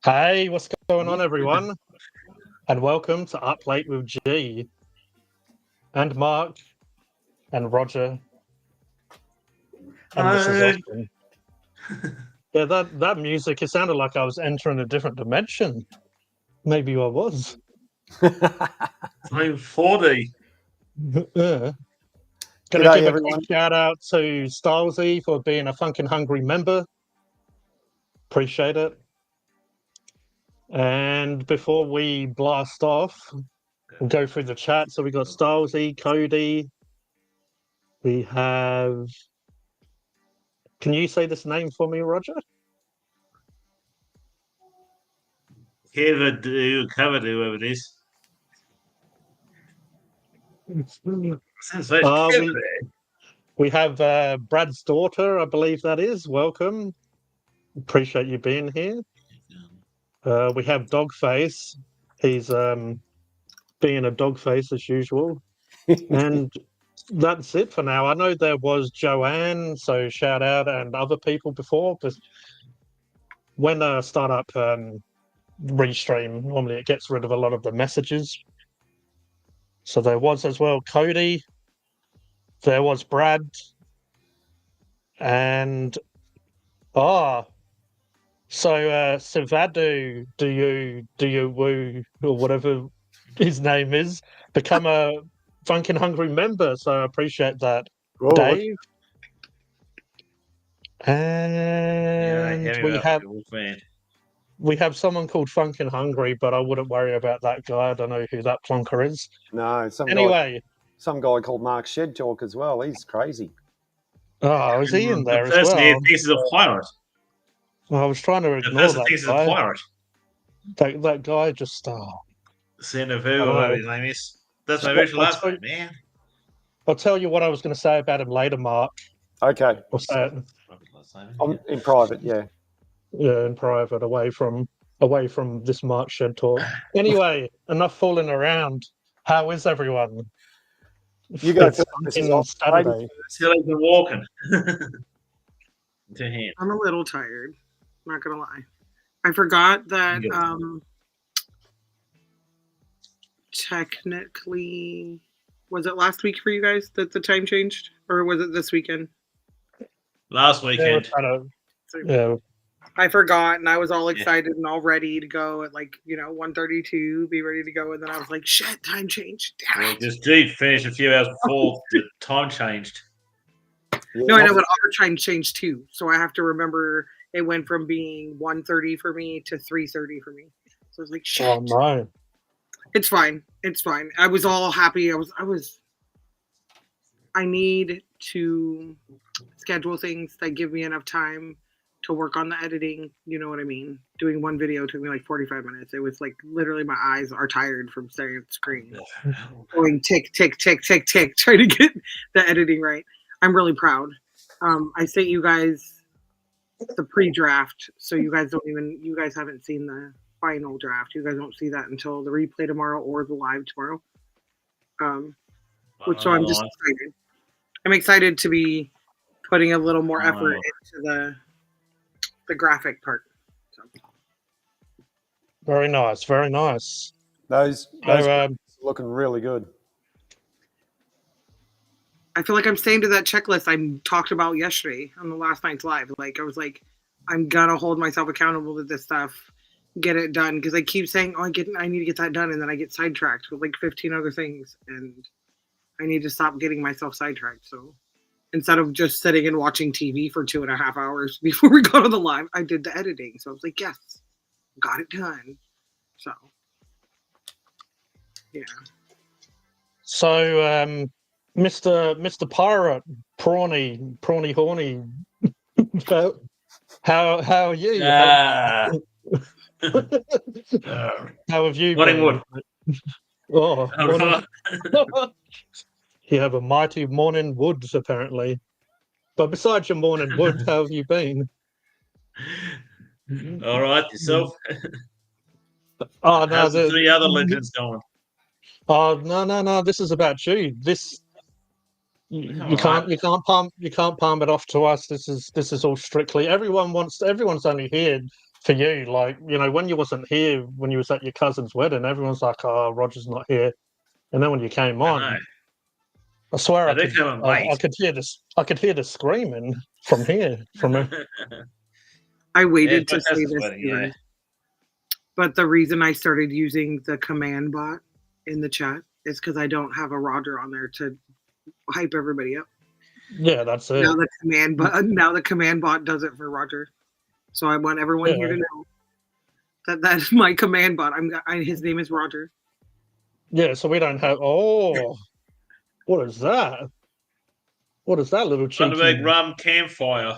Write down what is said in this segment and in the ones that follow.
Hey, what's going on, everyone? And welcome to Up Late with G and Mark and Roger and Mrs. Austin. Yeah, that music, it sounded like I was entering a different dimension. Maybe I was. I'm 40. Yeah. Gonna G'day, give a everyone. quick shout out to Stylesy for being a Funkin' Hungry member. Appreciate it. And before we blast off, we'll go through the chat. So we got Stylesy, Cody. We have. Can you say this name for me, Roger? Cover do, whoever it is. Sounds very We have Brad's daughter, I believe that is. Welcome. Appreciate you being here. We have Dogface. He's being a dogface as usual. And that's it for now. I know there was Joanne, so shout out, and other people before, but when I start up Restream, normally it gets rid of a lot of the messages. So there was as well Cody. There was Brad. And so Savadu, do you woo or whatever his name is, become a Funkin' Hungry member? So I appreciate that, Oh, Dave. And we have someone called Funkin' Hungry, but I wouldn't worry about that guy. I don't know who that plonker is. No, some Anyway, guy called Mark Shed Talk as well. He's crazy. Oh, is he in there the as person well? He thinks he's a pirate. Well, I was trying to The ignore person that thinks he's guy. a pirate. That guy just Son of who, whatever his name is. That's my So original last name, man. I'll tell you what I was going to say about him later, Mark. Okay. What's that? In private, yeah. Yeah, in private, away from this Mark Shed Talk. Anyway, enough fooling around. How is everyone? You go It's first, fucking Saturday. Still ain't been walking. To him. I'm a little tired, not gonna lie. I forgot that technically, was it last week for you guys that the time changed, or was it this weekend? Last weekend. Yeah. I forgot, and I was all excited and all ready to go at 1:32, be ready to go, and then I was like, "Shit, time changed." Just did finish a few hours before the time changed. No, I know, but our time changed too, so I have to remember it went from being 1:30 for me to 3:30 for me. So I was like, "Shit." Oh no. It's fine. It's fine. I was all happy. I need to schedule things that give me enough time to work on the editing. You know what I mean? Doing one video took me like 45 minutes. It was like literally my eyes are tired from staring at the screen. Going tick, tick, tick, tick, tick, trying to get the editing right. I'm really proud. I sent you guys the pre-draft, so you guys haven't seen the final draft. You guys won't see that until the replay tomorrow or the live tomorrow. So I'm just excited. I'm excited to be putting a little more effort into the graphic part. So. Very nice, very nice. Those are looking really good. I feel like I'm staying to that checklist I talked about yesterday on the last night's live. Like I was like, I'm gonna hold myself accountable to this stuff, get it done, because I keep saying, I need to get that done, and then I get sidetracked with like 15 other things, and I need to stop getting myself sidetracked. So instead of just sitting and watching TV for 2.5 hours before we go to the live, I did the editing. So I was like, yes, got it done. So yeah. So Mr. Pirate, Prawny Horny. How are you? How have you been? Wood. Oh, you have a mighty morning woods apparently. But besides your morning wood, how have you been? All right, yourself. Oh no, how's the 3 other legends going? Oh no! This is about you. This you can't palm it off to us. This is all strictly. Everyone's only here for you, like, when you wasn't here, when you was at your cousin's wedding, everyone's like, "Oh, Roger's not here," and then when you came I on, know. I swear They I do could, come in I late. could hear this, I could hear the screaming from here, I Yeah, waited it's my to say cousin's this, wedding, Steven, but the reason I started using the command bot in the chat is because I don't have a Roger on there to hype everybody up. Yeah, that's it. Now the command bot does it for Roger. So I want everyone here to know that that's my command bot. His name is Roger. Yeah, so we don't have. Oh, what is that? What is that little cheeky? Thunderbird rum campfire.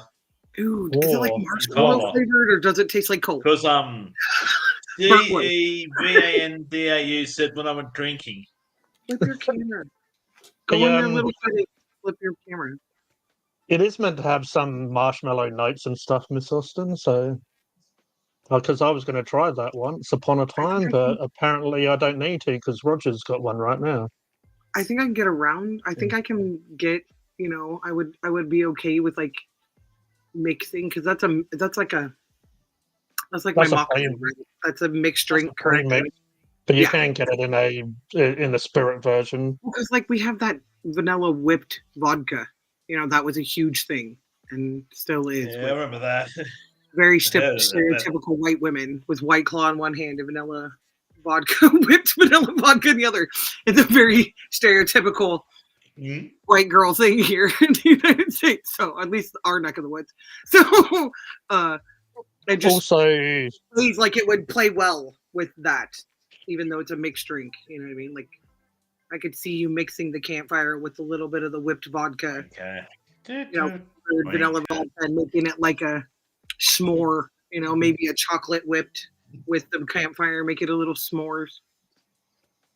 Dude, is it like Oh, marshmallow cola. flavored or does it taste like coke? Because DEVANDAU said when I went drinking. Flip your camera. Go Hey, in your little setting. Flip your camera. It is meant to have some marshmallow notes and stuff, Miss Austin. So, because I was going to try that once upon a time, but apparently I don't need to because Roger's got one right now. I think I can get around. I think I can get. I would be okay with like mixing because that's my mocktail, right? That's a mixed drink kind of thing. But you can get it in the spirit version. Because like we have that vanilla whipped vodka, that was a huge thing and still is. Yeah, I remember that. Very stereotypical white women with White Claw in one hand and vanilla vodka, whipped vanilla vodka in the other. It's a very stereotypical white girl thing here in the United States. So at least our neck of the woods. So it just also feels like it would play well with that, even though it's a mixed drink. You know what I mean? Like I could see you mixing the campfire with a little bit of the whipped vodka. Okay. Vanilla vodka and making it like a s'more, maybe a chocolate whipped with the campfire, make it a little s'mores.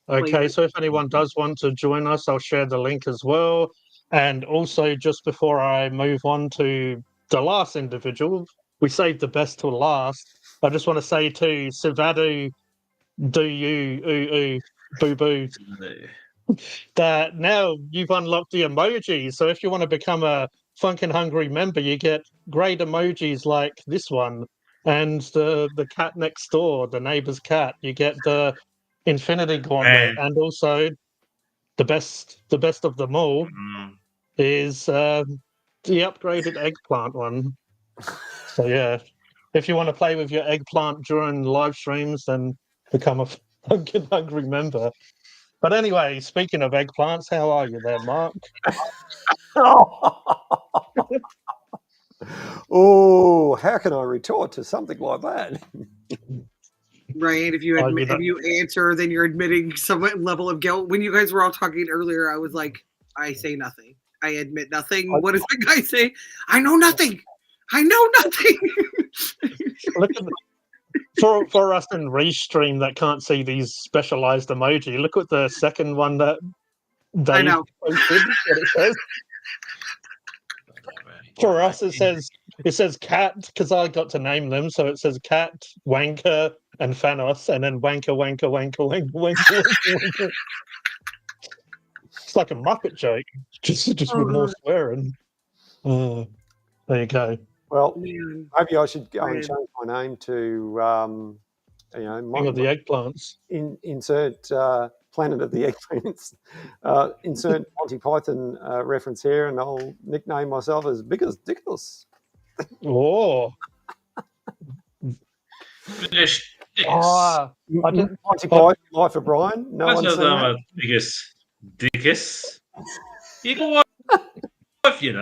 Okay, so if anyone does want to join us, I'll share the link as well. And also, just before I move on to the last individual, we saved the best till last. I just want to say to Sivadu, do you, boo boo, that now you've unlocked the emojis. So if you want to become a Funkin' Hungry member, you get great emojis like this one, and the cat next door, the neighbor's cat. You get the Infinity Gauntlet, and also the best of them all is the upgraded eggplant one. So yeah, if you want to play with your eggplant during live streams, then become a Funkin' Hungry member. But anyway, speaking of eggplants, how are you there, Mark? Oh, how can I retort to something like that? Right. If you answer, then you're admitting some level of guilt. When you guys were all talking earlier, I was like, I say nothing. I admit nothing. What does the guy say? I know nothing. I know nothing. Look at for us in Restream that can't see these specialized emoji, look at the second one that Dave posted. What it says. For us, it says cat, because I got to name them, so it says cat, wanker, and Thanos, and then wanker, wanker, wanker, wanker, wanker, wanker. It's like a Muppet joke, just with more swearing. There you go. Well, maybe I should go and change my name to, King of the Eggplants. Insert Planet of the Eggplants. Insert Monty Python reference here, and I'll nickname myself as Biggest Dickless. Oh. Monty Python, Life of Brian. No one's seen that. Biggest Dickus. You can watch, I've seen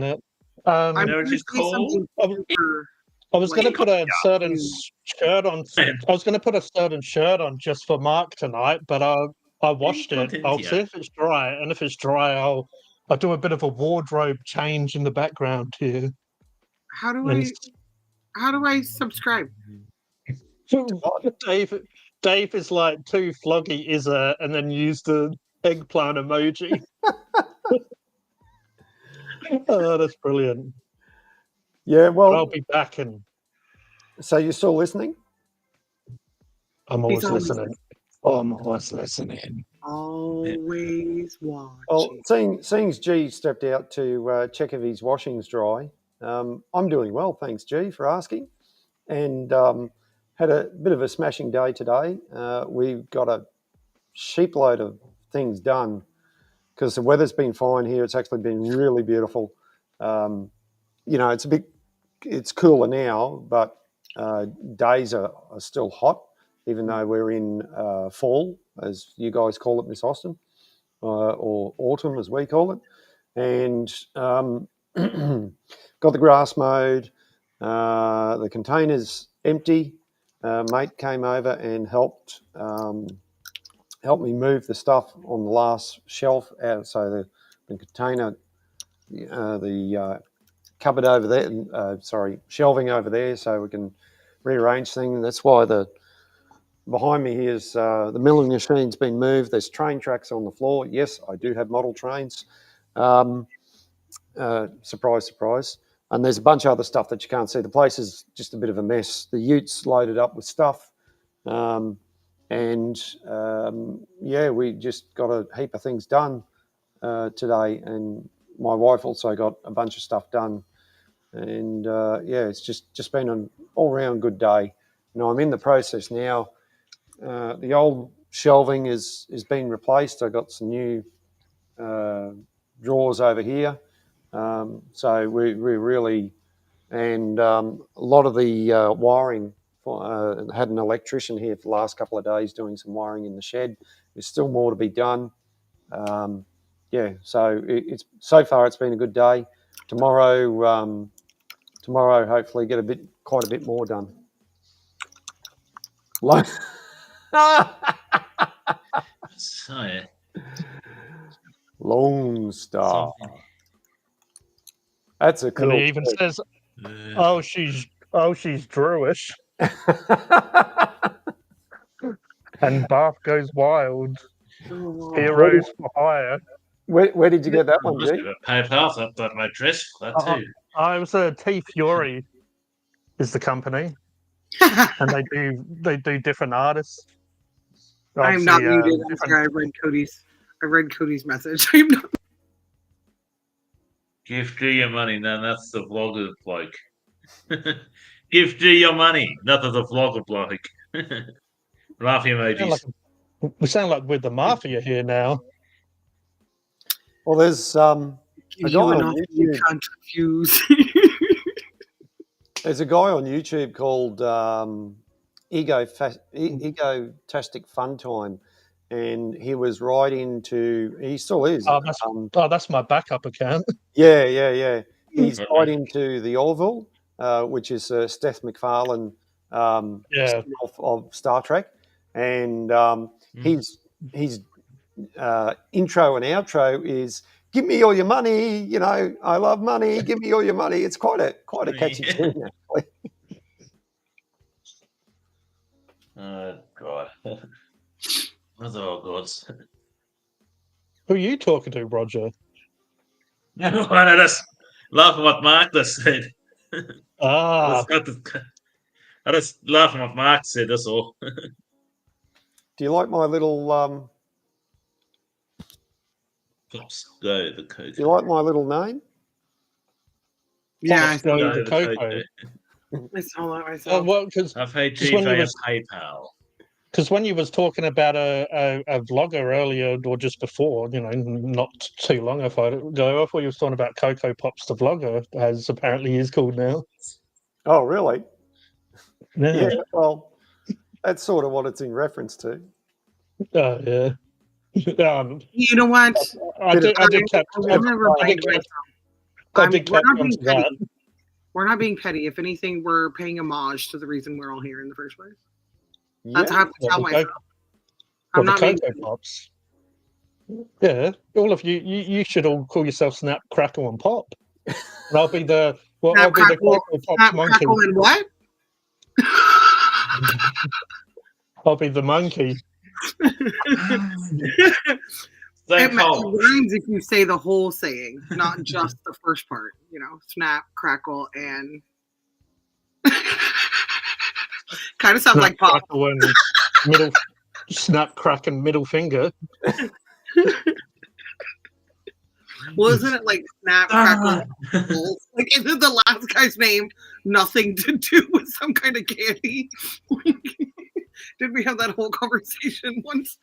it. I was going to put a certain shirt on. I was going to put a certain shirt on just for Mark tonight, but I washed it. I'll see if it's dry, and if it's dry, I'll do a bit of a wardrobe change in the background here. How do I subscribe? Dave is like too floggy, and then use the eggplant emoji. Oh, that's brilliant. Yeah, well, I'll be back. And so you're still listening? I'm always listening. I'm always listening. Always watching. Well, seeing G stepped out to check if his washing's dry. I'm doing well, thanks, G, for asking. and had a bit of a smashing day today. We've got a sheepload of things done because the weather's been fine here. It's actually been really beautiful. It's cooler now, but days are still hot, even though we're in fall, as you guys call it, Miss Austin, or autumn, as we call it. And got the grass mowed, the containers empty. Mate came over and helped me move the stuff on the last shelf out, so the container, the cupboard over there, shelving over there, so we can rearrange things. That's why behind me here is the milling machine's been moved. There's train tracks on the floor. Yes, I do have model trains. Surprise, surprise. And there's a bunch of other stuff that you can't see. The place is just a bit of a mess. The ute's loaded up with stuff. We just got a heap of things done today. And my wife also got a bunch of stuff done. And it's just been an all-round good day. I'm in the process now. The old shelving is being replaced. I got some new drawers over here. So we really, and a lot of the wiring, had an electrician here for the last couple of days doing some wiring in the shed. There's still more to be done. So so far it's been a good day. Tomorrow hopefully get quite a bit more done. So, Lone Star. That's a cool. And he even says, "Oh, she's Druish," and Bath goes wild. Heroes for hire. Where did you get that one, I'm just G? going to pay half up that my dress for that too. I was T Fury is the company, and they do different artists. I'm not Obviously, muted. I'm sorry. I read Cody's message. I'm not. Give G your money. No, that's the vlogger bloke. Give G your money. Not the vlogger bloke. Laugh emojis. We sound like we're the mafia here now. Well, there's a guy on YouTube. Confused. There's a guy on YouTube called Egotastic Fun Time, and he was right into. He still is. That's my backup account. Yeah. He's right into the Orville, which is Steph MacFarlane spin-off of Star Trek, and his intro and outro is "Give me all your money." I love money. Give me all your money. It's quite a catchy tune, actually. Oh God! Oh gods! Who are you talking to, Roger? I just laugh at what Mark just said. Ah, I just laugh at what Mark said. That's all. Do you like my little? Pops go the cocoa. Do you like my little name? Yeah, Go Go the the cocoa. cocoa. I saw that myself. Well, because I've paid Just when you GPay and was- PayPal. when you was talking about a vlogger earlier or just before, not too long ago, I thought you was talking about Cocoa Pops the vlogger, as apparently he is called now. Oh, really? Yeah. Well, that's sort of what it's in reference to. Oh, yeah. You know what? I did catch. I'll never mind myself. I did We're catch not on being to that. petty. We're not being petty. If anything, we're paying homage to the reason we're all here in the first place. That's how I have to tell myself. I'm the not being Cocoa Pops. Yeah, all of you should all call yourself Snap, Crackle, and Pop. And I'll be the Snap, Crackle, Cocoa Pops Snap, monkey. Crackle, and what? I'll be the monkey. So It cold. rhymes if you say the whole saying, not just the first part. Snap, crackle, and kind of sounds like pop. Crackle, and middle. Snap, crack, and middle finger. Well, isn't it like snap, crackle, and balls? Like, isn't the last guy's name nothing to do with some kind of candy? Did we have that whole conversation once?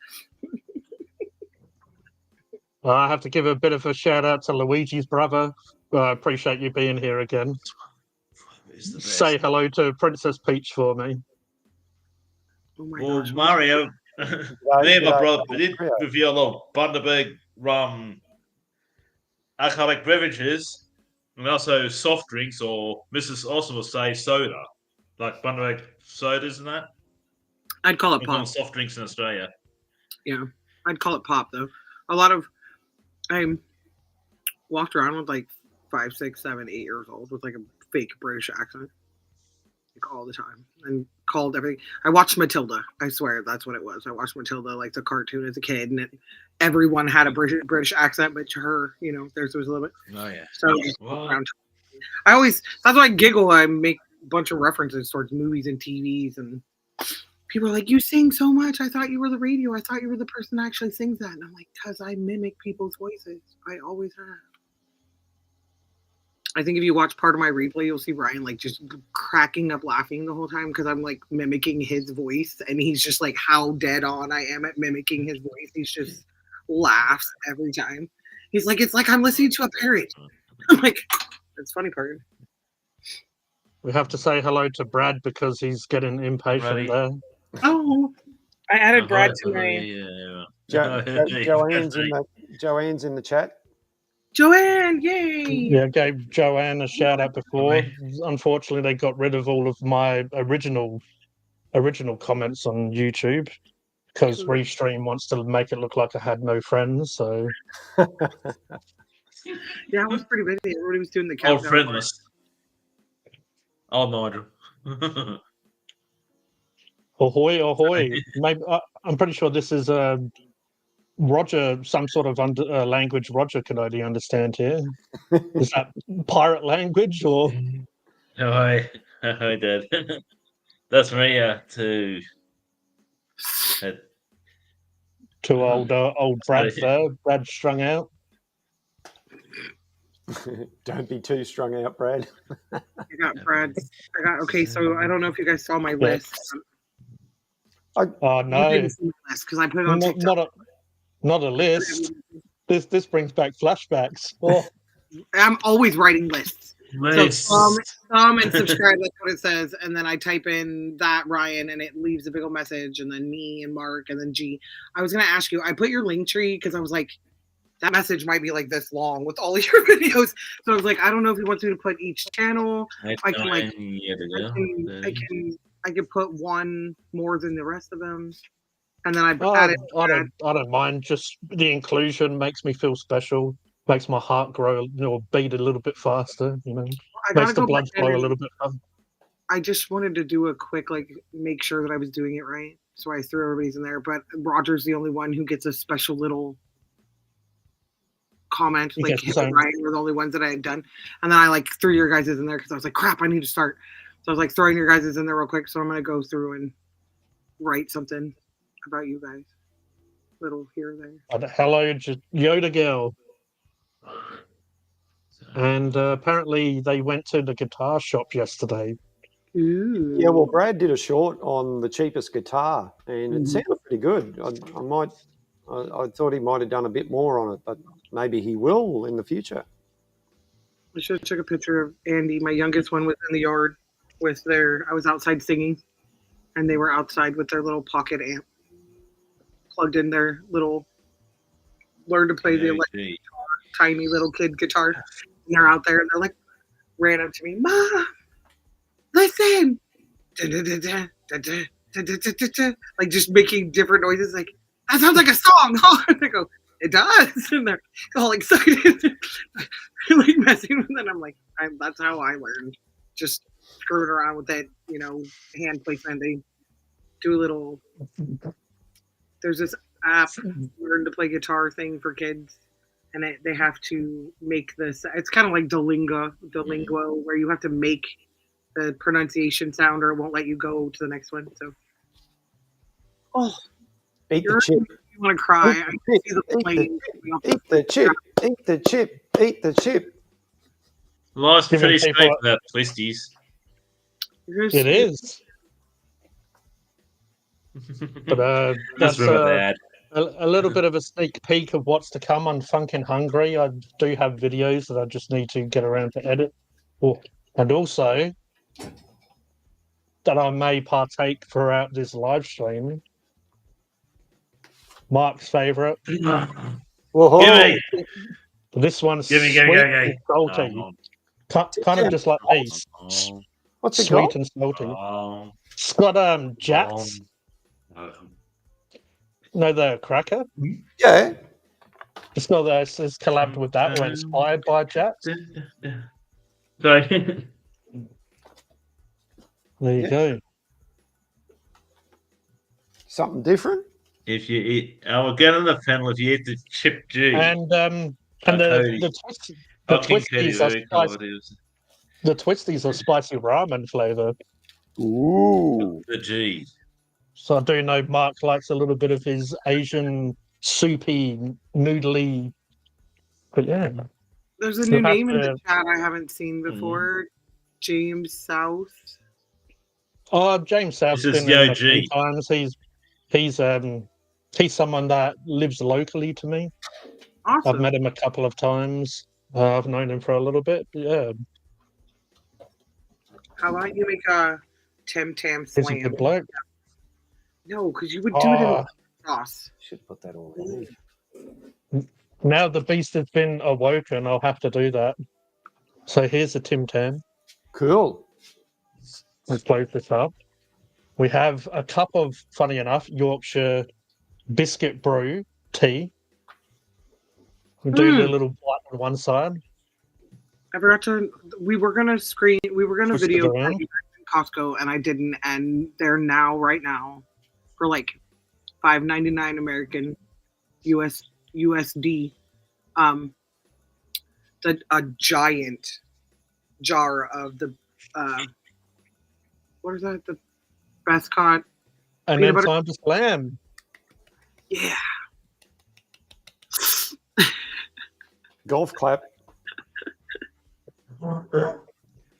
I have to give a bit of a shout out to Luigi's brother. I appreciate you being here again. It's the best. Say hello to Princess Peach for me. Oh my Well, gosh. Mario, G'day, me and my g'day, brother did Mario. review a lot of Bundaberg rum alcoholic beverages and also soft drinks, or Mrs. Awesome will say soda, like Bundaberg sodas and that. I'd call it We call them pop. soft drinks in Australia. Yeah, I'd call it pop though. A lot of I walked around with like 5, 6, 7, 8 years old with like a fake British accent, like all the time, and called everything. I watched Matilda. I swear that's what it was. I watched Matilda, like the cartoon, as a kid, and everyone had a British accent, but to her, theirs was a little bit. Oh yeah. So just around. That's why I giggle. I make a bunch of references towards movies and TVs, and people are like, "You sing so much. I thought you were the radio. I thought you were the person that actually sings that." And I'm like, "Cause I mimic people's voices. I always have." I think if you watch part of my replay, you'll see Ryan like just cracking up laughing the whole time because I'm like mimicking his voice, and he's just like how dead on I am at mimicking his voice. He's just laughs every time. He's like, "It's like I'm listening to a parrot." I'm like, "That's funny part." We have to say hello to Brad because he's getting impatient Braddy. there. Oh, I added Brad to my Yeah. Joanne's in the chat. Joanne. Yay! Yeah, gave Joanne a shout out before. Okay. Unfortunately, they got rid of all of my original comments on YouTube because Restream wants to make it look like I had no friends. So Yeah, it was pretty busy. Everybody was doing the Oh, countdown. friendless. Oh, Nigel. ahoy, ahoy! Maybe I'm pretty sure this is Roger, some sort of language Roger can only understand here. Is that pirate language or? Hi, Dad. That's Maria too. To old Brad there, Brad strung out. Don't be too strung out, Brad. I got Brad's. Okay, so I don't know if you guys saw my list. Oh no, because I put it on TikTok. Not a list. This brings back flashbacks. Oh. I'm always writing lists. Nice. So thumb and subscribe. That's what it says. And then I type in that Ryan, and it leaves a big old message. And then me and Mark, and then G. I was gonna ask you. I put your link tree because I was like, that message might be like this long with all of your videos. So I was like, I don't know if he wants me to put each channel. I can put one more than the rest of them. And then I added. I don't mind. Just the inclusion makes me feel special. Makes my heart grow or beat a little bit faster. Makes the blood flow a little bit faster. I just wanted to do a quick make sure that I was doing it right, so I threw everybody's in there. But Roger's the only one who gets a special little comment. Him and Ryan were the only ones that I had done, and then I threw your guys' in there because I was like, crap, I need to start. So I was throwing your guys' in there real quick. So I'm gonna go through and write something about you guys, little here or there. Hello, Yoda girl. And apparently they went to the guitar shop yesterday. Ooh. Yeah, well, Brad did a short on the cheapest guitar, and it sounded pretty good. I thought he might have done a bit more on it, but maybe he will in the future. I should have took a picture of Andy. My youngest one was in the yard with I was outside singing, and they were outside with their little pocket amp plugged in their little learn to play the electric guitar, tiny little kid guitar. And they're out there and they're ran up to me, Mom, listen. Just making different noises. That sounds like a song, huh? And I go, it does. And they're all excited, messing with it. I'm that's how I learned. Just screwing around with it, hand placement. They do a little. There's this app, learn to play guitar thing for kids, and they have to make this. It's kind of like Duolingo, where you have to make the pronunciation sound, or it won't let you go to the next one. So, eat the chip. You want to cry? Eat the chip. Eat the chip. Eat the chip. Life's Giving pretty people straight a- without twisties. It is. But Just that's remember that. a little bit of a sneak peek of what's to come on Funkin' Hungry. I do have videos that I just need to get around to edit. And also that I may partake throughout this live stream. Mark's favourite. Whoa. Gimme! This one's Gimme, sweet gimme, gimme. and salty. Oh, Kind of just like me. oh, What's it Sweet called? and salty. oh, It's got Jats. oh. No, the cracker. Yeah. It's got it's collabed with that one. Inspired by Jats. Sorry. There you Yeah. go. Something different? If you eat, I will get on the panel if you eat the chip G. And the Cody. the King Cody, twisties are whatever you call spicy. it is. The twisties are spicy ramen flavour. Ooh. The G. So I do know Mark likes a little bit of his Asian soupy, noodly. But yeah, There's a You'll new have name in the to- chat I haven't seen before. James South. oh James South's This is been in Yo a few G. times. He's someone that lives locally to me. I've Awesome. met him a couple of times. I've known him for a little bit. But yeah, How about you make a Tim Tam he's a Slam? good bloke. No, because you would do it in Oh, sauce. Should put that all in. now the beast has been awoken. I'll have to do that. So here's a Tim Tam. Cool. Let's close this up. We have a cup of, funny enough, Yorkshire biscuit brew tea. We do the little bite on one side. I forgot to. We were gonna Twist it video around. in Costco, and I didn't. And they're now, right now, for like $5.99 American, USD. A giant jar of the what is that? The Bescott. And Peanut then butter- time to slam. Yeah. Golf clap.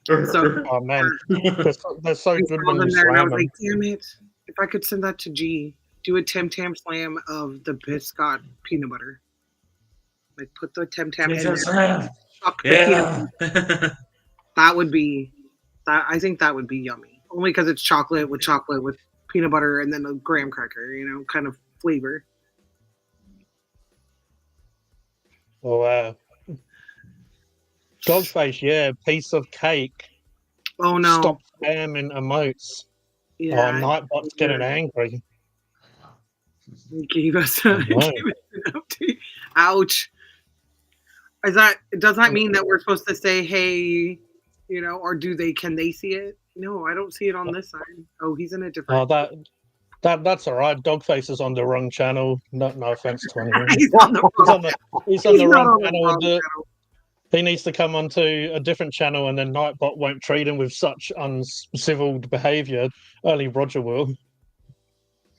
So Oh man, they're so we good saw when them you there, and I slam was like, them. damn it! If I could send that to G, do a Tim Tam Slam of the Biscott peanut butter. Like put the Tim Tam in there. Chuck the peanut Yeah. That would be that. I think that would be yummy. Only because it's chocolate with peanut butter and then a graham cracker, kind of flavor. Oh, Dogface, yeah, piece of cake. Oh no! Stop spamming emotes. Yeah, Oh, Nightbot's getting angry. he gave us Oh, no. gave us an update. Ouch! Does that mean that we're supposed to say hey, or can they see it? No, I don't see it on this side. Oh, he's in a different. Oh, that's all right. Dogface is on the wrong channel. No offense to anyone. He's on the He's on the not wrong on the channel. wrong channel. He needs to come onto a different channel, and then Nightbot won't treat him with such uncivil behaviour. Only Roger will.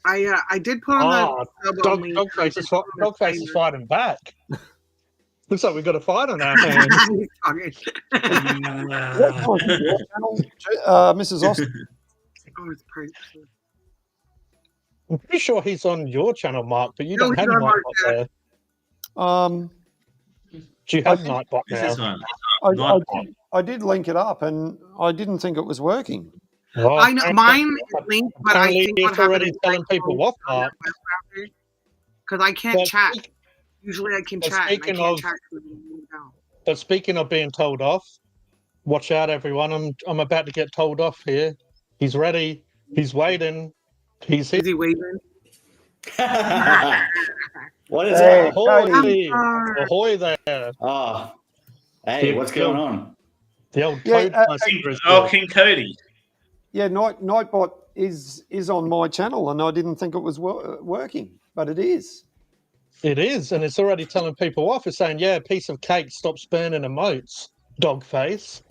I did put on the sub only. Dogface is fighting back. Looks like we've got a fight on our hands. He's talking. Mrs. Austin. Oh, it's pretty. I'm pretty sure he's on your channel, Mark, but you No, don't have he's on Nightbot our there. Do you have Nightbot This now? one. I did link it up, and I didn't think it was working. Oh, I know mine is linked, but I apparently think what it's already happened is telling people off, Mark. because I can't Well, chat. Usually I can well, chat. And I speaking can't of- chat. But speaking of being told off, watch out, everyone. I'm about to get told off here. He's ready. He's waiting. He's here. Is he waving? What is Hey. up? Ahoy, Cody. ahoy there. Oh, hey, what's going on? The old Yeah, Toadmaster is Oh, here. King Cody. Yeah, Nightbot is on my channel, and I didn't think it was working, but it is. It is, and it's already telling people off. It's saying, yeah, piece of cake, stop spamming emotes, Dogface.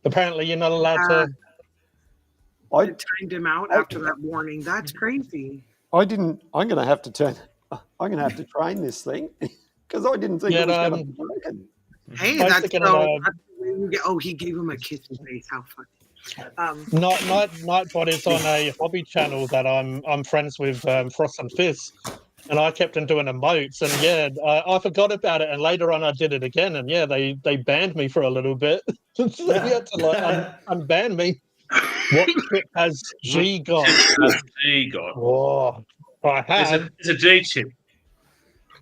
Apparently you're not allowed to... I It timed him out after that warning. That's crazy. didn't. I'm going to have to train this thing because I didn't think Yeah, it was going to be working. Hey, I was that's thinking so. of, That's the way you get, he gave him a kissy face. How funny. Nightbot is on a hobby channel that I'm friends with, Frost and Fizz, and I kept on doing emotes, and yeah, I forgot about it, and later on I did it again, and yeah, they banned me for a little bit. They had to unban me. What chip has G got? Has G got? Oh, I have It's a G chip.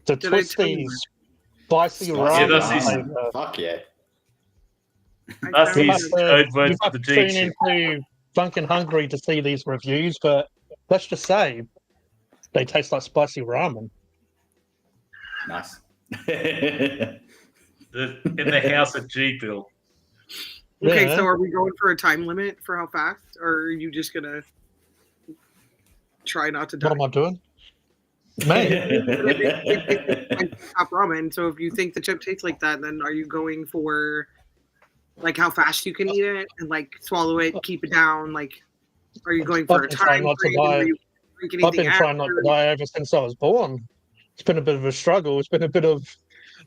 the Did I tell you Twisties spicy Yeah, ramen. that's his- flavor. Fuck yeah. That's You his have code word you for have the to G tune chip. into Drunken Hungry to see these reviews, but let's just say they taste like spicy ramen. Nice. In the house at G Bill. Okay, Yeah. so are we going for a time limit for how fast, or are you just gonna try not to die? What am I doing? Man, Top ramen. So if you think the chip tastes like that, then are you going for like how fast you can eat it and like swallow it, keep it down? Like, are you going for I've a been trying time not to frame? Are die. you drinking I've been anything trying not to after? die ever since I was born. It's been a bit of a struggle. It's been a bit of,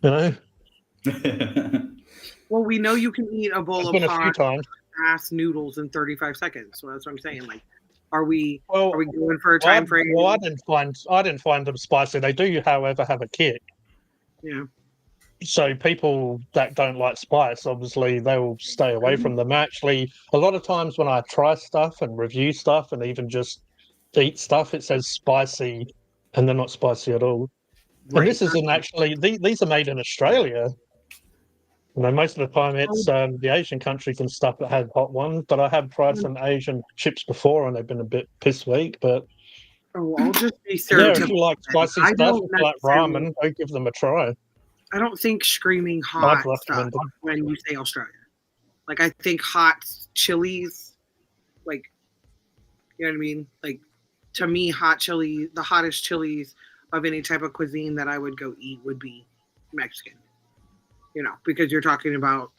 you know, Well, we know you can eat a bowl it's of been a few hot times. ass noodles in 35 seconds. So that's what I'm saying. Like, are we Well, going for a time frame? I didn't find them spicy. They do, however, have a kick. Yeah. So people that don't like spice, obviously, they will stay away from them. Actually, a lot of times when I try stuff and review stuff and even just eat stuff, it says spicy, and they're not spicy at all. Right. And this isn't actually; these are made in Australia. You know, most of the time it's the Asian countries and stuff that have hot ones. But I have tried some Asian chips before, and they've been a bit piss weak. But Oh, I'll just be yeah, if stereotypical. you like spicy I stuff, don't if you like necessarily- ramen, go give them a try. I don't think screaming I'd hot stuff recommend them. when you say Australia. Like, I think hot chilies, like, you know what I mean? Like, to me, hot chili, the hottest chilies of any type of cuisine that I would go eat would be Mexican. You know, because you're talking about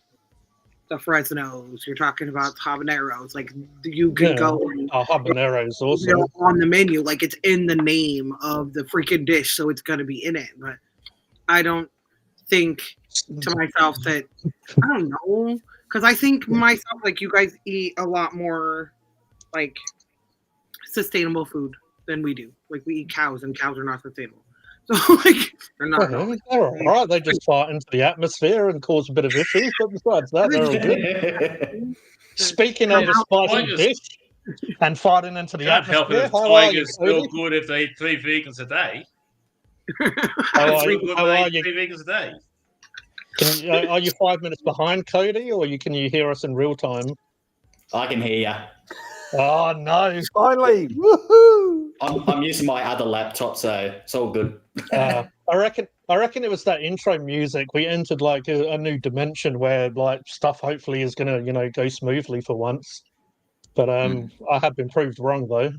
the Fresnos, you're talking about habaneros. Like, you can Yeah. go and, Oh, habanero is you awesome. know, on the menu, like it's in the name of the freaking dish, so it's gonna be in it. But I don't think to myself that I don't know, because I think myself, like, you guys eat a lot more like sustainable food than we do. Like, we eat cows, and cows are not sustainable. So like, they're not. Yeah, they're all right. They just fart into the atmosphere and cause a bit of issues. But besides that, they're all good. Speaking of a spicy Tigers- dish and farting into the Can't help it atmosphere, if how are you, tigers feel Cody? good if they eat 3 vegans a day. How are Feel you? good if How they are eat you? 3 vegans a day. Are you 5 minutes behind, Cody, or can you hear us in real time? I can hear you. Oh no! Finally, woohoo! I'm using my other laptop, so it's all good. I reckon it was that intro music. We entered like a new dimension where like stuff hopefully is gonna go smoothly for once. But I have been proved wrong though.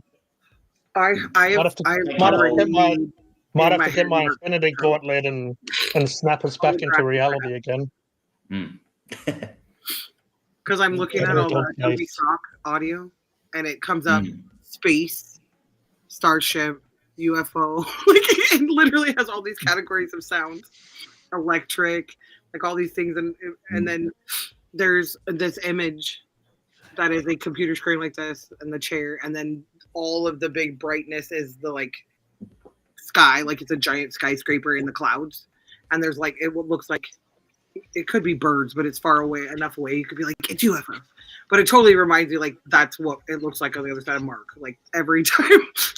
I Might have have to- I might have to already get my- Might in have to get my head Infinity Gauntlet and snap us back into reality again. because I'm looking at all the Adobe stock audio, and it comes up space, starship, UFO, like it literally has all these categories of sound, electric, like all these things, and then there's this image that is a computer screen like this, and the chair, and then all of the big brightness is the like sky, like it's a giant skyscraper in the clouds, and there's like it looks like it could be birds, but it's far away enough away. You could be like, it's UFO. But it totally reminds me, like, that's what it looks like on the other side of Mark. Like, every time.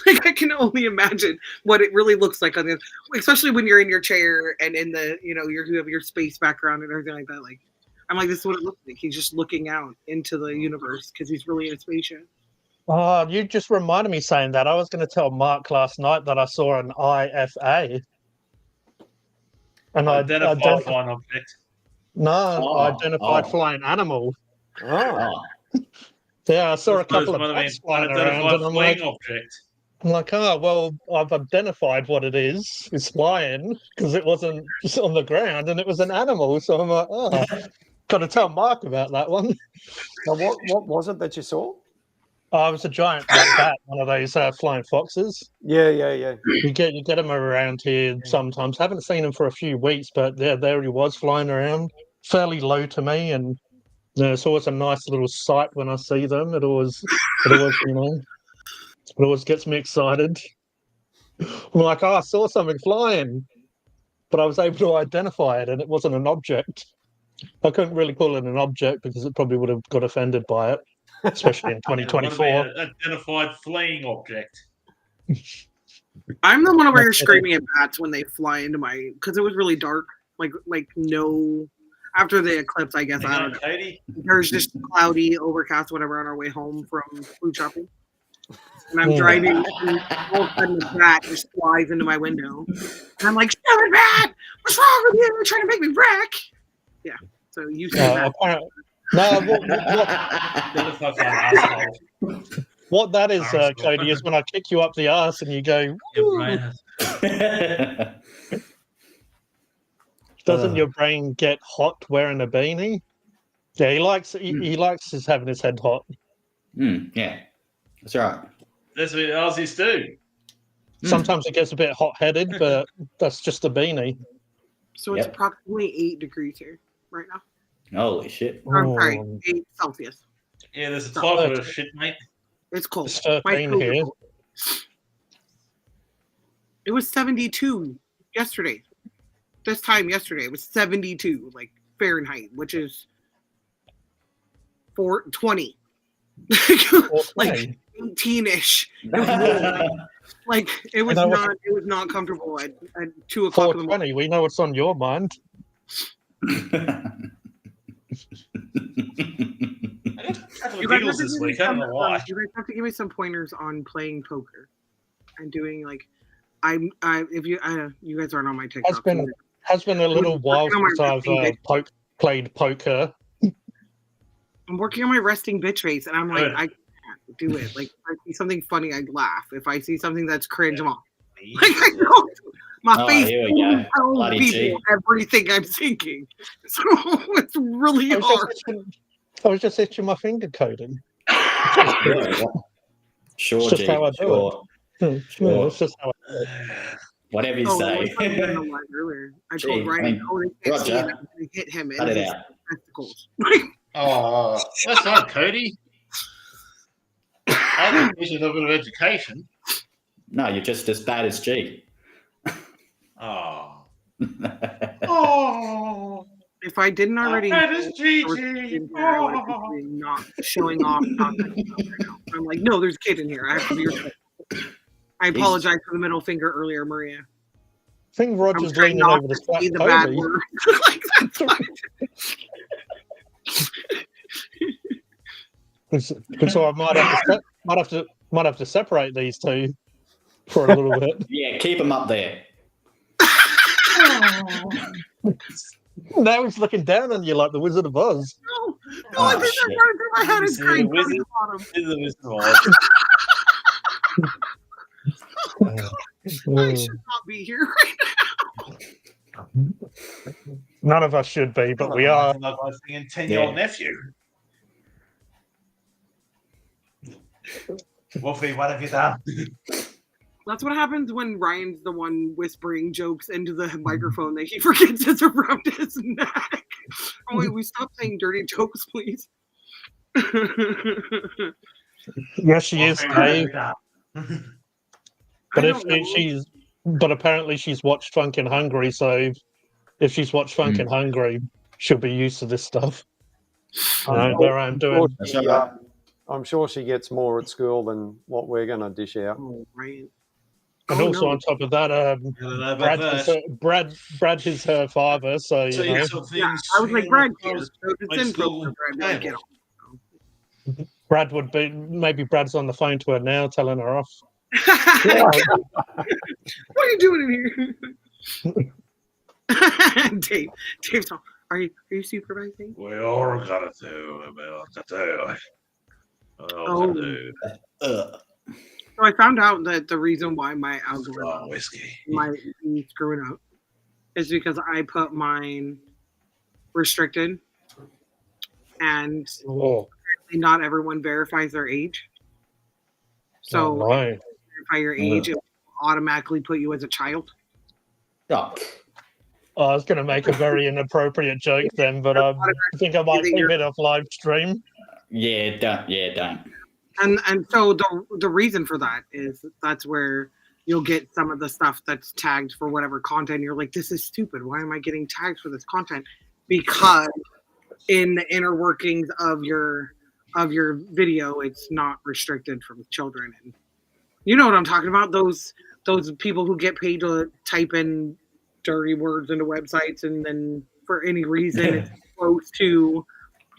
Like, I can only imagine what it really looks like on the other, especially when you're in your chair and in the, you have your space background and everything like that. Like, I'm like, this is what it looks like. He's just looking out into the universe because he's really in a spaceship. Oh, you just reminded me saying that. I was going to tell Mark last night that I saw an IFA. And I Identify flying object. identified flying animal. Oh, Yeah, I saw a I suppose couple of one of bats the flying around, unidentified and flying object. I'm like, oh, well, I've identified what it is. It's flying because it wasn't just on the ground, and it was an animal. So I'm like, oh, got to tell Mark about that one. now what was it that you saw? Oh, it was a giant black bat, one of those flying foxes. Yeah. You get them around here sometimes. Haven't seen them for a few weeks, but there he was flying around, fairly low to me, and Yeah, it's always a nice little sight when I see them. It always it always gets me excited. I'm like, oh, I saw something flying, but I was able to identify it, and it wasn't an object. I couldn't really call it an object because it probably would have got offended by it, especially in It would have 2024. been an identified fleeing object. I'm the one over here That's it. screaming at bats when they fly into my, because it was really dark. Like no, after the eclipse, I guess, I don't know. Katie? There's just cloudy, overcast, whatever, on our way home from food shopping. And I'm Oh. driving, and all of a sudden the bat just flies into my window. And I'm like, "Stupid bat! What's wrong with you? You're trying to make me wreck." Yeah, so you see that. Apparently, no. Identify that asshole. What that is, Arse. Cody, is when I kick you up the arse and you go, Your brain has- doesn't your brain get hot wearing a beanie? Yeah, he likes his having his head hot. Yeah, that's right. That's what Aussies do. Sometimes it gets a bit hot headed, but that's just a beanie. So it's Yep. approximately 8 degrees here right now. Holy shit. I'm sorry, Oh, 8 Celsius. Yeah, there's a type of shit, mate. It's cold. it's My 13 coat is here. cold. It was 72 yesterday. This time yesterday, it was 72, like Fahrenheit, which is 420. Like Okay. 18-ish. Like it was I know not. It was not comfortable at 2 o'clock in the morning. 420, we know what's on your mind. You guys, Giggles this week. I don't know why. you guys have to give me some pointers on playing poker and doing like if you you guys aren't on my TikTok. Has been a little while working on my since I've resting played poker. I'm working on my resting bitch face, and I'm like, Good. I can't do it. Like, if I see something funny, I laugh. If I see something that's cringe, I'm off. Like, I don't. My Oh, face here we go. tells Bloody people G. everything I'm thinking. So it's really hard. I was just itching my finger, Cody. Sure, It's just G. how I do Sure. Yeah, Sure. it's just how Whatever you Oh, say. it was like in the line earlier. I Gee, told Ryan, I mean, they can't see it. Roger. I'm going to hit him Cut in it his out. testicles. Oh, that's right, Cody. I think we should have a bit of education. No, you're just as bad as G. Oh. Oh. If I didn't already, That is I was Gigi. in here, I would have been not showing off. I'm like, no, there's a kid in here. I have to be respectful. I apologize for the middle finger earlier, Maria. I think I'm Roger's trying leaning not over to to slap say the bad Cody. word. Like, that's fine. So I might have to separate these two for a little bit. Yeah, keep them up there. Now he's looking down on you like the Wizard of Oz. No, Oh, I think shit. that's going through my head. It's See, great. the wizard- Bottom. This is a Wizard of Oz. I should not be here right None of us should be, but we are. Like I was thinking 10-year-old nephew. Wolfie, what have you done? That's what happens when Ryan's the one whispering jokes into the microphone that he forgets is around his neck. Oh, wait, we stop saying dirty jokes, please. Yes, she is, Dave. But I if don't know. she's, but apparently she's watched Funkin' Hungry, so if she's watched Funkin' Hungry, she'll be used to this stuff. There I am doing. That's all right. I'm sure she gets more at school than what we're going to dish out. Oh, Ryan. And Oh, also no. on top of that, I don't know about Brad is her father, so So you know. Yeah, I was like, Brad, so it's in Brooklyn, Brad. Like, get Brad would be maybe Brad's on the phone to her now, telling her off. What are you doing in here? Dave's all, are you supervising? We all gotta do what we gotta do. Oh. Do. So I found out that the reason why my Strong algorithm whiskey. might be screwing up is because I put mine restricted, and Oh, not everyone verifies their age. So no. if you verify your age, it will automatically put you as a child. Oh, I was going to make a very inappropriate joke then, but I think I might keep it off live stream. Yeah, don't. Yeah, don't. And so the reason for that is that's where you'll get some of the stuff that's tagged for whatever content. You're like, this is stupid. Why am I getting tagged for this content? Because in the inner workings of your video, it's not restricted from children. And you know what I'm talking about? Those people who get paid to type in dirty words into websites, and then for any reason it's close to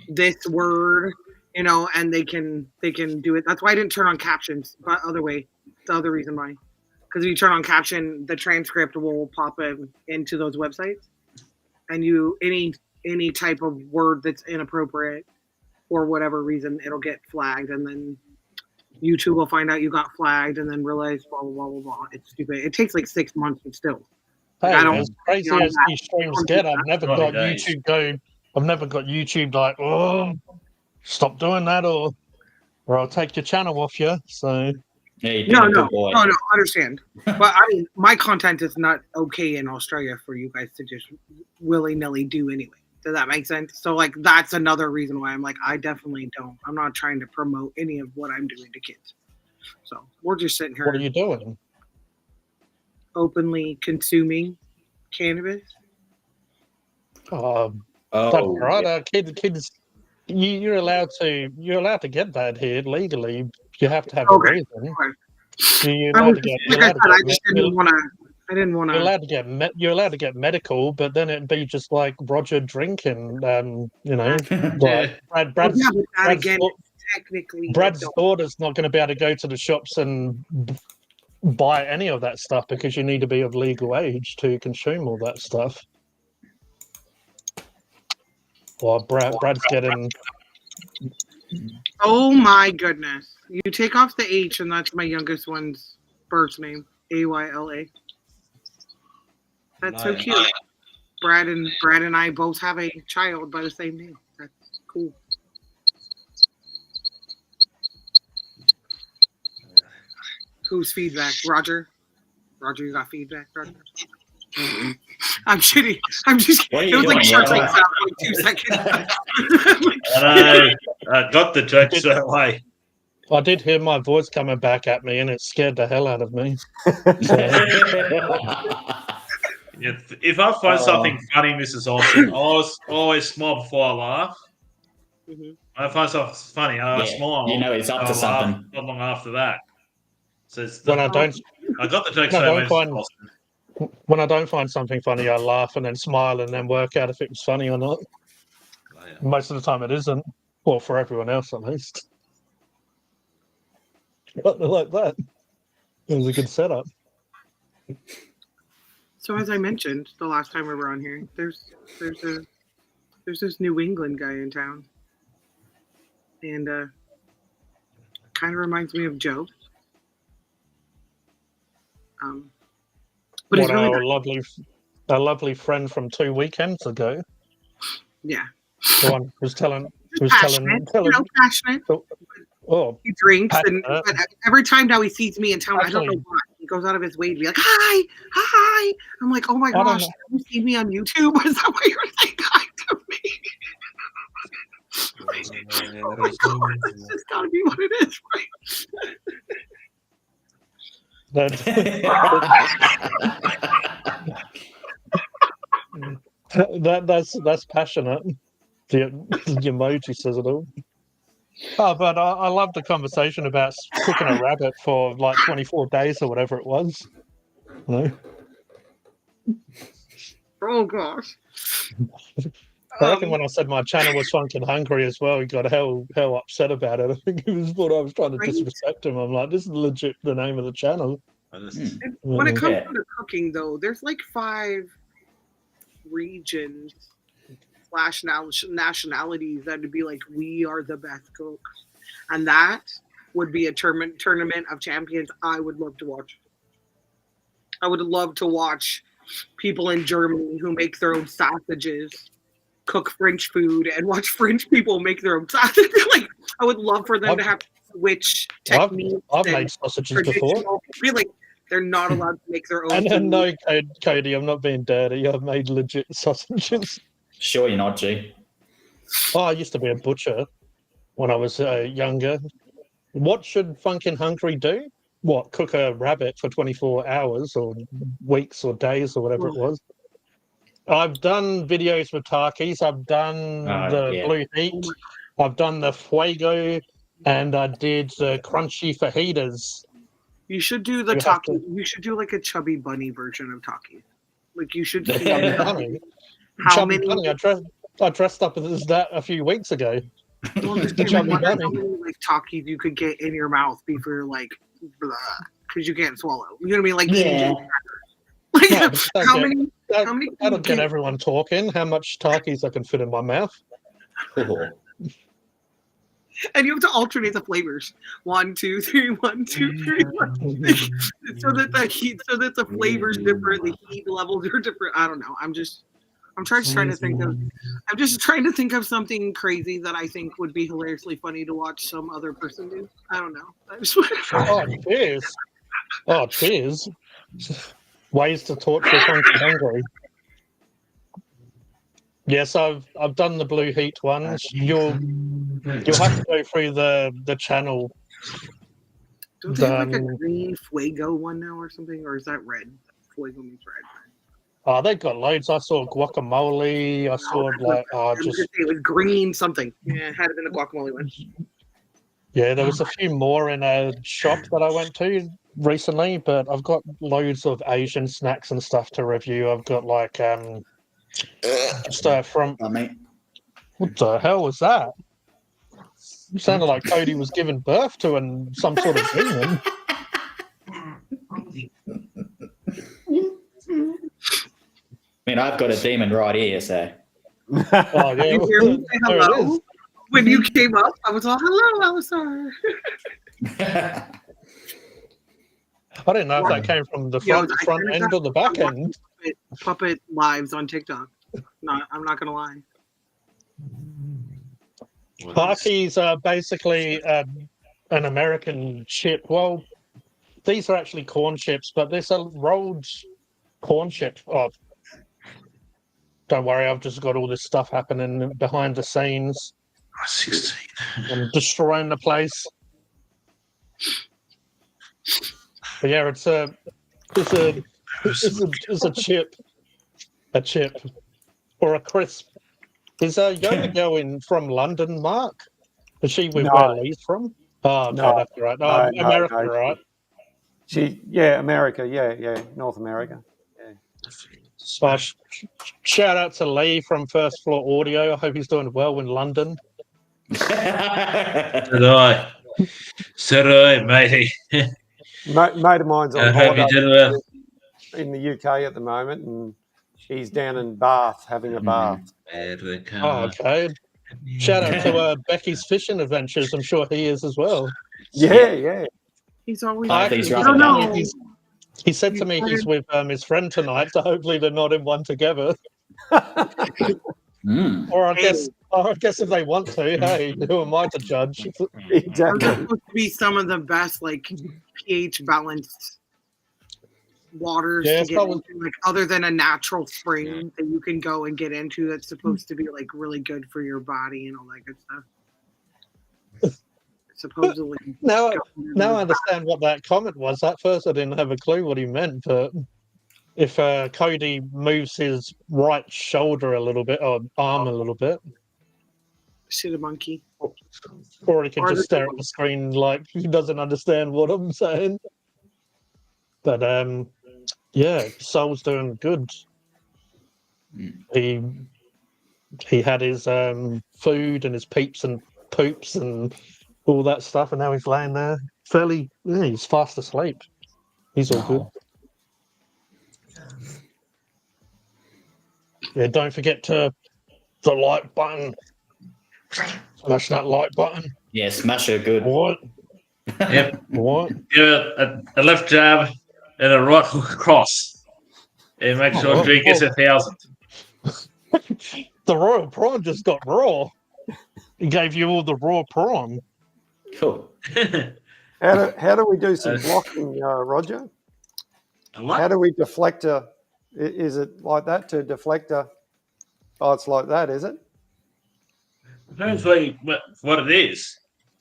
this word, you know, and they can do it. That's why I didn't turn on captions. But the other reason why, because if you turn on caption, the transcript will pop into those websites, and any type of word that's inappropriate for whatever reason, it'll get flagged, and then YouTube will find out you got flagged, and then realize blah blah blah blah blah. It's stupid. It takes like 6 months, but still. Hey, I don't- as crazy you know, as these streams get, I've never Right, got days. YouTube go. I've never got YouTube like, oh, stop doing that, or I'll take your channel off you. So Yeah, you've been No, a good boy. I understand. But I mean, my content is not okay in Australia for you guys to just willy nilly do anyway. Does that make sense? So like, that's another reason why I'm like, I definitely don't. I'm not trying to promote any of what I'm doing to kids. So we're just sitting here what are you doing? openly consuming cannabis. That's Oh, right. yeah. Kids, you're allowed to get that here legally. You have to have Okay. a reason. You're I allowed was, to get. like You're I allowed said, I to just get. didn't want to. I didn't want You're to. allowed to get. You're allowed to get medical, but then it'd be just like Roger drinking. You know, like Brad's Yeah, but that Brad's again, da- technically, Brad's don't. daughter's not going to be able to go to the shops and buy any of that stuff because you need to be of legal age to consume all that stuff. Well, Brad's getting. Oh my goodness! You take off the H, and that's my youngest one's birth name, Ayla. That's so Nice. cute. Brad and I both have a child by the same name. That's cool. Whose feedback? Roger? Roger, you got feedback, Roger? I'm shitty. I'm just What are it you was like doing, Shark Roger? Tank sound for like 2 seconds. I know. I got the joke straight away. I did hear my voice coming back at me, and it scared the hell out of me. If I find Oh. something funny, Mrs. Olsen, I always smile before I laugh. Mhm. When I find something funny, I Yeah, smile. you know he's up and to I laugh something. not long after that. So it's When I don't, I got the joke No, straight away, don't Mrs. find- Olsen. when I don't find something funny, I laugh and then smile and then work out if it was funny or not. Oh, yeah. Most of the time, it isn't. Well, for everyone else, at least. But like that, it was a good setup. So as I mentioned the last time we were on here, there's this New England guy in town, and kind of reminds me of Joe. But he's What really our lovely friend from 2 weekends ago. yeah, The one who's telling, passionate, passionate. oh, He drinks, and Passionate. but every time now he sees me in town, I don't know Actually- why. He goes out of his way to be like, hi. I'm like, oh my don't gosh, know. have you seen me on YouTube? Is that why you're saying hi to me? Oh my god, that's just gotta be what it is, right? that's passionate. The emoji says it all. Oh, but I love the conversation about cooking a rabbit for like 24 days or whatever it was. You know? Oh gosh. I reckon when I said my channel was Funkin' Hungry as well, he got hell upset about it. I think he thought I was trying to Right. disrespect him. I'm like, this is legit the name of the channel. I just- When it comes Yeah. to cooking, though, there's like 5 regions / nationalities that would be like, we are the best cooks, and that would be a tournament of champions I would love to watch. I would love to watch people in Germany who make their own sausages cook French food and watch French people make their own sausages. Like, I would love for them to have switch I've techniques. I've and made sausages before. traditional- Really, They're not allowed to make their own And food. no, Cody, I'm not being dirty. I've made legit sausages. Sure, you're not, G. Oh, I used to be a butcher when I was younger. What should Funkin' Hungry do? What, cook a rabbit for 24 hours or weeks or days or whatever it was? I've done videos with Takis. I've done the yeah. Blue Heat. I've done the Fuego. And I did the Crunchy Fajitas. You should do the You have Taki. You should do like a chubby bunny version of Taki. Like you should. Chubby feed Bunny. How Chubby many? Bunny. I dressed up as that a few weeks ago. Well, just The give chubby me how bunny. many like Takis you could get in your mouth before like, because you can't swallow. You know what I mean? Like eating Yeah. Like, No, how many? that, How many? that'll get everyone talking. How much Takis I can fit in my mouth. Cool. And you have to alternate the flavors. 1, 2, 3, 1, 2, 3, 1, 2, 3. So that the heat, so that the flavors different, the heat levels are different. I don't know. I'm just trying to think of. I'm just trying to think of something crazy that I think would be hilariously funny to watch some other person do. I don't know. I just Oh, cheers. Oh, cheers. Ways to torture Funky Hungry. Yes, I've done the Blue Heat ones. You'll have to go through the channel. Don't they have like a Um, green Fuego one now or something? Or is that red? Fuego means red. Oh, they've got loads. I saw guacamole. I saw It was green something. Yeah, it had to been the guacamole one. Yeah, there was a few more in a shop that I went to recently, but I've got loads of Asian snacks and stuff to review. I've got like stuff from I mean, what the hell was that? It sounded like Cody was giving birth to some sort of demon. I've got a demon right here, so. Oh yeah, You hear me say there it hello? is. When you came up, I was all, hello, Alisar. I didn't know if that came from the Yo, front end or the back end. Puppet lives on TikTok. I'm not going to lie. Parkies are basically an American chip. Well, these are actually corn chips, but there's a rolled corn chip. Oh, don't worry, I've just got all this stuff happening behind the scenes. 16. I'm destroying the place. But yeah, it's a chip or a crisp. Is Yoga Girl from London, Mark? Is she with where Lee's from? Oh, okay, No. that's right. No, America, no. right? America, yeah, North America. So shout out to Lee from First Floor Audio. I hope he's doing well in London. So do I, matey. Mate of mine's on I hope you holiday did well. in the UK at the moment, and he's down in Bath having a bath. Oh, okay. Shout out to Becky's Fishing Adventures. I'm sure he is as well. Yeah. He's always. I think he's I right don't about know. He said to me he's with his friend tonight, so hopefully they're not in one together. Or I guess if they want to, hey, who am I to judge? Exactly. Those are supposed to be some of the best, like pH balanced waters Yeah, to it's get probably- into, like other than a natural spring that you can go and get into. That's supposed to be like really good for your body and all that good stuff. Supposedly. Now I understand what that comment was. At first, I didn't have a clue what he meant, but if Cody moves his right shoulder a little bit or arm a little bit, Shit, a monkey. or he can Or just the- stare at the screen like he doesn't understand what I'm saying. But yeah, Soul's doing good. He had his food and his peeps and poops and all that stuff, and now he's laying there he's fast asleep. He's all good. Yeah, don't forget the like button. Smash that like button. Yeah, smash her good. What? Yep. What? Give it a left jab and a right hook across. And make sure G gets 1,000. The royal prawn just got raw. He gave you all the raw prawn. Cool. How do we do some blocking, Roger? How do we deflect a? Is it like that to deflect a? Oh, it's like that, is it? Depends what it is.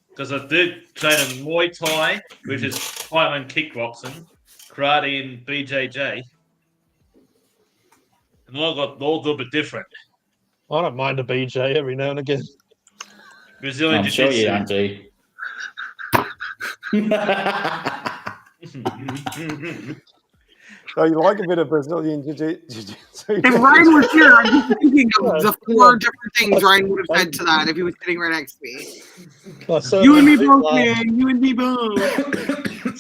Because I did train in Muay Thai, which is Thailand kickboxing, karate, and BJJ. And all got all a little bit different. I don't mind a BJ every now and again. Brazilian I'm sure you Jiu-Jitsu. don't, G. So you like a bit of Brazilian jiu-jitsu? If Ryan was here, I'd be thinking of the 4 different things Ryan would have said to that if he was sitting right next to me. You and me both, man. You and me both.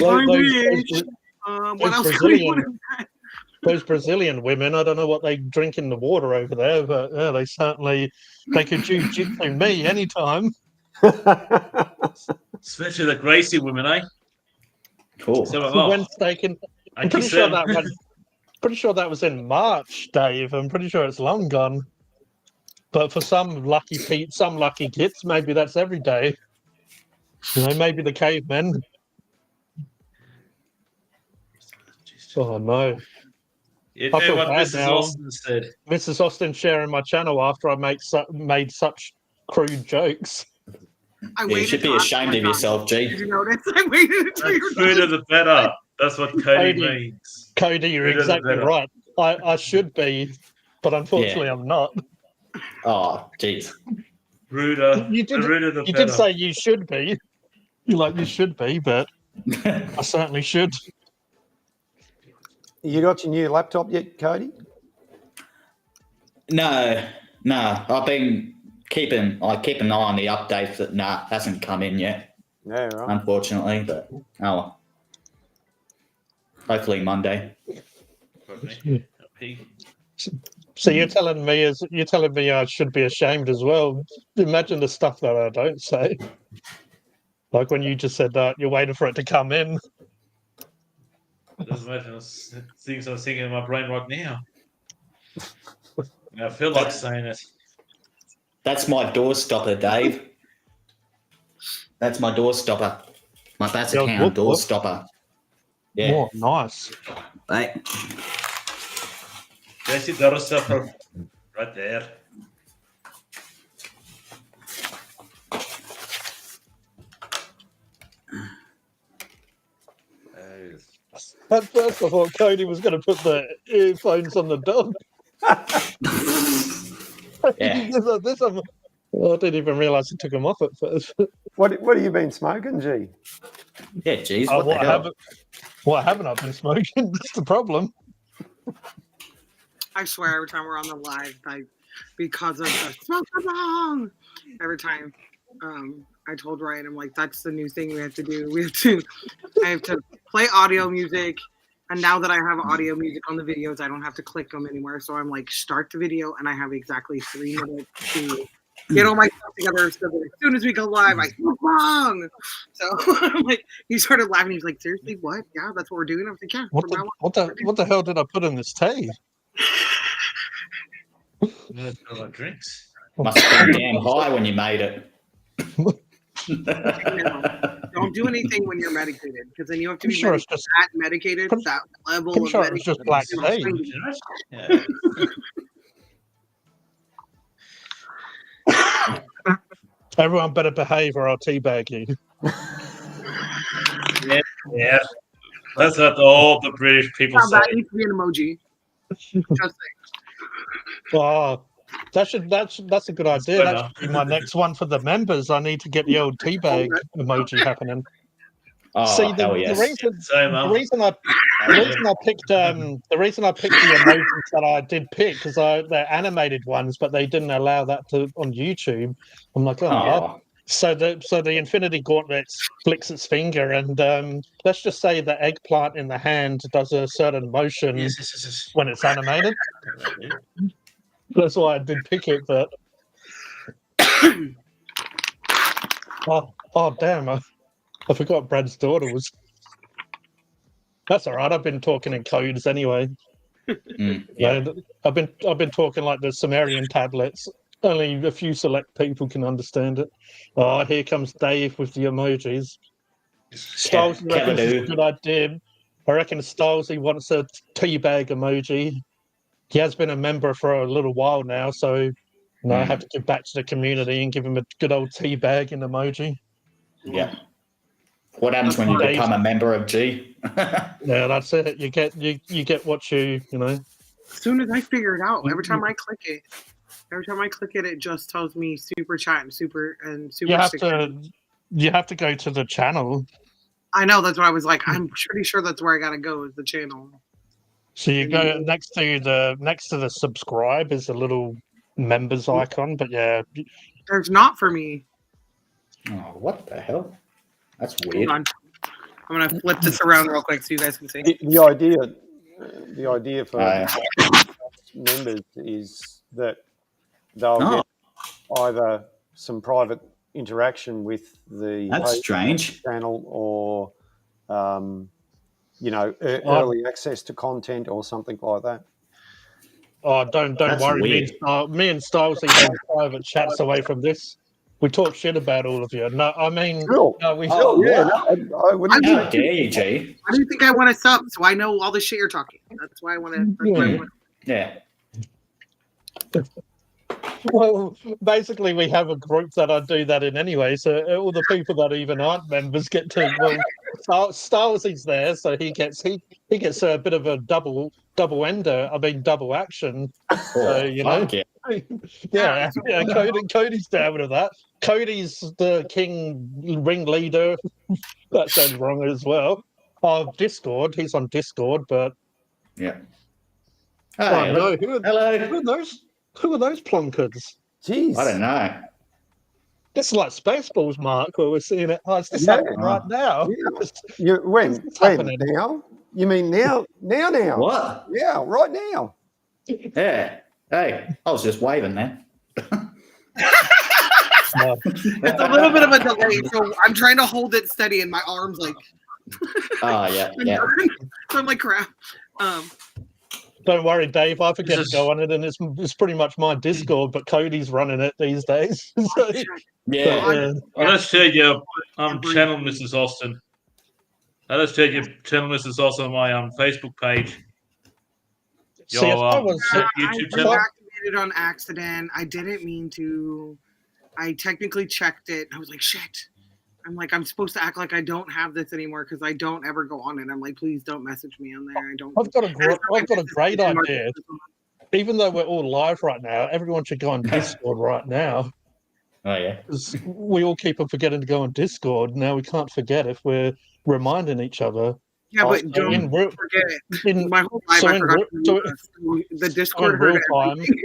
I'm rich. What else could we would have said? Those Brazilian women, I don't know what they drink in the water over there, but yeah, they could jiu-jitsu me anytime. Especially the Gracie women, eh? Cool. So, oh, Wednesday can. I'm pretty sure that was in March, Dave. I'm pretty sure it's long gone. But for some lucky kids, maybe that's every day. You know, maybe the cavemen. Oh no! you I know feel what bad Mrs. now. Austin said. Mrs. Austin sharing my channel after I made such crude jokes. I Yeah, you waited should be till ashamed after of I yourself, Did G. you notice? I waited until you The were sooner done. the better. That's what Cody Cody. means. Cody, you're It doesn't exactly matter. right. I should be, but unfortunately I'm not. Oh, jeez. Ruder. You The did- ruder the You better. did say you should be. You should be, but I certainly should. You got your new laptop yet, Cody? No. I've been keeping an eye on the updates that hasn't come in yet, Yeah, right. unfortunately. But oh well. Hopefully Monday. So you're telling me I should be ashamed as well. Imagine the stuff that I don't say. Like when you just said that you're waiting for it to come in. It doesn't matter. Things I'm thinking in my brain right now. I feel like saying it. That's my door stopper, Dave. That's my door stopper. My Bass Yeah, account whoop, door whoop. stopper. Yeah. Oh, nice. Hey. That's it. That'll suffer right there. At first, I thought Cody was going to put the earphones on the dog. Yeah. I didn't even realise he took them off at first. What have you been smoking, G? Yeah, geez. Oh, What the hell? haven't I been smoking? That's the problem. I swear every time we're on the live, because of the smoke along, every time I told Ryan, I'm like, that's the new thing we have to do. I have to play audio music. And now that I have audio music on the videos, I don't have to click them anymore. So I'm like, start the video, and I have exactly 3 minutes to get all my stuff together so that as soon as we go live, I smoke long. So I'm like, he started laughing. He's like, seriously, what? Yeah, that's what we're doing. I was like, yeah. What the hell did I put in this tea? Like drinks. Must have been damn high when you made it. Don't do anything when you're medicated, because then you have to be Sure, it's just that medicated, that level I'm of sure it's medication. just black tea. Yeah. Everyone better behave or I'll teabag you. Yeah. That's what all the British people Now, say. that needs to be an emoji. Just saying. Oh, that's a good idea. better. That should be my next one for the members. I need to get the old teabag emoji happening. Oh, See, hell yes. the reason I picked the emojis that I did pick because they're animated ones, but they didn't allow that on YouTube. I'm like, Oh, So the Infinity Gauntlet flicks its finger, and let's just say the eggplant in the hand does a certain motion Yes. when it's animated. That's why I did pick it, but oh damn! I forgot Brad's daughter was. That's all right. I've been talking in codes anyway. yeah. I've been talking like the Sumerian tablets. Only a few select people can understand it. Oh, here comes Dave with the emojis. Styles reckons it's a good idea. I reckon Stylesy wants a teabag emoji. He has been a member for a little while now, so I have to give back to the community and give him a good old teabag emoji. Yeah. What happens when you Dave. become a member of G? Yeah, that's it. You get what you know. As soon as I figure it out, every time I click it, it just tells me super chat and super You have sticker. to go to the channel. I know, that's why I was like, I'm pretty sure that's where I gotta go, is the channel. So you go next to the subscribe is a little members icon, but yeah, There's not for me. Oh, what the hell? That's Hold weird. on. I'm gonna flip this around real quick so you guys can see. The idea for members is that they'll get either some private interaction with the That's strange. channel or early access to content or something like that. oh, don't That's worry. weird. Me and Stylesy have private chats away from this. We talk shit about all of you. No, I mean, Cool. no, we. Oh, Yeah, wow. I wouldn't. How dare you, G? Why do you think I want to sub? So I know all the shit you're talking. That's why I want to. Yeah. Well, basically, we have a group that I do that in anyway. So all the people that even aren't members get to. Well, Stylesy's there, so he gets a bit of a double ender. I mean, double action. So you know, Fuck yeah. yeah. Cody's down with that. Cody's the king ringleader. That sounds wrong as well. Of Discord, he's on Discord, but Yeah. oh, Hey, no, look. who Hello. are those? Who are those plonkards? Jeez. I don't know. This is like Spaceballs, Mark, where we're seeing it. Oh, it's this Yeah. happening right now. Yeah. When happening? now? You mean now? Now? What? Yeah, right now. Yeah. Hey, I was just waving then. It's a little bit of a delay, so I'm trying to hold it steady, and my arms like. Oh, yeah. Yeah. So I'm like crap. Don't worry, Dave. I forget This to go on it, and it's pretty much my Discord, but Cody's running it these days. So, Yeah. Let's check your channel, Mrs. Austin. Let's check your channel, Mrs. Austin, on my Facebook page. see, if I was, YouTube I channel. activated on accident. I didn't mean to. I technically checked it. I was like, shit. I'm like, I'm supposed to act like I don't have this anymore because I don't ever go on it. I'm like, please don't message me on there. I don't. I've got a great idea. Even though we're all live right now, everyone should go on Discord right now. Oh, yeah. 'Cause we all keep on forgetting to go on Discord. Now we can't forget if we're reminding each other. Yeah, but So don't in real- forget it. in- My whole life, so I in forgot real- to so- do the Discord in heard real time, everything.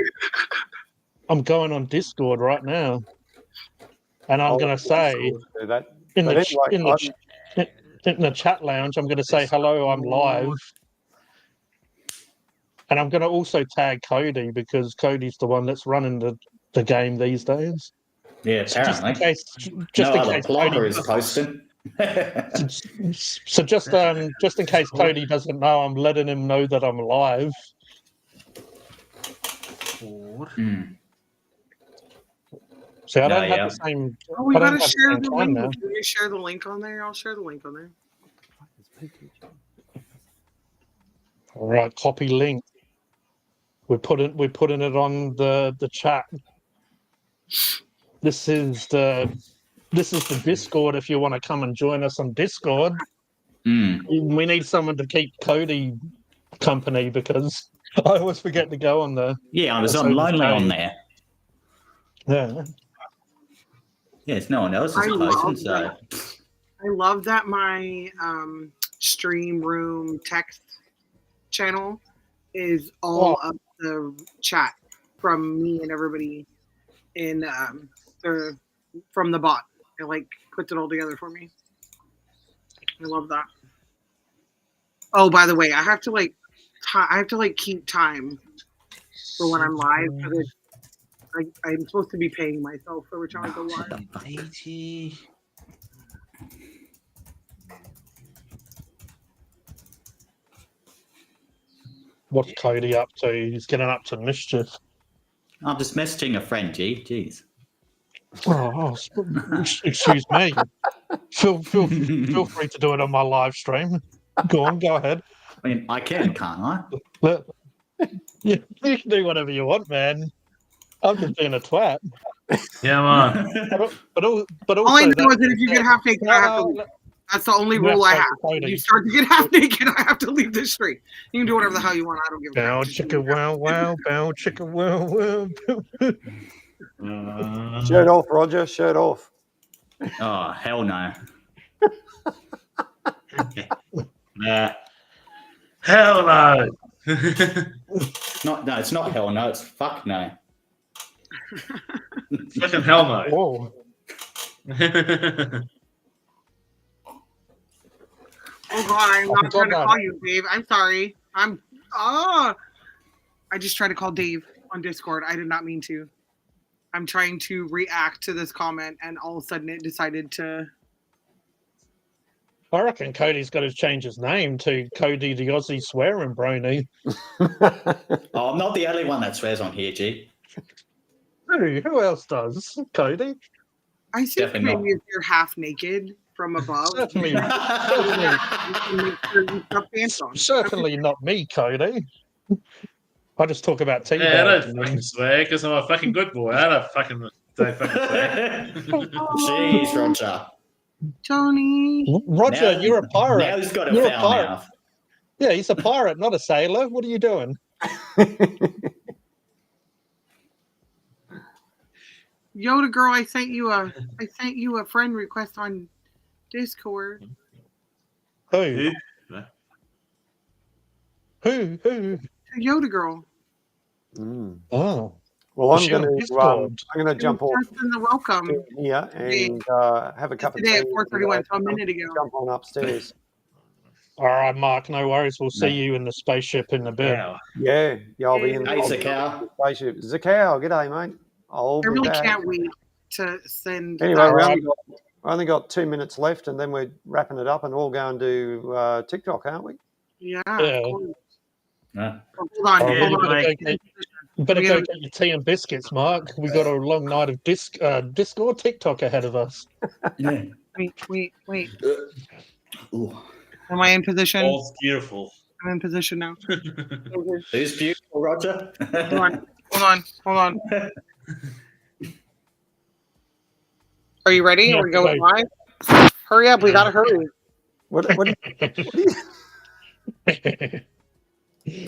I'm going on Discord right now, and I'm going to say Do that. in But the anyway, in the chat lounge, I'm going to say hello. I'm live, and I'm going to also tag Cody because Cody's the one that's running the game these days. Yeah, So just in apparently. case, No other Cody, plonker is posting. so just in case Cody doesn't know, I'm letting him know that I'm live. Mm. See, I No, don't have yeah. the same. Oh, we I don't gotta have share the the same time link. now. Can you share the link on there? I'll share the link on there. All right, copy link. We're putting it on the chat. This is the Discord. If you want to come and join us on Discord, Mm. we need someone to keep Cody company because I always forget to go on there. Yeah, I was That's on so lonely on strange. there. Yeah. Yeah, it's no one else is I posting, love so. that. I love that my stream room text channel is all of the chat from me and everybody in from the bot. It like puts it all together for me. I love that. Oh, by the way, I have to keep time for when I'm live because I'm supposed to be paying myself every time I go live. What's Cody up to? He's getting up to mischief. I'm just messaging a friend, G. Jeez. Excuse me. Feel free to do it on my live stream. Go on, go ahead. I mean, I can, can't I? Look, you can do whatever you want, man. I'm just being a twat. Yeah, man. But also, All I know that- is that if you get half naked, I have to leave. That's the only You rule I have have. to If leave. you start to get half naked, I have to leave the street. You can do whatever the hell you want. I don't give a Bow crap. chicka wow wow, bow chicka wow wow. Shirt off, Roger. Shirt off. Oh, hell no. Nah. Hell no. No, it's not hell no. It's fuck no. Fucking hell no. Whoa. Oh God, I'm I not forgot trying to about call it. you, Dave. I'm sorry. I just tried to call Dave on Discord. I did not mean to. I'm trying to react to this comment, and all of a sudden it decided to. I reckon Cody's got to change his name to Cody the Aussie swearing brony. Oh, I'm not the only one that swears on here, G. Who else does? Cody? I think Definitely maybe if you're half naked from above, Certainly, you can make sure you have pants on. certainly not me, Cody. I just talk about tea. Yeah, I don't fucking swear because I'm a fucking good boy. I don't fucking swear. Jeez, Roger. Tony. Roger, Now- you're a pirate. Now he's got a You're a foul pirate. mouth. Yeah, he's a pirate, not a sailor. What are you doing? Yoda girl, I sent you a friend request on Discord. Who? Who? Who? Yoda girl. Mm. Oh. Well, I'm Is she going on to Discord? jump off Just in the welcome here and have a cup of tea. today at 4:31, so a minute ago. Jump on upstairs. All right, Mark. No worries. We'll see you in the spaceship in a bit. Yeah, I'll be in Hey, the Zakao. spaceship. Zakao, g'day, mate. I'll I be really back. can't wait to send. Anyway, that. we only got 2 minutes left, and then we're wrapping it up, and all going to TikTok, aren't we? Yeah. Yeah. Of course. Yeah. Hold on. Yeah, Hold on. mate. Better We go gotta- get your tea and biscuits, Mark. We got a long night of Discord TikTok ahead of us. Yeah. Wait. Ooh. Am I in position? All's beautiful. I'm in position now. Who's beautiful, Roger? Hold on. Are you ready? Yeah, Are we going right. live? Hurry up. We gotta hurry. What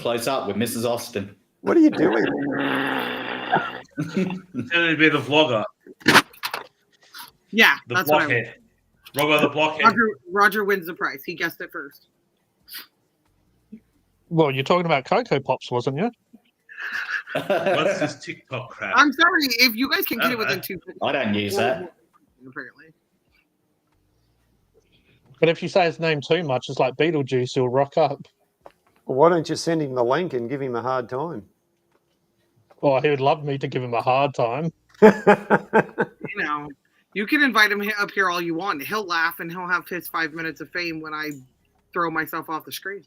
Close up with Mrs. Austin. are you doing? Pretending to be the vlogger, Yeah, the that's what I want. blockhead. Robbo the blockhead. Roger wins the prize. He guessed it first. Well, you're talking about Cocoa Pops, wasn't you? What's this TikTok crap? I'm sorry. If you guys can get it Okay. within 2 minutes. I don't use that. Apparently. But if you say his name too much, it's like Beetlejuice. He'll rock up. Well, why don't you send him the link and give him a hard time? Oh, he would love me to give him a hard time. You know, you can invite him up here all you want. He'll laugh and he'll have his 5 minutes of fame when I throw myself off the screen.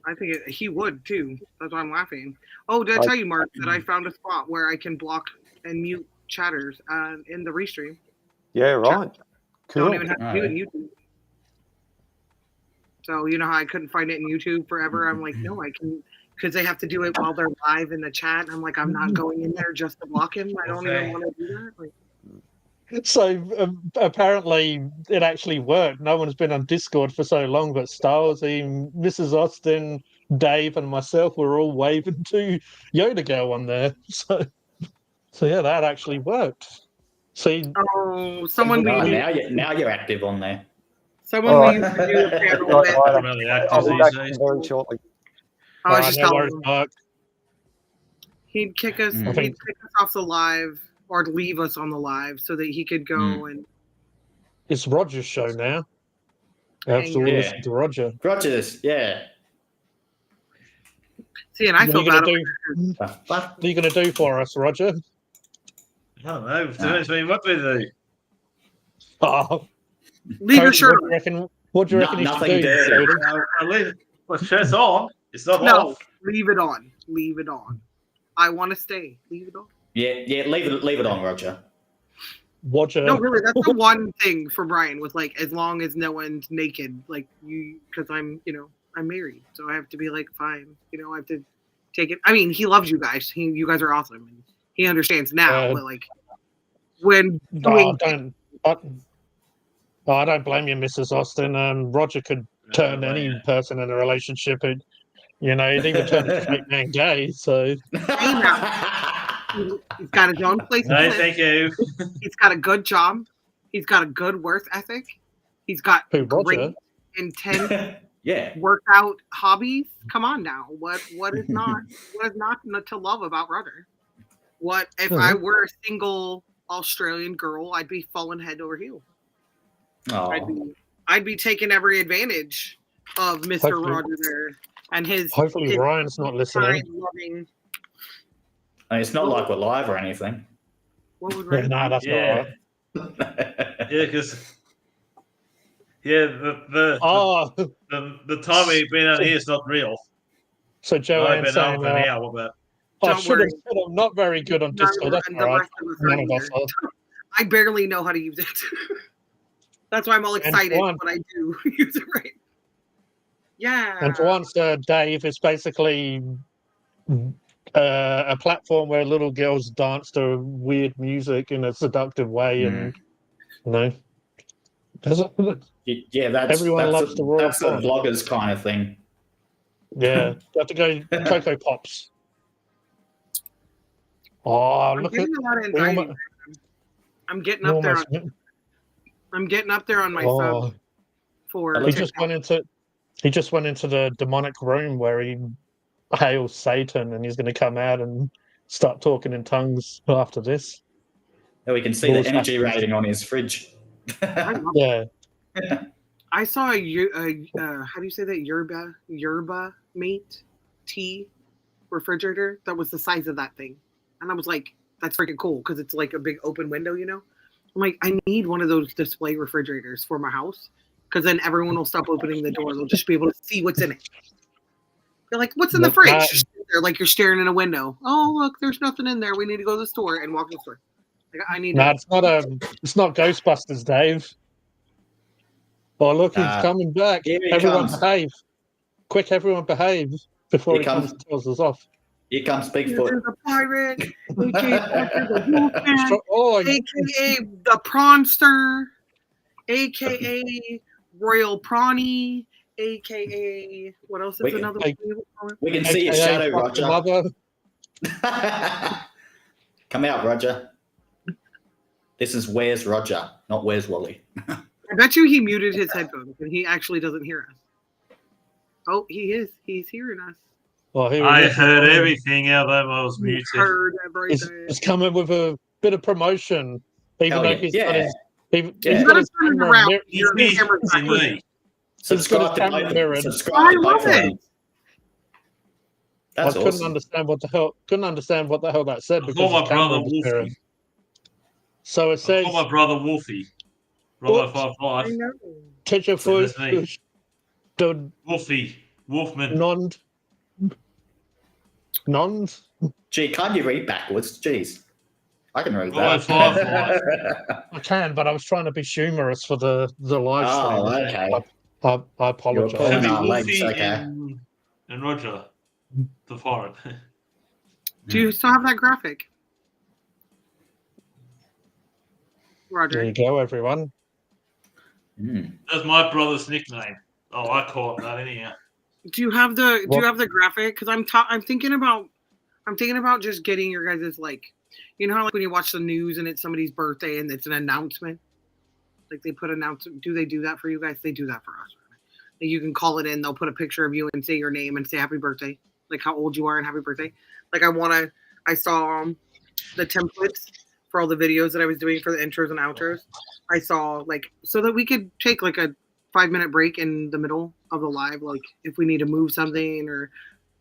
I think he would too. That's why I'm laughing. Oh, did I tell you, Mark, that I found a spot where I can block and mute chatters in the restream? Yeah, right. Cool. Don't even have to do it in YouTube. So you know how I couldn't find it in YouTube forever? I'm like, no, I can, because they have to do it while they're live in the chat. I'm like, I'm not going in there just to block him. I don't even want to do that. Like, So apparently it actually worked. No one's been on Discord for so long, but Stylesy, Mrs. Austin, Dave, and myself were all waving to Yoda Girl on there. So yeah, that actually worked. See, oh, someone Oh, we now you're active on there. someone All we right. used to do a panel Right, with. right. Really I'll active be these back days. very shortly. I was just no telling worries, him Mark. he'd kick us. Mm. He'd kick us off the live or leave us on the live so that he could go and. It's Roger's show now. Absolutely, Yeah. listen to Roger. Rogers, yeah. See, and I What are feel you gonna bad. do? But What are you going to do for us, Roger? I don't know. Depends on what we do. Oh, Leave your Cody, shirt what do on. you reckon? What do you reckon he should Nothing do? dirty. Cody? I leave my shirt's on. It's not No, off. leave it on. Leave it on. I want to stay. Leave it on. yeah, leave it on, Roger. Roger. No, really, that's the one thing for Brian with like, as long as no one's naked, like you, because I'm, I'm married, so I have to be like, fine, I have to take it. I mean, he loves you guys. You guys are awesome, and he understands now. But like, when doing, I don't blame you, Mrs. Austin. Roger could turn any person in a relationship. He'd even turn a straight man gay. So he's got his own place. No, thank you. He's got a good job. He's got a good work ethic. He's got great, intense, workout hobbies. Come on now, what is not to love about Roger? What if I were a single Australian girl? I'd be falling head over heels. I'd be taking every advantage of Mr. Roger there and his. Hopefully, Ryan's not listening. Loving. It's not like we're live or anything. What would Ryan? No, that's not right. Yeah, because the time we've been out here is not real. So Joanne's saying, what about? I should have said I'm not very good on Discord. That's all right. None of us are. I barely know how to use it. That's why I'm all excited when I do use it right. Yeah. And for once, Dave is basically a platform where little girls dance to weird music in a seductive way, and that's everyone loves the Royal. That's the vloggers kind of thing. Yeah, you have to go Cocoa Pops. Oh, look at! I'm getting up there. I'm getting up there on my phone. He just went into the demonic room where he hails Satan, and he's going to come out and start talking in tongues after this. Oh, we can see the energy rating on his fridge. Yeah. I saw how do you say that, yerba mate tea refrigerator that was the size of that thing, and I was like, that's freaking cool because it's like a big open window, I'm like, I need one of those display refrigerators for my house because then everyone will stop opening the door. They'll just be able to see what's in it. They're like, what's in the fridge? They're like, you're staring in a window. Oh, look, there's nothing in there. We need to go to the store and walk to the store. Like, I need. No, it's not Ghostbusters, Dave. Oh, look, he's coming back. Everyone behave. Quick, everyone behave before he comes and tells us off. Here comes Bigfoot. There's a pirate, aka the Wolfman, aka the Prawnster, aka Royal Prawny, aka what else is another one? We can see your shadow, Roger. Come out, Roger. This is Where's Roger, not Where's Wally. I bet you he muted his headphones and he actually doesn't hear us. Oh, he is. He's hearing us. Well, I heard everything, although I was muted. Heard everything. He's coming with a bit of promotion, even though he's got his. He's got his camera around. Subscribe to camera mirrored. Subscribe to my phone. I couldn't understand what the hell that said I because call my his camera brother was Wolfie. mirrored. So it says. I call my brother Wolfie. Brother 55. Teacher for the Wolfie. Wolfman. Nons. Gee, can't you read backwards? Jeez. I can read that. I can, but I was trying to be humorous for the live stream. Oh, okay. I apologize. Wolfie and Roger, the foreign. Do you still have that graphic, Roger? There you go, everyone. That's my brother's nickname. Oh, I call it that anyhow. Do you have the graphic? Because I'm thinking about just getting your guys' like, how like when you watch the news and it's somebody's birthday and it's an announcement, like they put announcement. Do they do that for you guys? They do that for us. Right? Like you can call it in. They'll put a picture of you and say your name and say happy birthday, like how old you are and happy birthday. Like I saw the templates for all the videos that I was doing for the intros and outros. I saw like so that we could take like a 5-minute break in the middle of the live, like if we need to move something or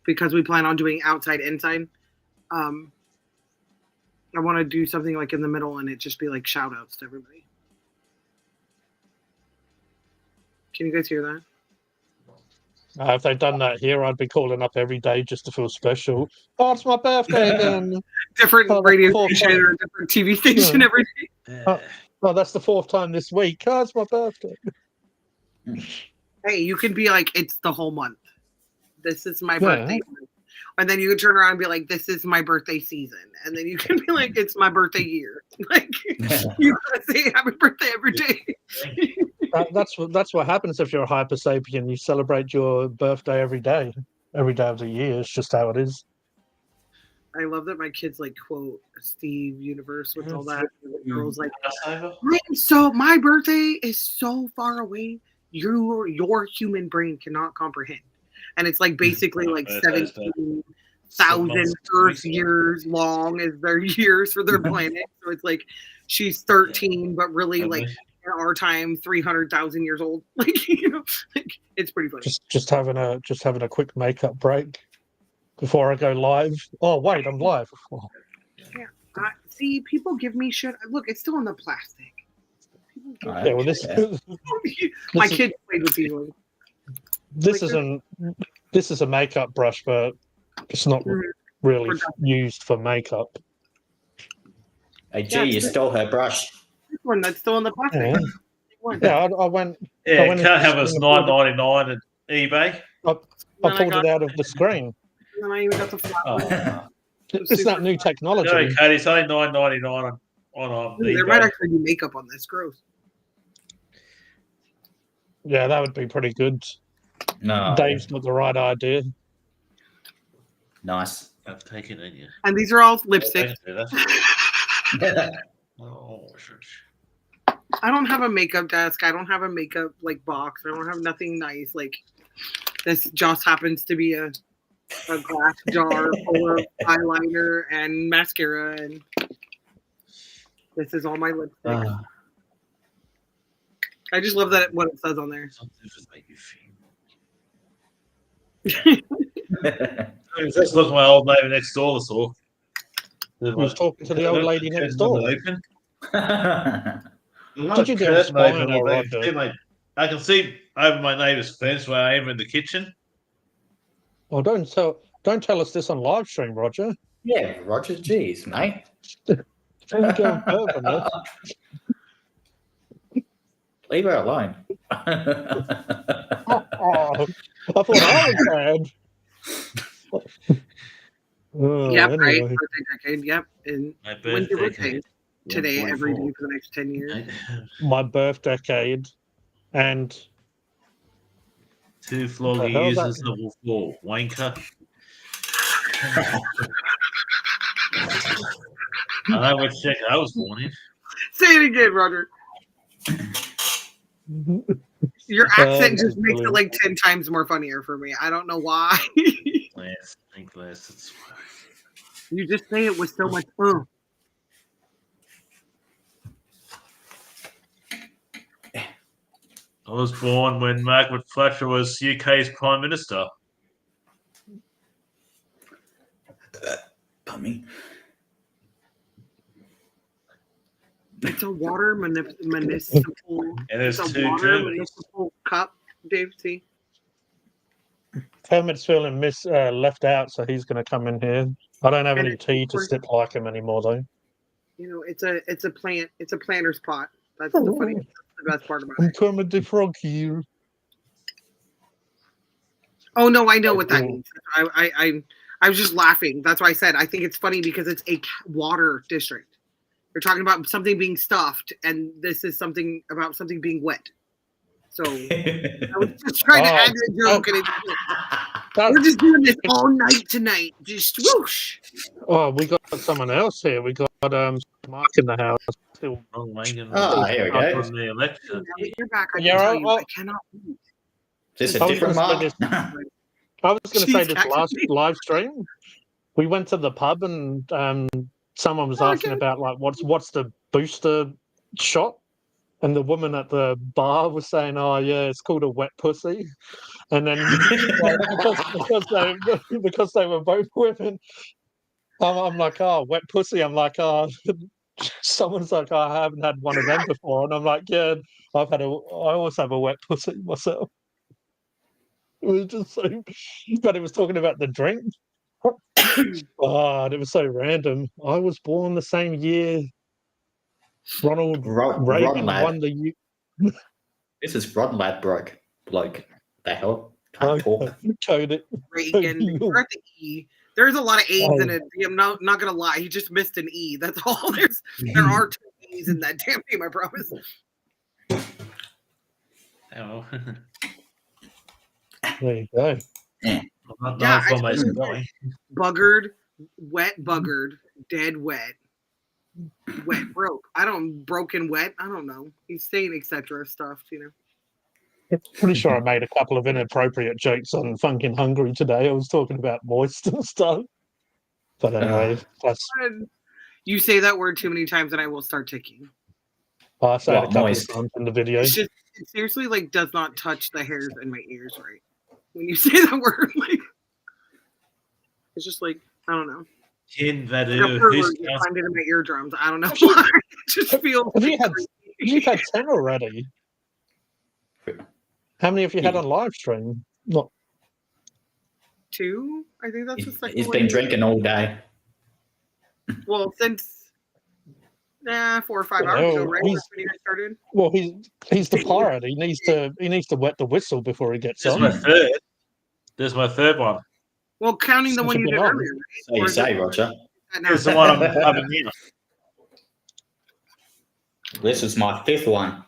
because we plan on doing outside inside. I want to do something like in the middle and it just be like shout outs to everybody. Can you guys hear that? If they'd done that here, I'd be calling up every day just to feel special. Oh, it's my birthday again. Different Oh, that's radio four station times. or different TV station Yeah. every day. Oh, that's the 4th time this week. Oh, it's my birthday. Hey, you can be like, it's the whole month. This is my Yeah. birthday. And then you can turn around and be like, this is my birthday season. And then you can be like, it's my birthday year. Like, you gotta say happy birthday every day. That's what happens if you're a hyper sapien. You celebrate your birthday every day of the year. It's just how it is. I love that my kids like quote Steve Universe with all that. And the girls like, Passover? my birthday is so far away. Your human brain cannot comprehend. And it's like basically like Yeah, that is bad. 17,000 Earth years long is their years for their planet. So it's like she's 13, but really like in our time 300,000 years old. Like, you know, like, it's pretty funny. Just having a quick makeup break before I go live. Oh wait, I'm live. Oh, See, people give me shit. Look, it's still in the plastic. People give yeah, well this my this is- kids played with these ones. this is a makeup brush, but it's not really used for makeup. Hey, G, you stole her brush. This one that's still in the plastic. Yeah. One. Yeah, I went. Yeah, I went can't into have us Singapore. $9.99 at eBay. I pulled it out of the screen. And then I even got the flower. It's not new technology. No, Katie, it's only $9.99 on There might eBay. actually be makeup on this. Gross. Yeah, that would be pretty good. No. Dave's got the right idea. Nice. I've taken it, yeah. And these are all lipstick. Oh, shush. I don't have a makeup desk. I don't have a makeup like box. I don't have nothing nice. Like this just happens to be a glass jar full of eyeliner and mascara, and this is all my lipstick. I just love that what it says on there. Something just make you feel. Just look at my old neighbour next door, that's all. I was talking to the old lady next door. Open. Did you get a spine or like I can see over my neighbour's fence where I am in the kitchen. Well, don't tell us this on live stream, Roger. Yeah, Roger, geez, mate. Don't go further, man. Leave her alone. Oh, I thought I was bad. Oh, Yep, right. anyway. Birthday decade. Yep. And My when's your birthday birthday? Today, every day 144. for the next 10 years. My birth decade, and Two The floggy hell is users that? level 4. Wanker. I know which check I was born in. Say it again, Roger. Your accent just makes it like 10 times more funnier for me. I don't know why. Last, I think last. That's why. You just say it with so much. I was born when Margaret Thatcher was UK's Prime Minister. Pardon me. It's a water municipal. And there's It's a two water Germans. municipal cup, Dave. See, Kermit's feeling left out, so he's going to come in here. I don't have And any tea to sip like him anymore, though. you know it's a plant. It's a planter's pot. That's the funny. That's the best part about I'm it. Kermit the Frog here. Oh no, I know what that Cool. means. I was just laughing. That's why I said I think it's funny because it's a water district. You're talking about something being stuffed, and this is something about something being wet. So I was just trying to add the joke, and we're just doing this all night tonight. Just whoosh. Oh, we got someone else here. We got Mark in the house. Still, Wrong Megan. Oh, here we go. On the election. Now that you're back, I can Yeah, tell you, oh. I cannot. Wait. Is this I a was different gonna Mark? say I was going to say Jeez, this actually. last live stream. We went to the pub and someone was Oh, asking okay. about like what's the booster shot, and the woman at the bar was saying, "Oh yeah, it's called a wet pussy," and then like, because they were both women, I'm like, "Oh, wet pussy." I'm like, "Oh." Someone's like, "Oh, I haven't had one of them before," and I'm like, "Yeah, I always have a wet pussy myself." was just so. But it was talking about the drink. Oh, and it was so random. I was born the same year Ronald Ron Reagan Lad. won the This is Ron Ladbroke. Bloke. The hell? Can't talk. code it. Reagan. We're at the E. There's a lot of A's in Oh. it. I'm not gonna lie. He just missed an E. That's all. There are 2 E's in that damn name. I promise. Oh. There you go. Not Yeah, from my actually- guy. Buggered, wet, buggered, dead, wet, broke. Broken, wet. I don't know. He's saying etc. stuff, Pretty sure I made a couple of inappropriate jokes on Funkin' Hungry today. I was talking about moist and stuff. But anyway, that's You say that word too many times and I will start ticking. I said What, a couple moist? of times in the video. It's just, it seriously like does not touch the hairs in my ears right when you say that word. Like it's just like I don't know. Kin Like a Vadu. pervert Who's you find it in my eardrums. I don't know why. It just feels. Have you had- crazy. You've had 10 already. How many have you had on live stream? Not 2? I think that's the second He's one. been drinking all day. Well, since 4 or 5 Yeah, hours ago, right? he's- That's when you guys started. well. He's the pirate. He needs to wet the whistle before he gets This is on. my third. This is my third one. Well, counting the Since one you've you been did on. earlier, right? So you Or is say, it- Roger. No, This is the one I'm having here. This is my 5th one.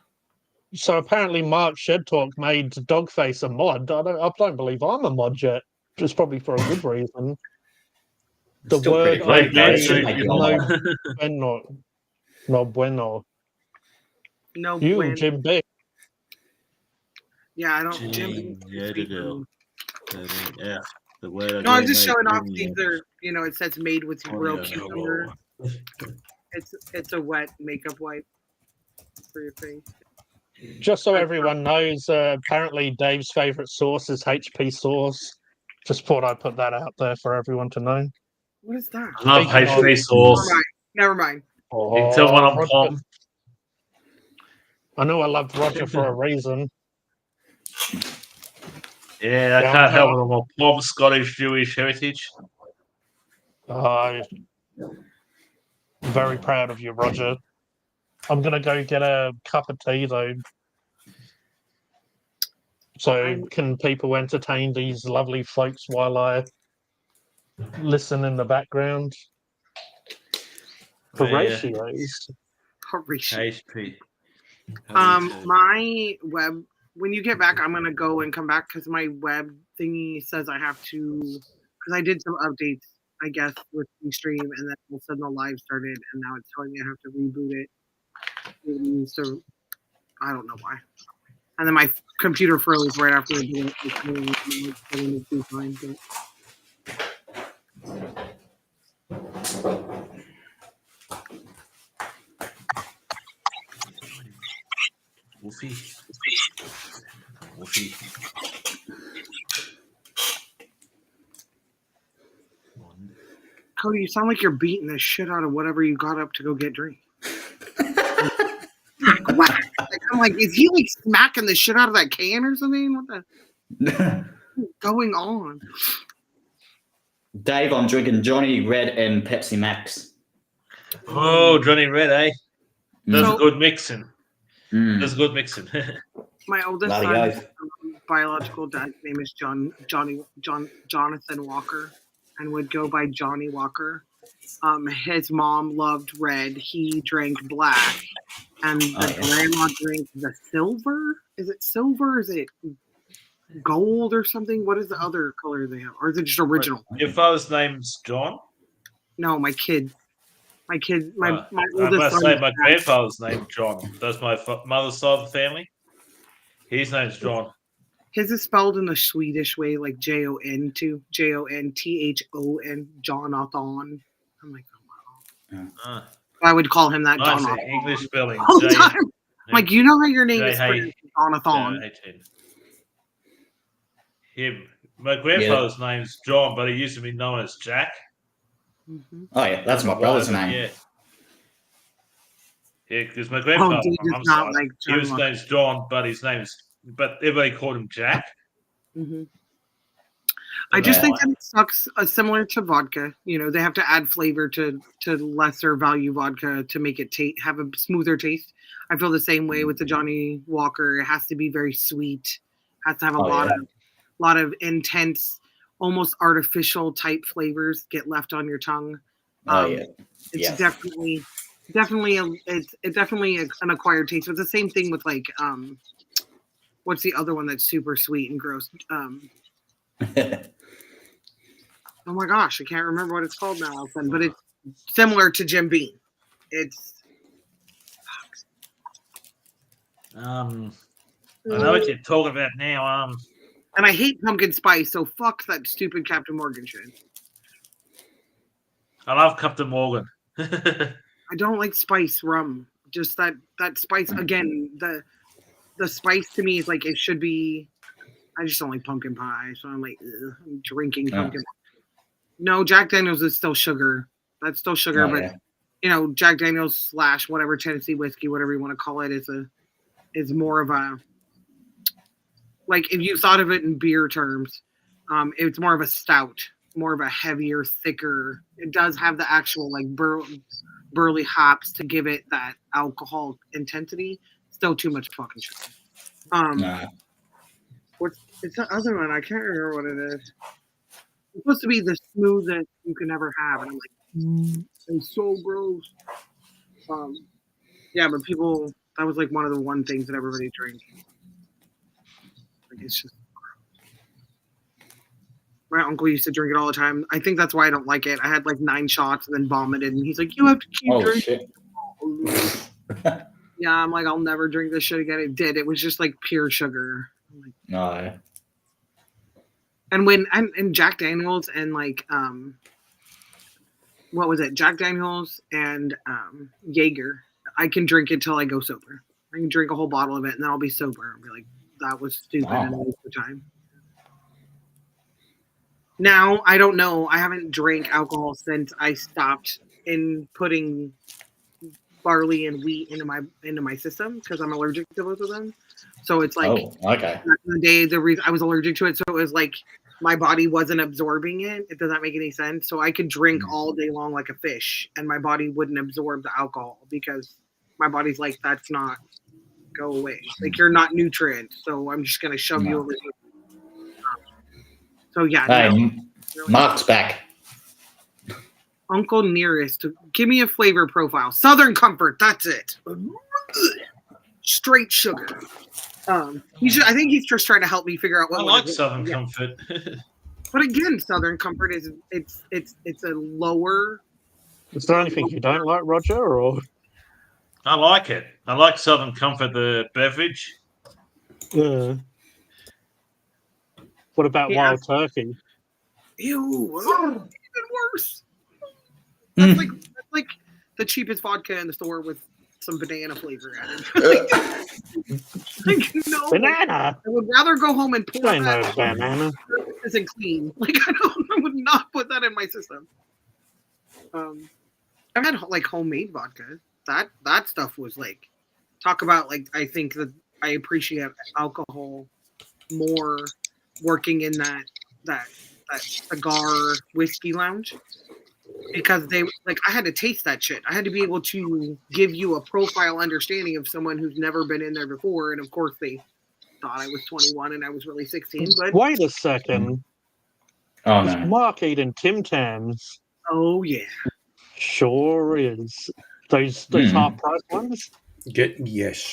So apparently, Mark Shedtalk made Dogface a mod. I don't believe I'm a mod yet. Just probably for a good reason. The Still pretty word great, though. It I should gave make is you no laugh. bueno. No bueno. no You, when. Jim Beck. Yeah, I don't. Jim. Jim, yeah, the girl. Yeah, the word. No, I'm just gave, showing mate, off. Jimmy. These are, it says made with Oh, real yeah, cucumber. hello. It's a wet makeup wipe for your face. Just so everyone knows, apparently Dave's favorite sauce is HP sauce. Just thought I'd put that out there for everyone to know. What is that? I love Speaking of- HP sauce. Never mind. You can tell when I'm Roger- Tom. I know I loved Roger for a reason. Yeah, I Yeah, can't help no. it. I'm a Tom Scottish Jewish heritage. Very proud of you, Roger. I'm gonna go get a cup of tea though. So can people entertain these lovely folks while I listen in the background? Oh, yeah. Horatios. Horatio. HP. My web. When you get back, I'm gonna go and come back because my web thingy says I have to. Because I did some updates, I guess, with the stream, and then all of a sudden the live started, and now it's telling me I have to reboot it. So I don't know why. And then my computer froze right after I did it. Fine, but Wolfie. Wolfie. Cody, you sound like you're beating the shit out of whatever you got up to go get drink. What? Like, I'm like, is he like smacking the shit out of that can or something? What the what's going on? Dave, I'm drinking Johnny Red and Pepsi Max. Oh, Johnny Red, eh? That's So- good mixing. Mm. That's good mixing. My oldest Bloody son's oath. biological dad's name is Jonathan Walker, and would go by Johnny Walker. His mom loved red. He drank black, and the Oh, yeah. grandma drank the silver. Is it silver? Is it gold or something? What is the other color they have, or is it just original? Your father's name's John? No, my kid. My I oldest must son. say my grandfather's name John. That's my mother's side of the family. His name's John. His is spelled in the Swedish way, like Jon too. Jonthon. Jonathan. I'm like, oh wow. Ah, I would call him that. nice Jonathan. English spelling. All the J- time. I'm like, you know how your name J- is hey. pronounced Jonathan. J-A-T. Him. My grandfather's name's John, but he used to be known as Jack. Mhm. Oh, yeah, that's my brother's Why, name. Yeah. Yeah, because my Oh, grandfather, dude, my it's mum's not side, like his John. name's John, but everybody called him Jack. Mm-hmm. I just Yeah. think that it sucks. Similar to vodka, you know, they have to add flavor to lesser value vodka to make it have a smoother taste. I feel the same way with the Johnny Walker. It has to be very sweet. Has to have a lot of intense, almost artificial type flavors get left on your tongue. It's definitely an acquired taste. It's the same thing with like what's the other one that's super sweet and gross? Oh my gosh, I can't remember what it's called now, Alton, but it's similar to Jim Beam. It's I know what you're talking about now. and I hate pumpkin spice, so fuck that stupid Captain Morgan shit. I love Captain Morgan. I don't like spice rum. Just that spice again. The spice to me is like it should be. I just don't like pumpkin pie, so I'm like I'm drinking pumpkin. No, Jack Daniels is still sugar. That's still sugar, but you know, Jack Daniels / whatever Tennessee whiskey, whatever you want to call it, is more of a like if you thought of it in beer terms, it's more of a stout, more of a heavier, thicker. It does have the actual like burly hops to give it that alcohol intensity. Still too much fucking sugar. It's the other one. I can't remember what it is. It's supposed to be the smoothest you can ever have, and I'm like, it's so gross. Yeah, but people, that was like one of the things that everybody drinks. Like it's just gross. My uncle used to drink it all the time. I think that's why I don't like it. I had like 9 shots and then vomited, and he's like, "You have to keep drinking." Shit. Yeah, I'm like, I'll never drink this shit again. It did. It was just like pure sugar. Like, No. And Jack Daniels and like what was it? Jack Daniels and Jaeger. I can drink it till I go sober. I can drink a whole bottle of it and then I'll be sober and be like, that was stupid and a waste of time. Now I don't know. I haven't drank alcohol since I stopped in putting barley and wheat into my system because I'm allergic to both of them. So it's like back in the day, the reason I was allergic to it, so it was like my body wasn't absorbing it. It doesn't make any sense. So I could drink all day long like a fish, and my body wouldn't absorb the alcohol because my body's like, that's not go away. Like you're not nutrient, so I'm just gonna shove you over here. So yeah. Hey, Mark's back. Uncle Nearest, give me a flavor profile. Southern Comfort, that's it. Straight sugar. I think he's just trying to help me figure out what. I like Southern Comfort. But again, Southern Comfort is it's a lower. Is there anything you don't like, Roger? Or I like it. I like Southern Comfort, the beverage. what about Wild Turkey? Ew, even worse. That's like the cheapest vodka in the store with some banana flavor added. Like, no, Banana. I would rather go home and pour I know that. banana. Isn't clean. Like I would not put that in my system. I've had like homemade vodka. That stuff was like, talk about like I think that I appreciate alcohol more working in that cigar whiskey lounge. Because they like I had to taste that shit. I had to be able to give you a profile understanding of someone who's never been in there before. And of course they thought I was 21 and I was really 16. But Wait a second. Oh Is no. Mark eating Tim Tams? oh yeah. Sure is. Those half price ones? Yes.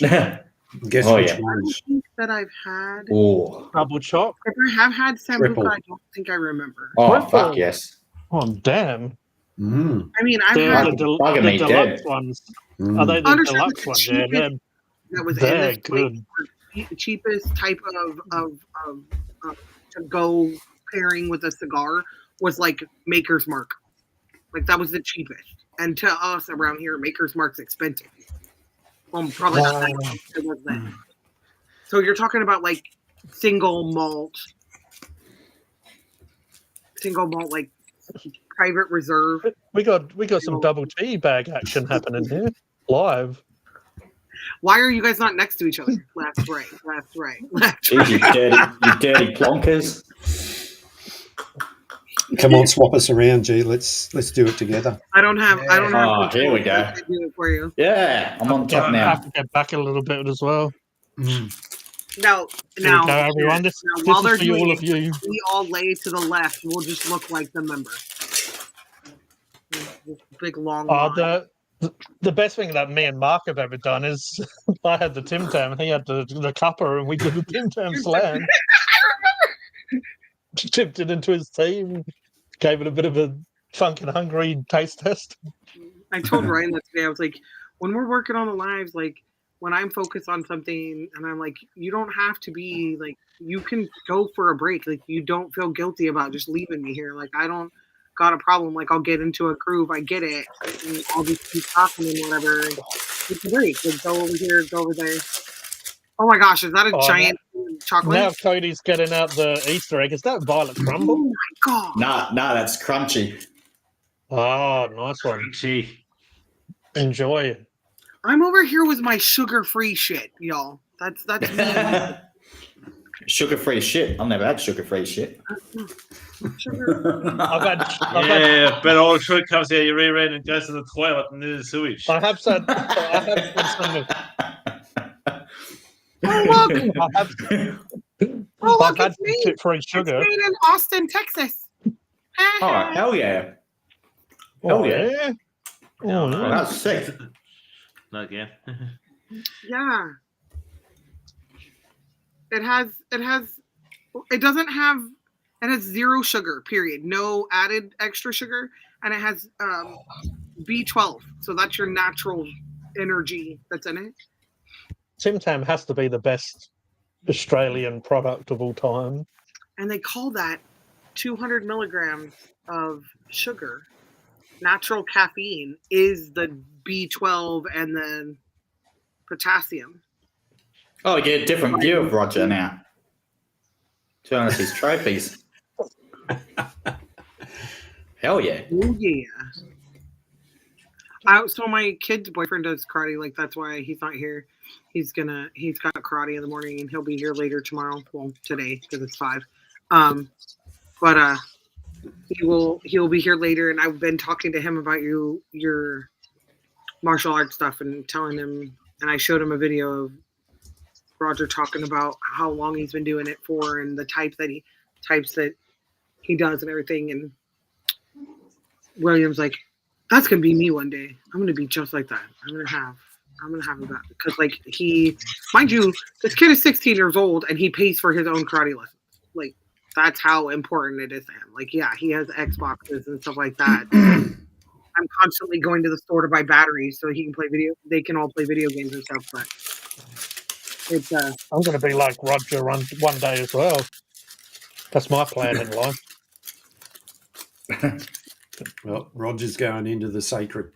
Guess Oh, which yeah. I ones? don't think that I've had. Oh. Double chop? If I have had Triple. Sambuca, I don't think I remember. Oh, Triple. fuck yes. Oh damn. Mm. I mean, I've They're had Bugging me the dead. deluxe ones. Mm. Are they the Understand deluxe the ones? Yeah, cheapest- that was they're in this place. good. The cheapest type of to go pairing with a cigar was like Maker's Mark. Like that was the cheapest. And to us around here, Maker's Mark's expensive. Well, probably not that much. It was then. So you're talking about like single malt like private reserve. We got some double T bag action happening here. Live. Why are you guys not next to each other? Left, right, left, right, left. Jeez, you dirty plonkers. Come on, swap us around, G. Let's do it together. I don't have. Oh, here we go. I can do it for you. Yeah, I'm on top I now. have to get back a little bit as well. Now, Here we go, everyone. This while is they're for all doing of you. we all lay to the left. We'll just look like the member. This big long line. The best thing that me and Mark have ever done is I had the Tim Tam and he had the cuppa, and we did the Tim Tam slam. Tipped it into his team, gave it a bit of a funk and hungry taste test. I told Ryan that today. I was like, when we're working on the lives, like when I'm focused on something and I'm like, you don't have to be like, you can go for a break. Like you don't feel guilty about just leaving me here. Like I don't got a problem. Like I'll get into a groove. I get it. And I'll just keep talking and whatever. It's a break. Like go over here, go over there. Oh my gosh, is that a giant chocolate? Now Cody's getting out the Easter egg. Is that Violet Crumble? Oh my god. Nah, that's crunchy. Oh, nice one. Gee. Enjoy. I'm over here with my sugar-free shit, y'all. That's me. Sugar-free shit. I've never had sugar-free shit. Sugar. Yeah, but all the sugar comes out your rear end and goes to the toilet and into the sewage. I have said some of. Oh look! Oh look! I've had It's me. free sugar. It's made in Austin, Texas. Oh, hell yeah. Oh, yeah. yeah. Oh, Oh, yeah. that's sick. Not again. Yeah. It has zero sugar, period. No added extra sugar. And it has B12. So that's your natural energy that's in it. Tim Tam has to be the best Australian product of all time. And they call that 200 milligrams of sugar. Natural caffeine is the B12 and the potassium. Oh, you get a different view of Roger now. To honest, his trophies. Hell yeah. Oh yeah. So my kid's boyfriend does karate, like that's why he's not here. He's got karate in the morning and he'll be here later tomorrow. Well, today because it's 5. But he'll be here later, and I've been talking to him about your martial arts stuff and telling him, and I showed him a video of Roger talking about how long he's been doing it for and the types that he does and everything. And William's like, that's gonna be me one day. I'm gonna be just like that. I'm gonna have that because like mind you, this kid is 16 years old and he pays for his own karate lessons. Like that's how important it is to him. Like yeah, he has Xboxes and stuff like that. I'm constantly going to the store to buy batteries so he can play they can all play video games and stuff. But it's I'm going to be like Roger one day as well. That's my plan in life. Well, Roger's going into the sacred.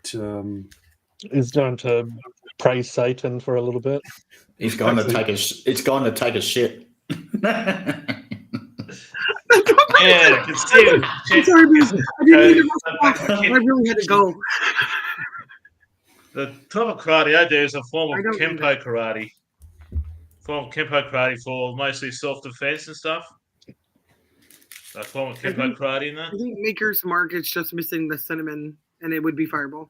He's going to praise Satan for a little bit. He's going to take a shit. Yeah, I'm sorry, man. I really had to go. The type of karate I do is a form I of don't do Kempo karate. For mostly self-defense and stuff. A form of Kempo karate in that. I think Maker's Mark is just missing the cinnamon, and it would be Fireball.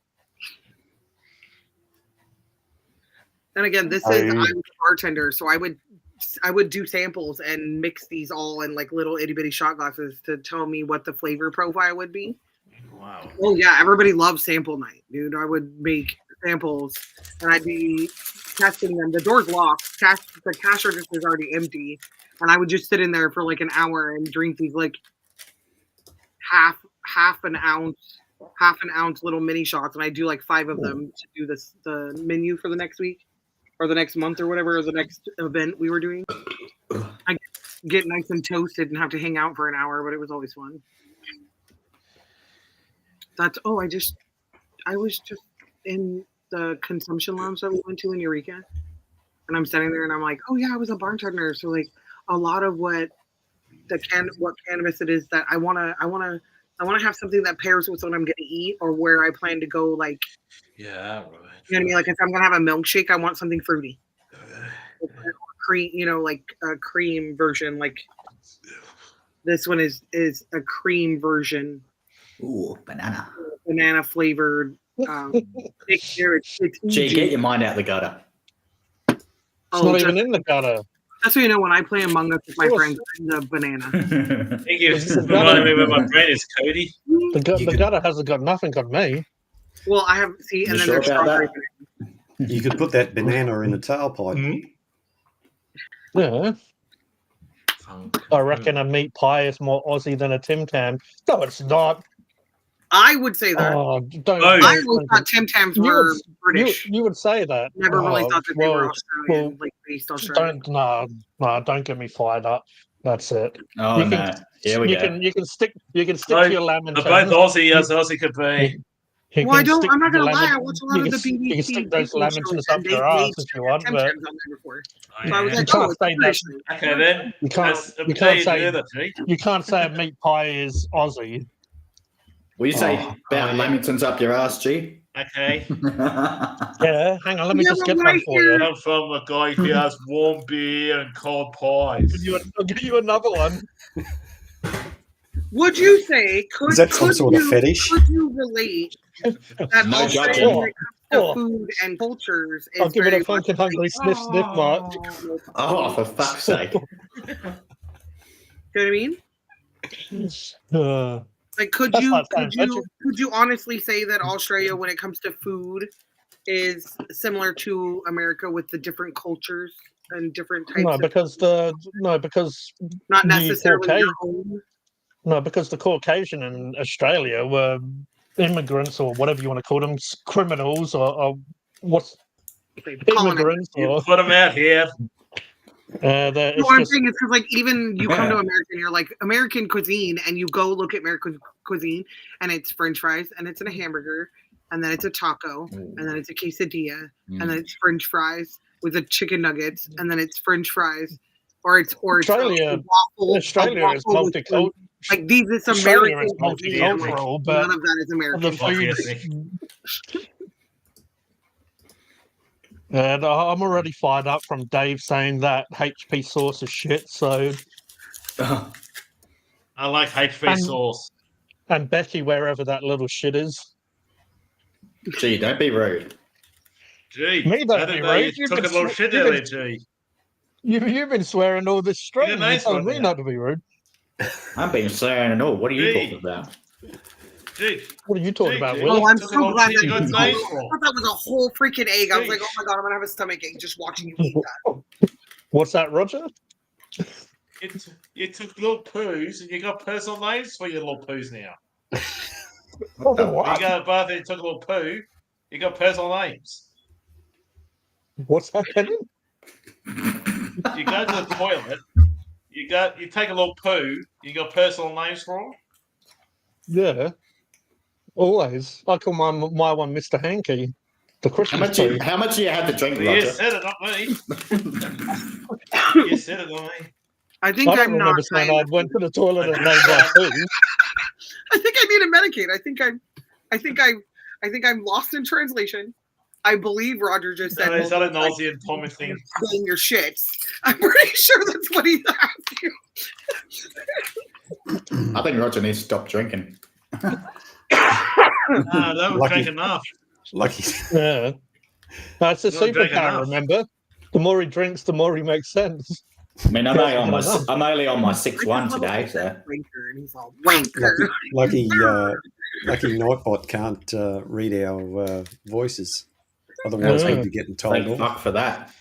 And again, I'm a bartender, so I would do samples and mix these all in like little itty bitty shot glasses to tell me what the flavor profile would be. Wow. Oh yeah, everybody loves sample night, dude. I would make samples and I'd be testing them. The door's locked. The cash register is already empty, and I would just sit in there for like an hour and drink these like half an ounce little mini shots, and I do like 5 of them to do the menu for the next week or the next month or whatever, or the next event we were doing. I get nice and toasted and have to hang out for an hour, but it was always fun. I was just in the consumption lounge that we went to in Eureka, and I'm standing there and I'm like, oh yeah, I was a bartender. So like a lot of what cannabis it is that I wanna have something that pairs with what I'm gonna eat or where I plan to go. Like, Yeah, right. you know what I mean? Like if I'm gonna have a milkshake, I want something fruity. Cream, like a cream version, like This one is a cream version, Ooh, banana. banana flavored. It's Gee, get your mind out the gutter. It's not even in the gutter. That's what you know when I play Among Us with my Of course. friends. I'm the banana. Thank you It's for the reminding me gutter. where my brain is, Cody. The gutter hasn't got nothing on me. Well, I have see, and You then sure there's about strawberry. that? You could put that banana in a tailpipe. Yeah. Funk. I reckon a meat pie is more Aussie than a Tim Tam. No, it's not. I would say that. Oh, don't. No. I don't- always thought Tim Tams You were would- British. You would say that. Never really Oh, thought that they were well, Australian, like based Australian. don't get me fired up. That's it. Oh, You no. Here we you go. can stick No, to your lamb and They're both Aussie as Aussie could be. Well, I'm not gonna lie. I watch a lot of the BBC. You can stick those people lamintons shows, up and your they ass made if you want, Tim but Tams on there before. Oh, So I was yeah. like, can't oh, it's say that. British. Okay then. you can't That's a you can't bit say further, G. you can't say a meat pie is Aussie. Will you say Oh, about yeah. lamingtons up your ass, G? Okay. Yeah, hang on, let me Yeah, just but get when one I for you. I'm from a guy who has warm beer and cold pies. I'll give you another one. Would you say could Is that some could sort of you, fettish? Could you relate that No Australia, judging. when it comes to Oh. food and cultures, is I'll give it very a funky much hungry sniff mark. Oh, for fuck's sake. You know what I mean? Uh, Like, could That's you not could saying you honestly say that Australia, when it comes to food, is similar to America with the different cultures and different types no, of because not the necessarily your Caucasian- own? because the Caucasian in Australia were immigrants or whatever you want to call them, criminals or what's Colonized. immigrants You or put them out here. it's What I'm just saying is because, like, even you come to Yeah. America and you're like American cuisine, and you go look at American cuisine, and it's French fries, and it's in a hamburger, and then it's a taco, and then it's a quesadilla, and then it's French fries with the chicken nuggets, and then it's French fries, or it's Australia- a waffle. Australia is waffle with multicultural. like these is Australia American is cuisine. I'm like, multicultural, but none of that is American. the Fuck food. yes, And I'm already fired up from Dave saying that HP sauce is shit. So, I like HP And- sauce. and Becky, wherever that little shit is, Gee, don't be rude. Gee, Me, don't I be didn't know you rude. You've took a been little sw- shit you've earlier, been- G. you've been swearing all this straight. You're a You're nice telling one me now. not to be rude. I'm being swearing and all. What are you Gee. talking about? Gee, What are you talking about, Gee, Will? Oh, I'm Took a so little glad shit, that you got I nice thought one. that was a whole freaking egg. I was like, Jeez. oh my god, I'm gonna have a stomach ache just watching you eat that. What's that, Roger? You took little poos and you got personal names for your little poos now. Oh, When you what? go to the bathroom and took a little poo, you got personal names. What's happening? You go to the toilet, you take a little poo, you got personal names for them. Yeah, always. I call my one Mr. Hanky, the How Christmas much, tree. how much do you have to drink, You Roger? said it, not me. You said it, not me. I think I don't I'm not. remember saying I went to the toilet and named my poo. I think I need to medicate. I think I'm lost in translation. I believe Roger just said No, is that an like, Aussie and Tommy thing? saying your shits. I'm pretty sure that's what he's asking. I think Roger needs to stop drinking. No, that was Lucky. drink enough. Lucky. Yeah, that's a Not drinking superpower. enough. Remember, the more he drinks, the more he makes sense. I mean, I'm only on my sixth one today, so. Wanker, and he's all wanker. Lucky Nightbot can't read our voices. Otherwise, Yeah. we'd be getting told Thank off. fuck for that.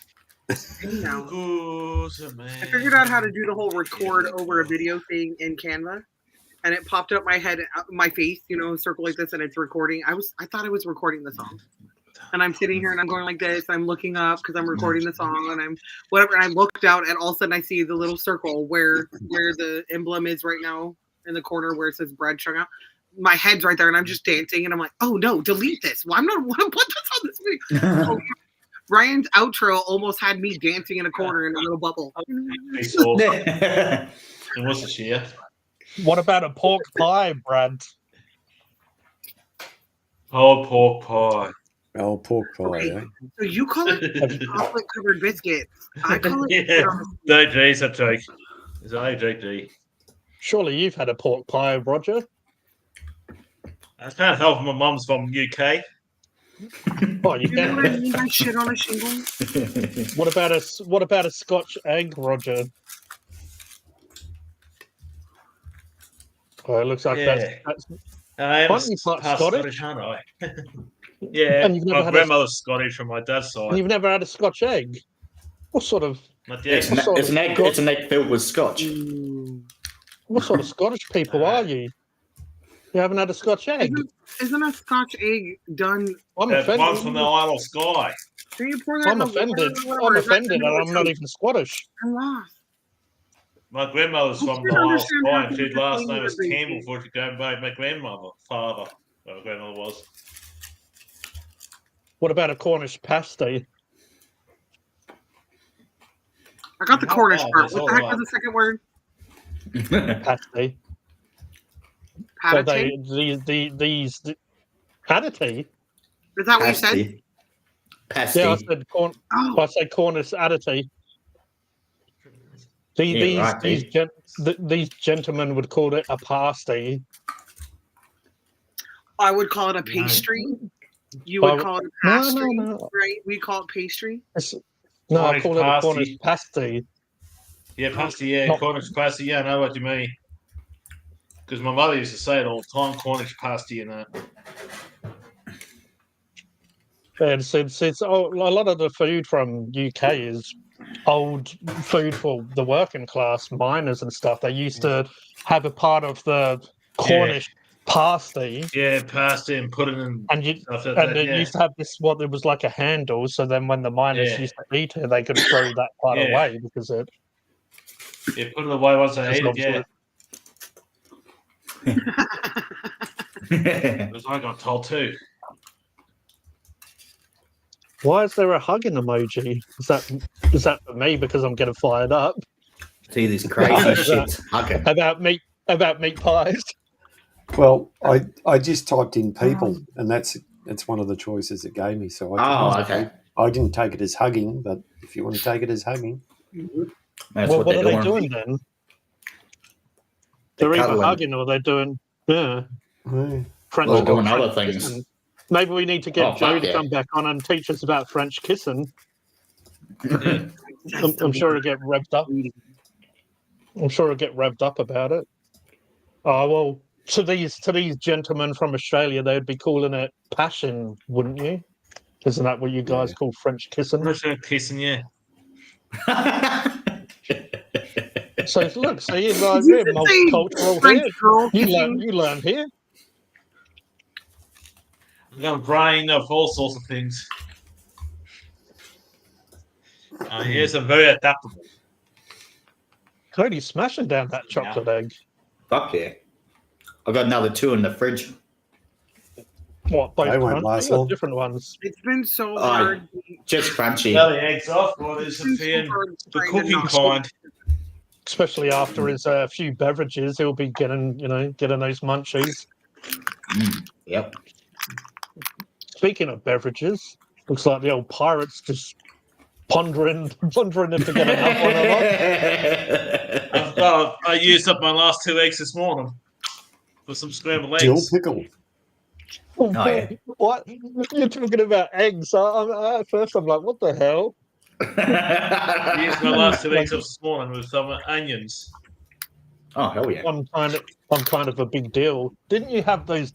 You know. Good man. I figured out how to do the whole record over a video thing in Canva, and it popped up my head, my face, circle like this, and it's recording. I thought I was recording the song, and I'm sitting here and I'm going like this. I'm looking up because I'm recording the song, and I'm whatever. And I looked out, and all of a sudden I see the little circle where the emblem is right now in the corner where it says bread strung out. My head's right there, and I'm just dancing, and I'm like, oh no, delete this. Well, I'm not want to put this on this video. Oh, Ryan's outro almost had me dancing in a corner in a little bubble. HP sauce. And what's the share? What about a pork pie, Brad? Oh, pork pie. Oh, pork pie, Okay. eh? So you call it chocolate covered biscuits. I call it. Yeah. No, G's a joke. It's a joke, G. Surely you've had a pork pie, Roger. I can't help my mum's from UK. Oh, you You know what I can. mean by shit on a shingle? What about a Scotch egg, Roger? Oh, it looks like Yeah. that's I am Aren't you part part Scottish? Scottish, aren't I? Yeah, And you've never my had grandmother's Scottish from my dad's and side. you've never had a Scotch egg. What sort of My It's, dad, an, it's, an egg, it's an egg filled with scotch. what sort of Scottish people are you? You haven't had a Scotch egg. Isn't a Scotch egg done? I'm one's from offended. the Isle of Skye. Do you pour that I'm in the water offended. or I'm whatever? Is that offended, and vanilla I'm not toast? even Scottish. I'm lost. My grandmother's I from can't the Isle of understand Skye, how and her people last think name they're was basic. Campbell before she came back. My grandmother was. What about a Cornish pasty? I got the Not Cornish bad, part. it's What the heck alright. was the second word? Pasty. So Patty? these adity. Is that what you said? Pasty. Pasty. Yeah, I said Oh, I say Cornish adity. Yeah, right, These gentlemen would call it a pasty. I would call it a pastry. You would call it a No, pastry, no. right? We call it pastry. No, I Cornish call it a pasty. Cornish pasty. Yeah, pasty, yeah, Not- Cornish pasty, yeah, I know what you mean. Because my mother used to say it all the time, Cornish pasty and that. And since a lot of the food from UK is old food for the working class miners and stuff. They used to have a part of the Cornish pasty, Yeah, pasty and put it in and you stuff like and that, it yeah. used to have this what it was like a handle. So then when the miners Yeah. used to eat it, they could throw that part Yeah. away because it. Yeah, put it away once I That's ate it, obviously- yeah. Because I got told too. Why is there a hugging emoji? Is that for me because I'm getting fired up See this crazy shit. Okay. about meat pies? Well, I just typed in people, and that's one of the choices it gave me. So Oh, okay. I didn't take it as hugging, but if you want to take it as hugging, That's Well, what what they're are they doing. doing then? They're either cuddling. hugging or they're doing French. Well, doing French other things. kissing. Maybe we need to get Oh, Joe fuck to yeah. come back on and teach us about French kissing. Yeah. I'm sure he'll get revved up. I'm sure he'll get revved up about it. Oh well, to these gentlemen from Australia, they'd be calling it passion, wouldn't you? Isn't that what you guys call French kissing? I'm not sure kissing, yeah. So look, see, like, You we're could say multicultural French here. girl You kissing. learn here. I'm going to brain of all sorts of things. Yes, I'm very adaptable. Cody smashing down that chocolate egg. Fuck yeah. I've got another 2 in the fridge. What? Both They won't crunchy last or long. different ones? It's been so Aye. hard. Just crunchy. Tell the eggs off, well, It's there's been a so hard the trying to cooking not- kind. Especially after his few beverages, he'll be getting those munchies. Yep. Speaking of beverages, looks like the old pirates just pondering if to get enough one or not. I used up my last 2 eggs this morning for some scrambled dill eggs. pickle. Oh, yeah. What? You're talking about eggs? At first, I'm like, what the hell? I used my last 2 eggs up this morning with some onions. Oh, hell yeah. I'm kind of a big deal. Didn't you have those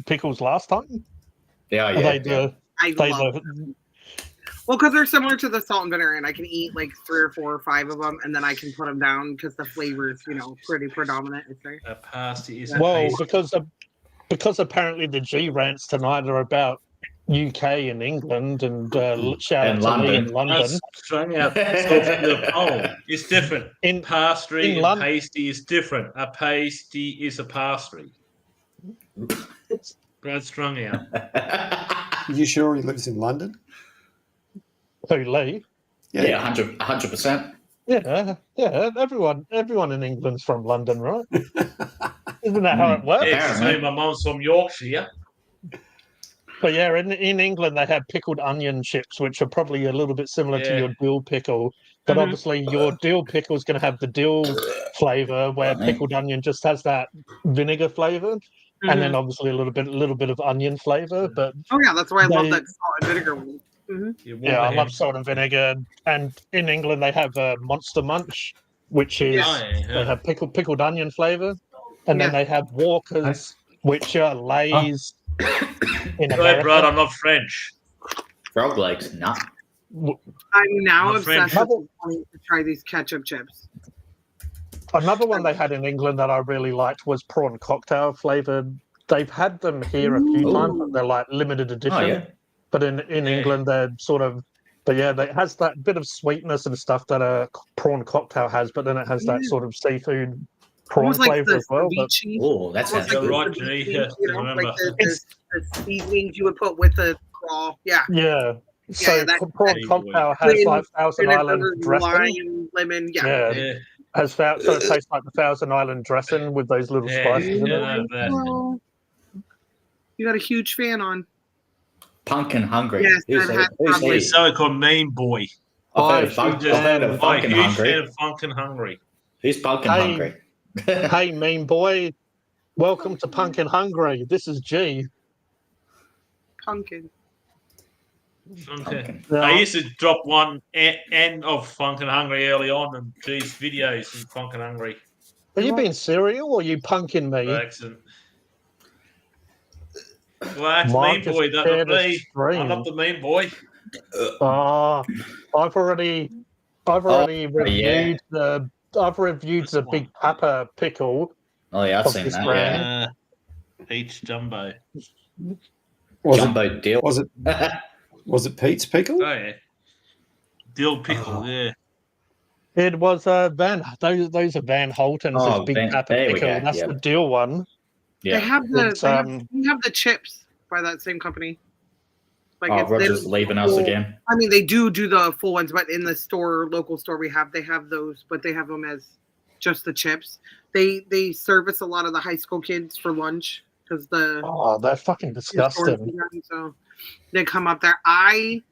pickles last time? Yeah, Are yeah. they I they love them. Well, because they're similar to the salt and vinegar, and I can eat like 3 or 4 or 5 of them, and then I can put them down because the flavor is, pretty predominant. Is there? A pasty is a well, pasty. because apparently the G rants tonight are about UK and England, and shout And out to Lee London. in London. That's straight out. The pole. It's different. In Pastry in and London- pasty is different. A pasty is a pastry. Brad Strong out. Are you sure he lives in London? who Lee? Yeah, 100%. Yeah. Everyone in England's from London, right? Isn't that how it works? Yeah, so my mum's from Yorkshire. But yeah, in England they have pickled onion chips, which are probably a little bit similar to Yeah. your dill pickle. But Mhm. obviously your dill pickle is going to have the dill flavour, where Right. pickled onion just has that vinegar flavour, and then Mhm. obviously a little bit of onion flavour. But Oh yeah, that's why I love they- that salt and vinegar one. Mhm. yeah, I love salt and vinegar. And in England they have Monster Munch, which is Oh, they yeah. have pickled onion flavour, and then Yeah. they have Walkers, which are Lay's in Go ahead, Brad. America. I'm not French. Frog legs, nah. I'm now I'm obsessed French. with wanting to try these ketchup chips. Another one they had in England that I really liked was prawn cocktail flavored. They've had them here a few times, but they're like limited edition. Oh yeah. But in Yeah. England, they're sort of, but yeah, it has that bit of sweetness and stuff that a prawn cocktail has, but then it has that Yeah. sort of seafood prawn Almost like flavor the as well. But ceviche. Oh, that sounds Almost like You're good. right, the G. ceviche, Yeah, you know, remember. like the It's- seasonings you would put with the claw. Yeah. yeah, so that- prawn that- cocktail has like Thousand Island Vinegar, dressing. lime, lemon. Yeah. Yeah, so it tastes like the Thousand Island dressing with those little Yeah. spices in it. Yeah. Well, you got a huge fan on. Pumpkin hungry. Yes, Who's I've he? had Who's probably he? He's so called Mean Boy. I've heard Hi, of Punk- huge I've heard of fan. Pumpkin Huge hungry. fan of Funkin' Hungry. Who's pumpkin Hey. hungry? Hey, mean boy, welcome to Pumpkin Hungry. This is G. Pumpkin. Pumpkin. I used to drop one end of Funkin' Hungry early on in G's videos in Funkin' Hungry. Are you being serial or are you punking By me? accident. Well, that's Mark Mean has Boy. That's shared a me. I stream. love the Mean Boy. Ah, I've already reviewed the This Big one. Papa pickle. Oh yeah, I've Of seen this that. brand. Yeah. Peach Jumbo. Was it, Jumbo deal. was it Pete's pickle? Oh yeah. Dill pickle. Yeah. It was Van. Those are Van Holten's Oh, Big Van- Papa there we pickle. go, That's yep. the deal one. They Yeah. have the It's, they have the chips by that same company. Like Oh, it's- they Roger's don't- leaving us again. I mean, they do the full ones, but in the local store they have those, but they have them as just the chips. They service a lot of the high school kids for lunch because the Oh, they're fucking disgusting. so they come up there. I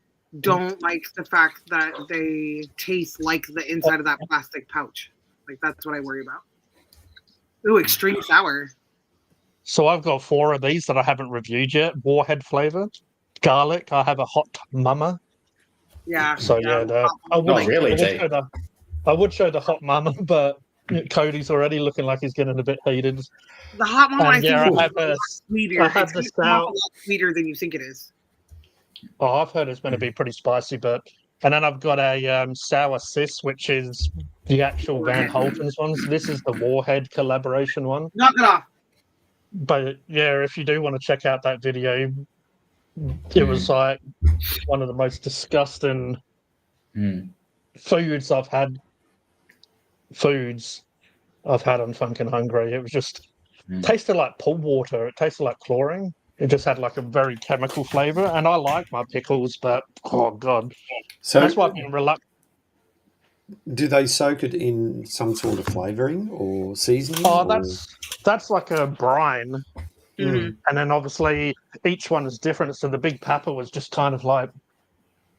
don't like the fact that they taste like the inside of that plastic pouch. Like that's what I worry about. Ooh, extreme sour. So I've got 4 of these that I haven't reviewed yet. Warhead flavor, garlic. I have a hot mama. Yeah. So yeah, I would, Oh, really, Jay? I would show the hot mama, but Cody's already looking like he's getting a bit heated. The hot mama, I And think, yeah, is I have a a, lot sweeter. I have It's the gonna come off stout. a lot sweeter than you think it is. Oh, I've heard it's going to be pretty spicy, but and then I've got a sour sis, which is the actual Van Holten's ones. This is the Warhead collaboration one. Knock it off. But yeah, if you do want to check out that video, it was like one of the most disgusting Mm. foods I've had on Funkin' Hungry. It was just tasted like pool water. It tasted like chlorine. It just had like a very chemical flavor, and I like my pickles, but oh god, So that's why I've been reluctant. do they soak it in some sort of flavouring or seasoning? Oh, or- that's like a brine, Mhm. and then obviously each one is different. So the Big Papa was just kind of like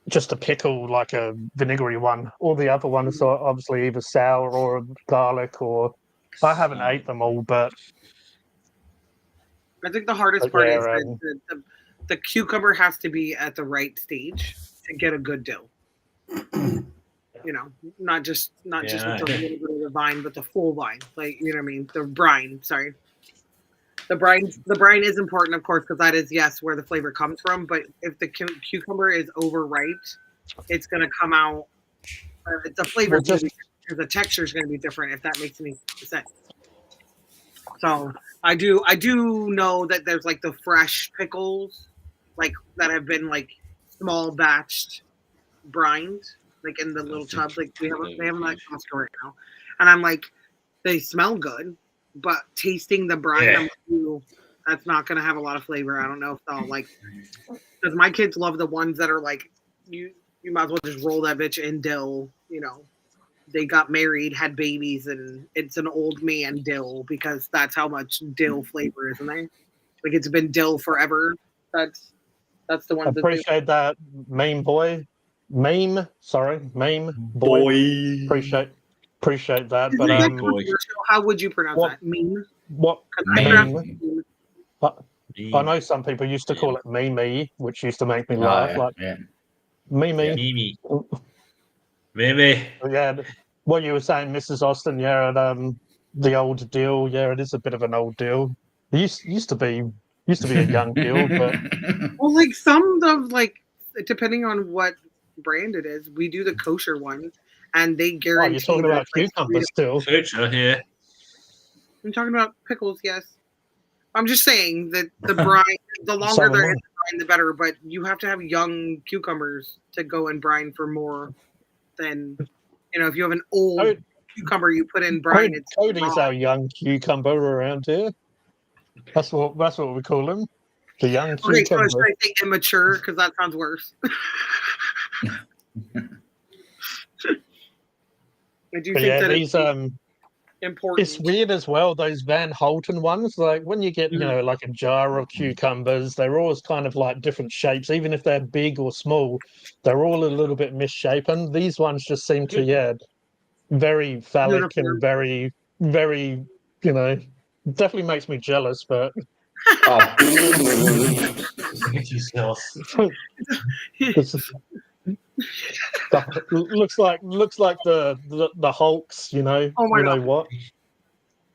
just a pickle, like a vinegary one. All the other ones are obviously either sour or garlic, or I haven't ate them all, but I think the hardest But part yeah, is that the cucumber has to be at the right stage to get a good dill. You know, not just with the little bit of the vine, but the full vine. Like, you know what I mean? The brine. Sorry. The brine is important, of course, because that is where the flavor comes from. But if the cucumber is overripe, it's going to come out. The flavor, the texture is going to be different. If that makes any sense. So I do know that there's like the fresh pickles, like that have been like small batched brined, like in the little tubs. Like they have them at Costco right now, and I'm like, they smell good, but tasting the brine, I'm like, ooh, that's not gonna have a lot of flavor. I don't know if they'll like, because my kids love the ones that are like, you might as well just roll that bitch in dill, you know. They got married, had babies, and it's an old man dill because that's how much dill flavor is in there. Like it's been dill forever. That's That's the one that they, Appreciate that, meme boy. Meme boy. Appreciate that. Is But it boy. controversial? How would you pronounce What- that? Meme? what 'Cause I Meme. pronounce it meme. I know some people used to call it Mimi, which used to make me Oh, laugh. yeah, Like yeah. Mimi. Mimi. Yeah, what you were saying, Mrs. Austin. Yeah, and the old deal. Yeah, it is a bit of an old deal. It used to be a young deal, but Well, like some of like depending on what brand it is, we do the kosher one, and they oh, guarantee. you're talking that about it's, like, cucumbers still. Future here. I'm talking about pickles. Yes, I'm just saying that the brine, the longer So am they're I. in the brine, the better. But you have to have young cucumbers to go in brine for more than if you have an old Oh, cucumber you put in brine. It's Cody's raw. our young cucumber around here. That's what we call him. The young Okay, so cucumber. should I say immature because that sounds worse. I do But think yeah, that these it's important. it's weird as well. Those Van Houten ones, like when you get like a jar of cucumbers, they're always kind of like different shapes. Even if they're big or small, they're all a little bit misshapen. These ones just seem to very phallic Uniform. and very very definitely makes me jealous. But Oh, yourself. looks like the Hulks. Oh my you know God. what?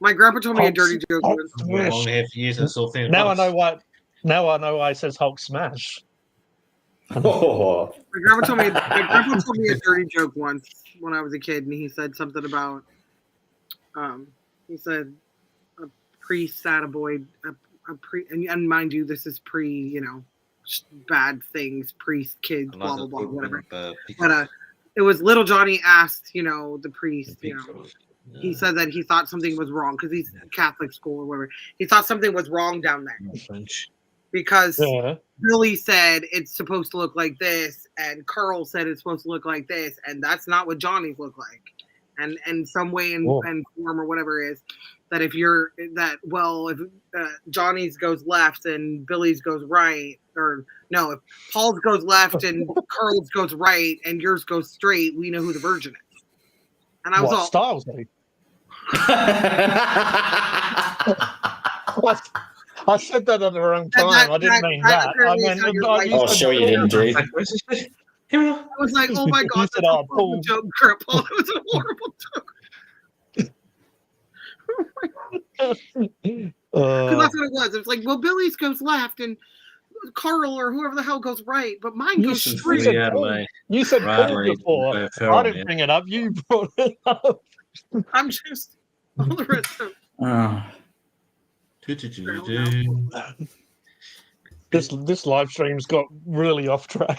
My grandpa told me a Hulk dirty joke Hulk once. Long smash. half years and still thinking. Now I know why. Now I know why it says Hulk smash. oh. My grandpa told me a dirty joke once when I was a kid, and he said something about he said a priest had a boy, a pre, and mind you, this is pre, bad things, priest, kids, blah blah blah, whatever. But it was little Johnny asked, the priest, he said that he thought something was wrong because he's Catholic school or whatever. He thought something was wrong down there because Yeah. Billy said it's supposed to look like this, and Carl said it's supposed to look like this, and that's not what Johnny's look like. And some way and form or whatever is that if Johnny's goes left and Billy's goes right, or no, if Paul's goes left and Carl's goes right and yours goes straight, we know who the virgin is. And I was What all, Styles do? I said that at the wrong time. I didn't mean that. I apparently meant is how your I wife- used Oh, to sure you call didn't, them- Dave. I was like, oh my You God, said, that's a "Oh, horrible Paul." joke, Paul. It was a horrible joke. Because that's what it was. It was like, well, Billy's goes left and Carl or whoever the hell goes right, but mine goes You straight. said Yeah, Paul. mate. You said Right, Paul right. before. Go I Farrell, didn't man. bring it up. You brought it up. I'm just all the rest of Oh. This live stream's got really off track.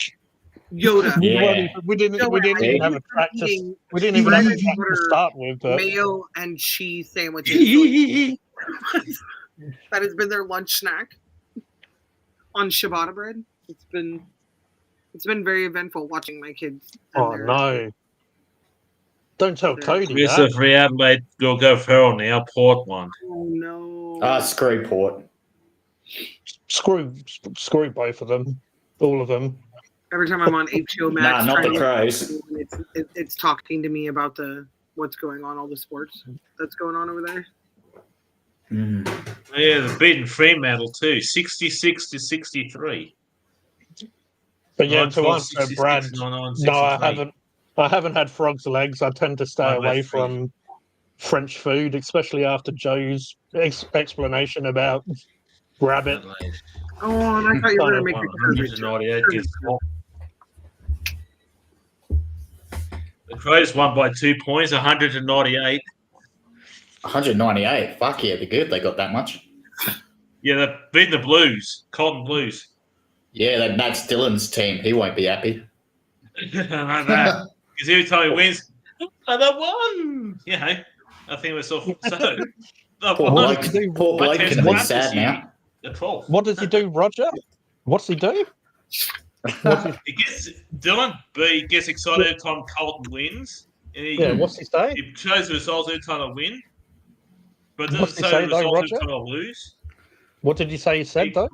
Yoda. Yeah. We didn't even have a track to Eating we didn't even have a bread and track to butter, start with. But mayo and cheese sandwiches. That has been their lunch snack on ciabatta bread. It's been very eventful watching my kids. and oh their- no! Don't tell Cody Mr. that. Free Adelaide, go Farrell now. Port one. Oh no! Screw Port. Screw both of them, all of them. Every time I'm on HBO Max, Nah, not trying the to- Crows. it's talking to me about what's going on, all the sports that's going on over there. Mm. Yeah, they've beaten Fremantle too, 66-63. But yeah, 9, to 12, answer 66, Brad, 9, 9, no, I 63. haven't. I haven't had frog's legs. I tend to stay I've had away free. from French food, especially after Joe's explanation about rabbit. Adelaide. Oh, and I thought you were going to make a 198 against Port. The Crows won by 2 points, 198. 198. Fuck yeah, they're good. They got that much. Yeah, they've beaten the Blues, Colton Blues. Yeah, that's Dylan's team. He won't be happy. Like that. Because every time he wins, another one. You know, I think we're so. Poor What bloke, does he do? poor bloke What's can be his sad name? now. The 12th. What does he do, Roger? What's he do? Dylan B gets excited every time Colton wins. And he, Yeah, what's he say? he shows the results every time they win. But What's doesn't he show say the though, results every Roger? time they lose. What did you say he said though?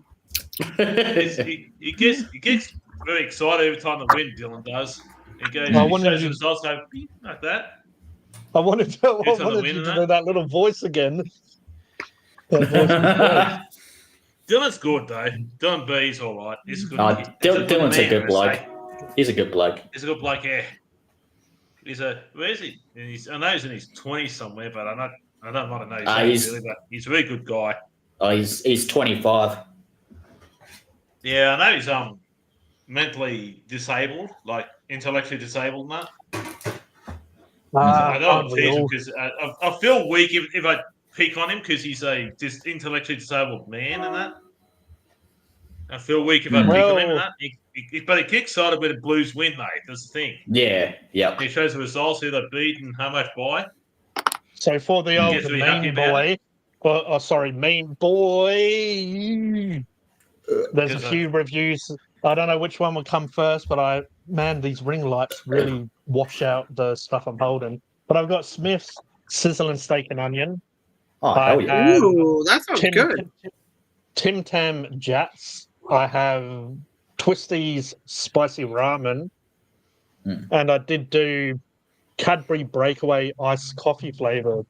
He gets very excited every time the win. Dylan does. He goes, I he wanted shows to- the results, go "Beep," like that. I wanted It's on the you win to and do that little voice again. That voice was great. Dylan's good though. Dylan B's all right. He's a good. No, he's a good Dylan's a man, good I bloke. say. He's a good bloke. He's a good bloke. Yeah. Where is he? I know he's in his 20s somewhere, but I don't want to know his age He's- really. But he's a really good guy. Oh, he's 25. Yeah, I know he's mentally disabled, like intellectually disabled, and that. I don't aren't we tease him all? because I feel weak if I pick on him because he's a intellectually disabled man and that. I feel weak if I pick on him and that. But he kicks excited when the Blues win, mate. That's the thing. Yeah, yep. He shows the results, who they beat, and how much by. So for the old gets really happy mean about boy, mean boy. There's a Because few reviews. I don't know which one will come first, but these ring lights really wash out the stuff I'm holding. But I've got Smith's sizzling steak and onion. Oh, I hell yeah. have Ooh, that sounds good. Tim Tam Jats. I have Twisty's spicy ramen, and I did do Cadbury Breakaway iced coffee flavor.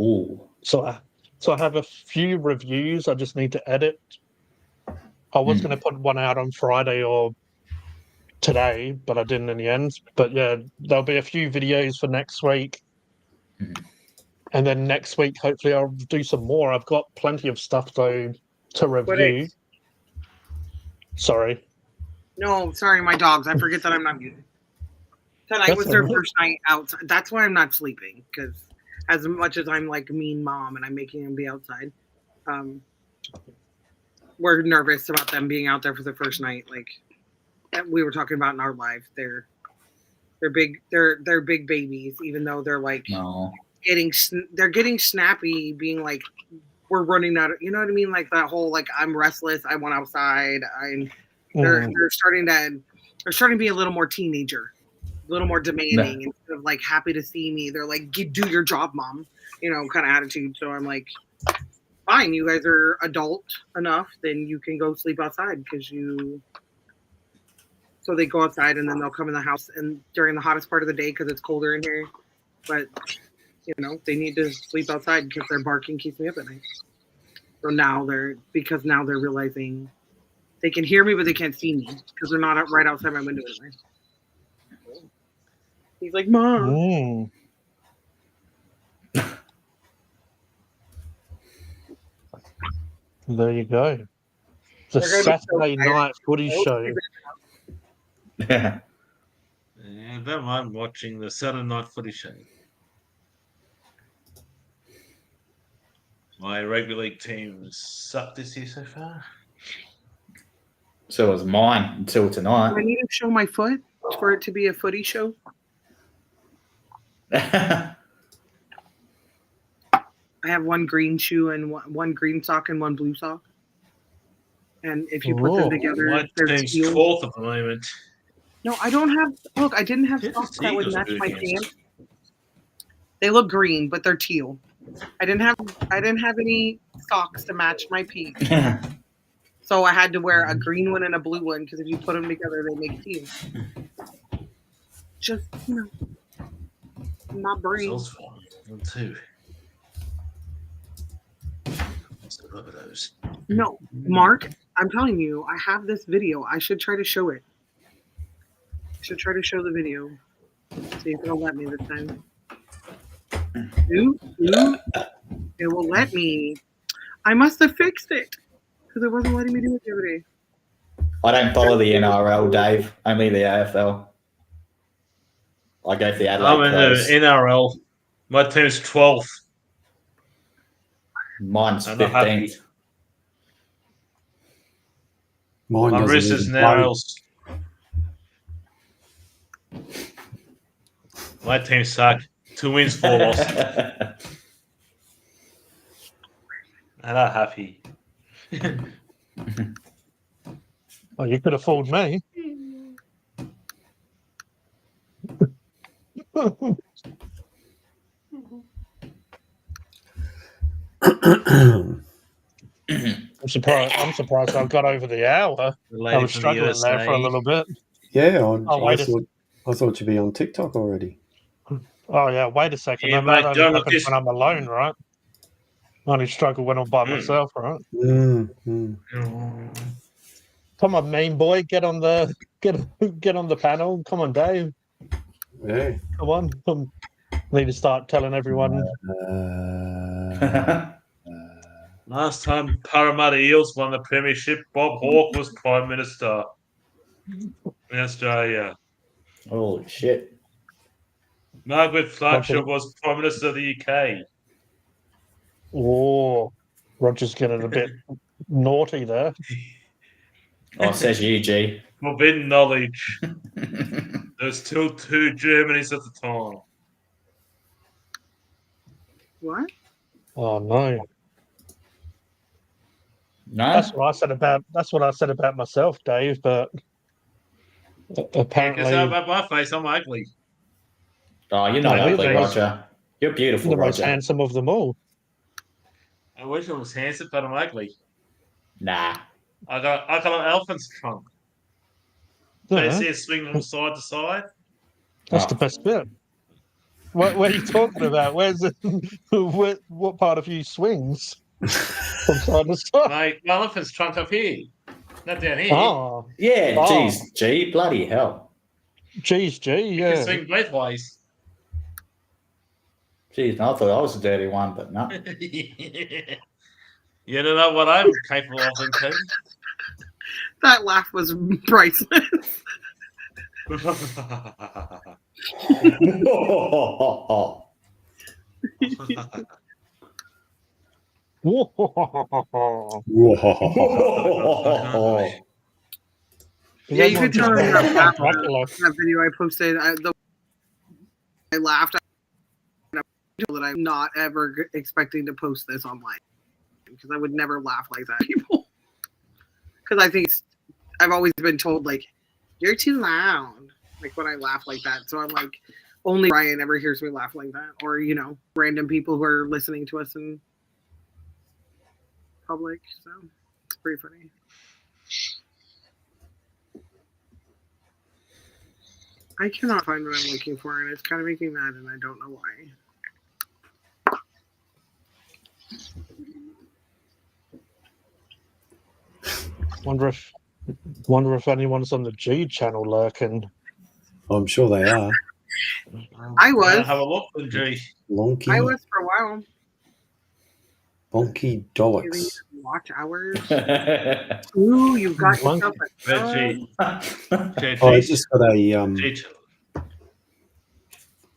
Ooh. So I have a few reviews. I just need to edit. I was going to put one out on Friday or today, but I didn't in the end. But yeah, there'll be a few videos for next week. And then next week, hopefully, I'll do some more. I've got plenty of stuff, though, to review. Sorry. No, sorry, my dogs. I forget that I'm not muted. Tonight That's was their all right. first night outside. That's why I'm not sleeping, because as much as I'm like a mean mom and I'm making them be outside, we're nervous about them being out there for the first night. Like we were talking about in our live, they're big. They're big babies, even though they're like No. they're getting snappy, being like we're running out of, you know what I mean, like that whole like I'm restless, I want outside. They're starting to be a little more teenager, a little more demanding instead of like happy to see me. They're like, do your job, mom, kind of attitude. So I'm like, fine, you guys are adult enough, then you can go sleep outside so they go outside and then they'll come in the house and during the hottest part of the day because it's colder in here. But they need to sleep outside because their barking keeps me up at night. So now they're realizing they can hear me, but they can't see me because they're not right outside my window anymore. He's like, Mom. There you go. The They're gonna be so Saturday tired. night footy show. Yeah. Yeah, I don't mind watching the Saturday Night Footy show. My rugby league team sucked this year so far. So was mine until Do tonight. I need to show my foot for it to be a footy show? I have one green shoe and one green sock and one blue sock. And if you put Whoa. them together, My they're team's teal. 4th at the moment. No, I don't have. Look, I didn't have Yeah, the socks that would Eagles match are my good games. pants. They look green, but they're teal. I didn't have any socks to match my piece, so I had to wear a green one and a blue one because if you put them together, they make teal. Just my brain. Results for 1-2. Look at those. No, Mark, I'm telling you, I have this video. I should try to show it. I should try to show the video. See if it'll let me this time. It will let me. I must have fixed it because it wasn't letting me do it the other day. I don't follow the NRL, Dave. Only the AFL. I go for the I'm Adelaide in the Crows. NRL. My team's 12th. Mine's I'm not happy. 15th. Mine My doesn't wrist even is play. NRL's. My team suck. 2 wins, 4 losses. I'm not happy. Oh, you could have fooled me. I'm surprised I got over the hour. The I lady was from the struggling there for a USA. little bit. Yeah, wait a I thought you'd be on TikTok already. Oh yeah, wait a second. Yeah, that mate, only don't look happens this- when I'm alone, right? I only struggle when I'm by myself, right? Come on, main boy, get on the panel. Come on, Dave. Yeah. Come on. Need to start telling everyone. Last time Parramatta Eels won the premiership, Bob Hawke was Prime Minister in Australia. Holy shit. Margaret Thatcher Roger. was Prime Minister of the UK. Oh, Roger's getting a bit naughty there. Oh, says you, G. Forbidden knowledge. There's still 2 Germanys at the time. What? Oh no. No? That's what I said about myself, Dave, but apparently Because about my face, I'm ugly. Oh, you're not No, you're ugly, the most- Roger. You're beautiful, the most Roger. handsome of them all. I wish I was handsome, but I'm ugly. Nah. I got an elephant's trunk. Can you Yeah, see it swing from side to side? that's Oh. the best bit. What are you talking about? Where's it? What part of you swings from side to side? Mate, my elephant's trunk up here. Not down here. Oh, Yeah, Oh. geez, G. Bloody hell. geez, G, You can yeah. swing both ways. Jeez, I thought I was a dirty one, but no. You don't know what I'm capable of, Tim. That laugh was priceless. Yeah, you could tell in that video I posted. I laughed. That I'm not ever expecting to post this online because I would never laugh like that, people. Because I think I've always been told like you're too loud, like when I laugh like that. So I'm like, only Ryan ever hears me laugh like that, or random people who are listening to us in public. So it's pretty funny. I cannot find what I'm looking for, and it's kind of making me mad, and I don't know why. Wonder if anyone's on the G channel lurking. I'm sure they are. I was. Have a look, G. I Lonky, was for a while. bonky Giving dollocks. it watch hours. Ooh, you've got yourself a G. G. Oh, I just got a G.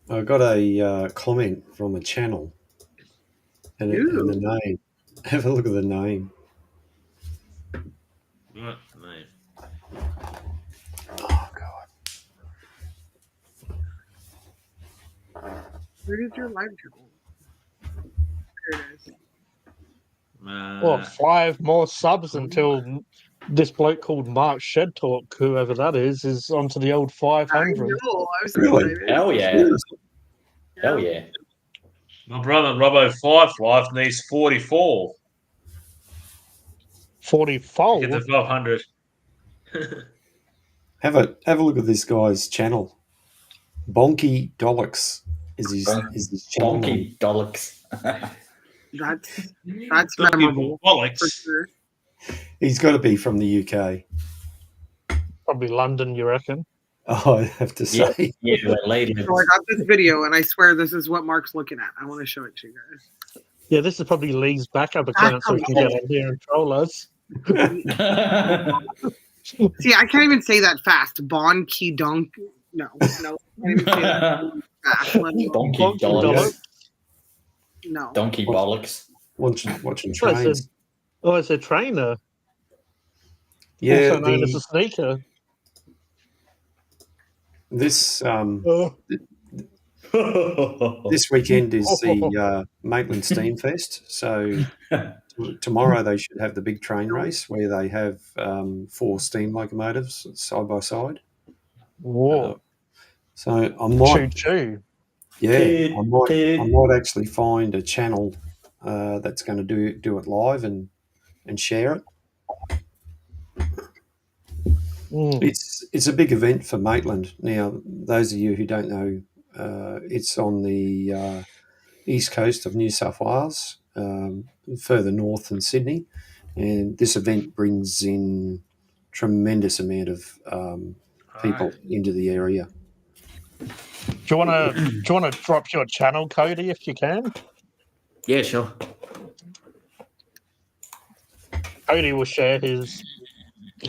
I got a comment from a channel, and the name. Have a look at the name. What name? Oh God! Where did your live go? There it is. Well, 5 more subs until this bloke called Mark Shed Talk, whoever that is onto the old 500. I know. I was so Really? excited. Hell yeah. Hell yeah. My brother Robbo Five Life needs 44 44. to get to 1200. Have a look at this guy's channel. Bonky Dollocks is his channel. Bonky dollocks. That's Donkey memorable for bollocks. sure. He's got to be from the UK. Probably London, you reckon? Oh, I have to say. Yeah, the lady. So I got this video, and I swear this is what Mark's looking at. I want to show it to you guys. Yeah, this is probably Lee's backup account, so he can get in here and troll us. See, I can't even say that fast. Bon Key Donk. No. I can't even say that fast. Let me- Bonky dollocks. No. Donkey bollocks. Watching Oh, it's trains. it's a trainer, Yeah, also known as a sneaker. this Oh, this weekend is the Maitland Steam Fest. So tomorrow they should have the big train race where they have 4 steam locomotives side by side. whoa. So I might, Choo-choo. yeah, I might actually find a channel that's going to do it live and and share it. Mm. It's a big event for Maitland. Now, those of you who don't know, it's on the east coast of New South Wales, further north than Sydney, and this event brings in tremendous amount of people into the area. Do you want to drop your channel, Cody, if you can? Yeah, sure. Cody will share his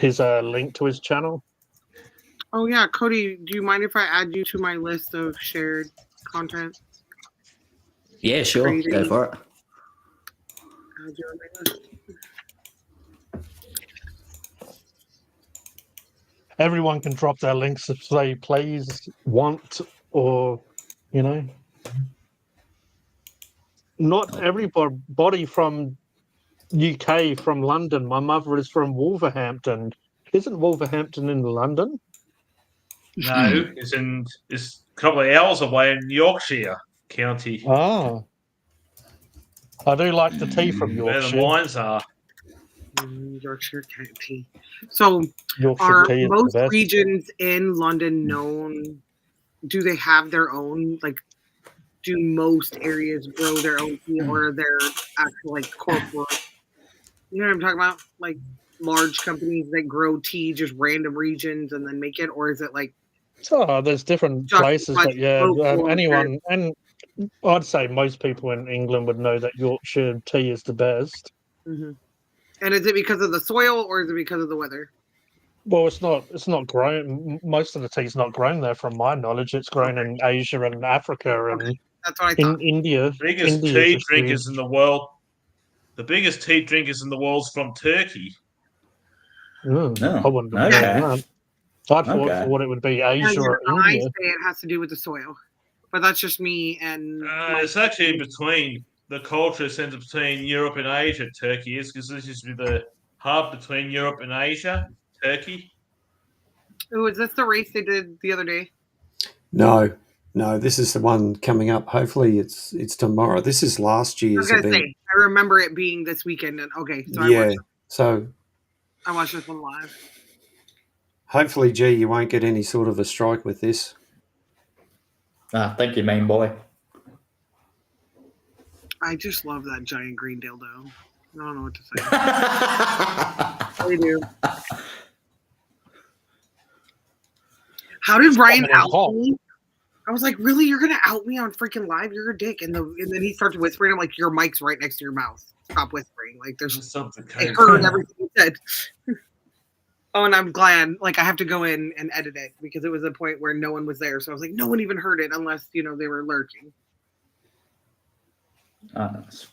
link to his channel. Oh yeah, Cody, do you mind if I add you to my list of shared content? Yeah, sure. Creating- Go for it. Add you on my list. Everyone can drop their links if they please, want, or, you know. Not everybody from UK, from London. My mother is from Wolverhampton. Isn't Wolverhampton in London? No, it's a couple of hours away in Yorkshire County, Ah. I do like the tea from where the Yorkshire. mines are. Yorkshire County. So Yorkshire are tea is most the best. regions in London known? Do they have their own, like, do most areas grow their own tea, or are there actual, like, corporate, you know what I'm talking about? Like, large companies that grow tea, just random regions and then make it? Or is it like, Oh, there's different Just places, like but yeah, local anyone, and I'd say most people in England would know that Yorkshire tea is the best. and is it because of the soil or is it because of the weather? Well, it's not grown. Most of the tea's not grown there, from my knowledge. It's grown in Asia and Africa and That's what I in thought. India. Biggest India's tea just drinkers huge. in the world. The biggest tea drinkers in the world's from Turkey. Mm, Oh, I wouldn't have okay. known that. I Okay. thought it would be Yeah, Asia or I India. say it has to do with the soil, but that's just me and It's actually in between. The culture centre between Europe and Asia, Turkey is, because this used to be the hub between Europe and Asia, Turkey. Oh, is this the race they did the other day? No, this is the one coming up. Hopefully, it's tomorrow. This is last I was year's gonna event. say, I remember it being this weekend, and okay, so Yeah. So I watched this one live. hopefully, G, you won't get any sort of a strike with this. Thank you, main boy. I just love that giant green dildo. I don't know what to say. I do. How did Ryan Coming in out hot. me? I was like, really? You're gonna out me on freaking live? You're a dick. And then he starts whispering. I'm like, your mic's right next to your mouth. Stop whispering. Like there's I heard everything you said. Oh, and I'm glad. Like I have to go in and edit it because it was a point where no one was there. So I was like, no one even heard it unless they were lurking. Nice.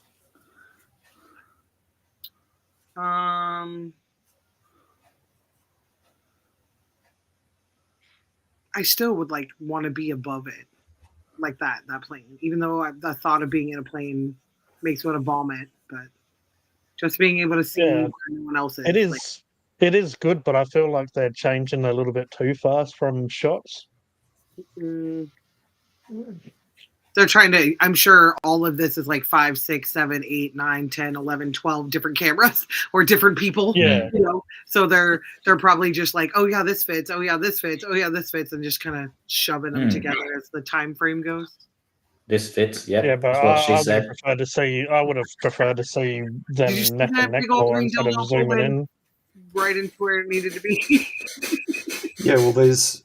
I still would want to be above it, like that plane. Even though the thought of being in a plane makes me want to vomit, but just being able to see where anyone else is. It is good, but I feel like they're changing a little bit too fast from shots. They're trying to, I'm sure all of this is like 5, 6, 7, 8, 9, 10, 11, 12 different cameras or different people. Yeah. So they're probably just like, oh yeah, this fits. Oh yeah, this fits. Oh yeah, this fits. And just kind of shoving them together as the time frame goes. This fits, yeah. Yeah, but That's what I she would have said. preferred to see. I would have preferred to see Did you see them neck that and neck big old more green instead of dildo zooming going in. right into where it needed to be? Yeah, well, there's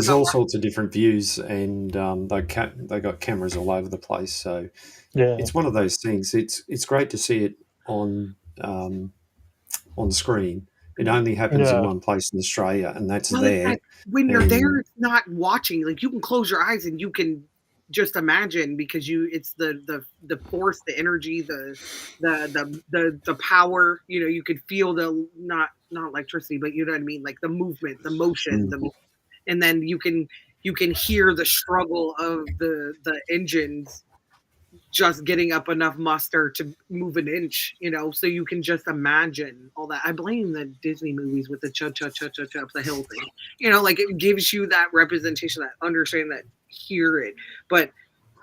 all sorts of different views, and they got cameras all over the place. So Yeah, it's one of those things. It's great to see it on screen. It only happens in one place in Australia, and that's there. When you're there, it's not watching. Like you can close your eyes and you can just imagine because it's the force, the energy, the power. You could feel the not electricity, but you know what I mean, like the movement, the motion, and then you can hear the struggle of the engines just getting up enough muster to move an inch, so you can just imagine all that. I blame the Disney movies with the up the hill thing, like it gives you that representation, that understanding, that hear it, but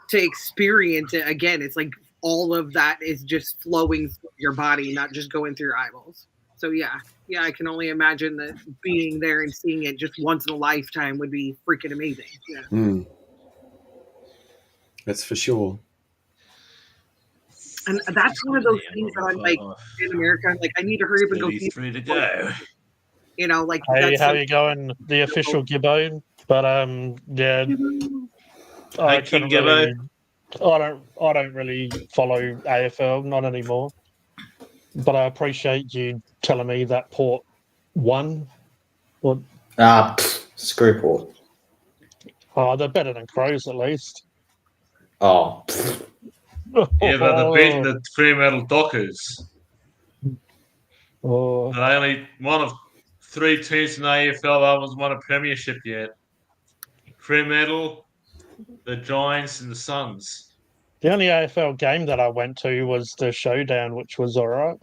to experience it again, it's like all of that is just flowing through your body, not just going through your eyeballs. So yeah, I can only imagine that being there and seeing it just once in a lifetime would be freaking amazing. Yeah. That's for sure. And that's one of those things that I'm like in America. I'm like, I need to hurry up and go see. 33 to go. You know, like Hey, that's how you going? The official Gibbo, but yeah, Hey, King Gibbo. I don't really follow AFL, not anymore. But I appreciate you telling me that Port won. What? Screw Port. Oh, they're better than Crows at least. Oh, Yeah, but they're beating the Fremantle Dockers. Oh, And only one of 3 teams in the AFL that haven't won a premiership yet. Fremantle, the Giants, and the Suns. the only AFL game that I went to was the Showdown, which was all right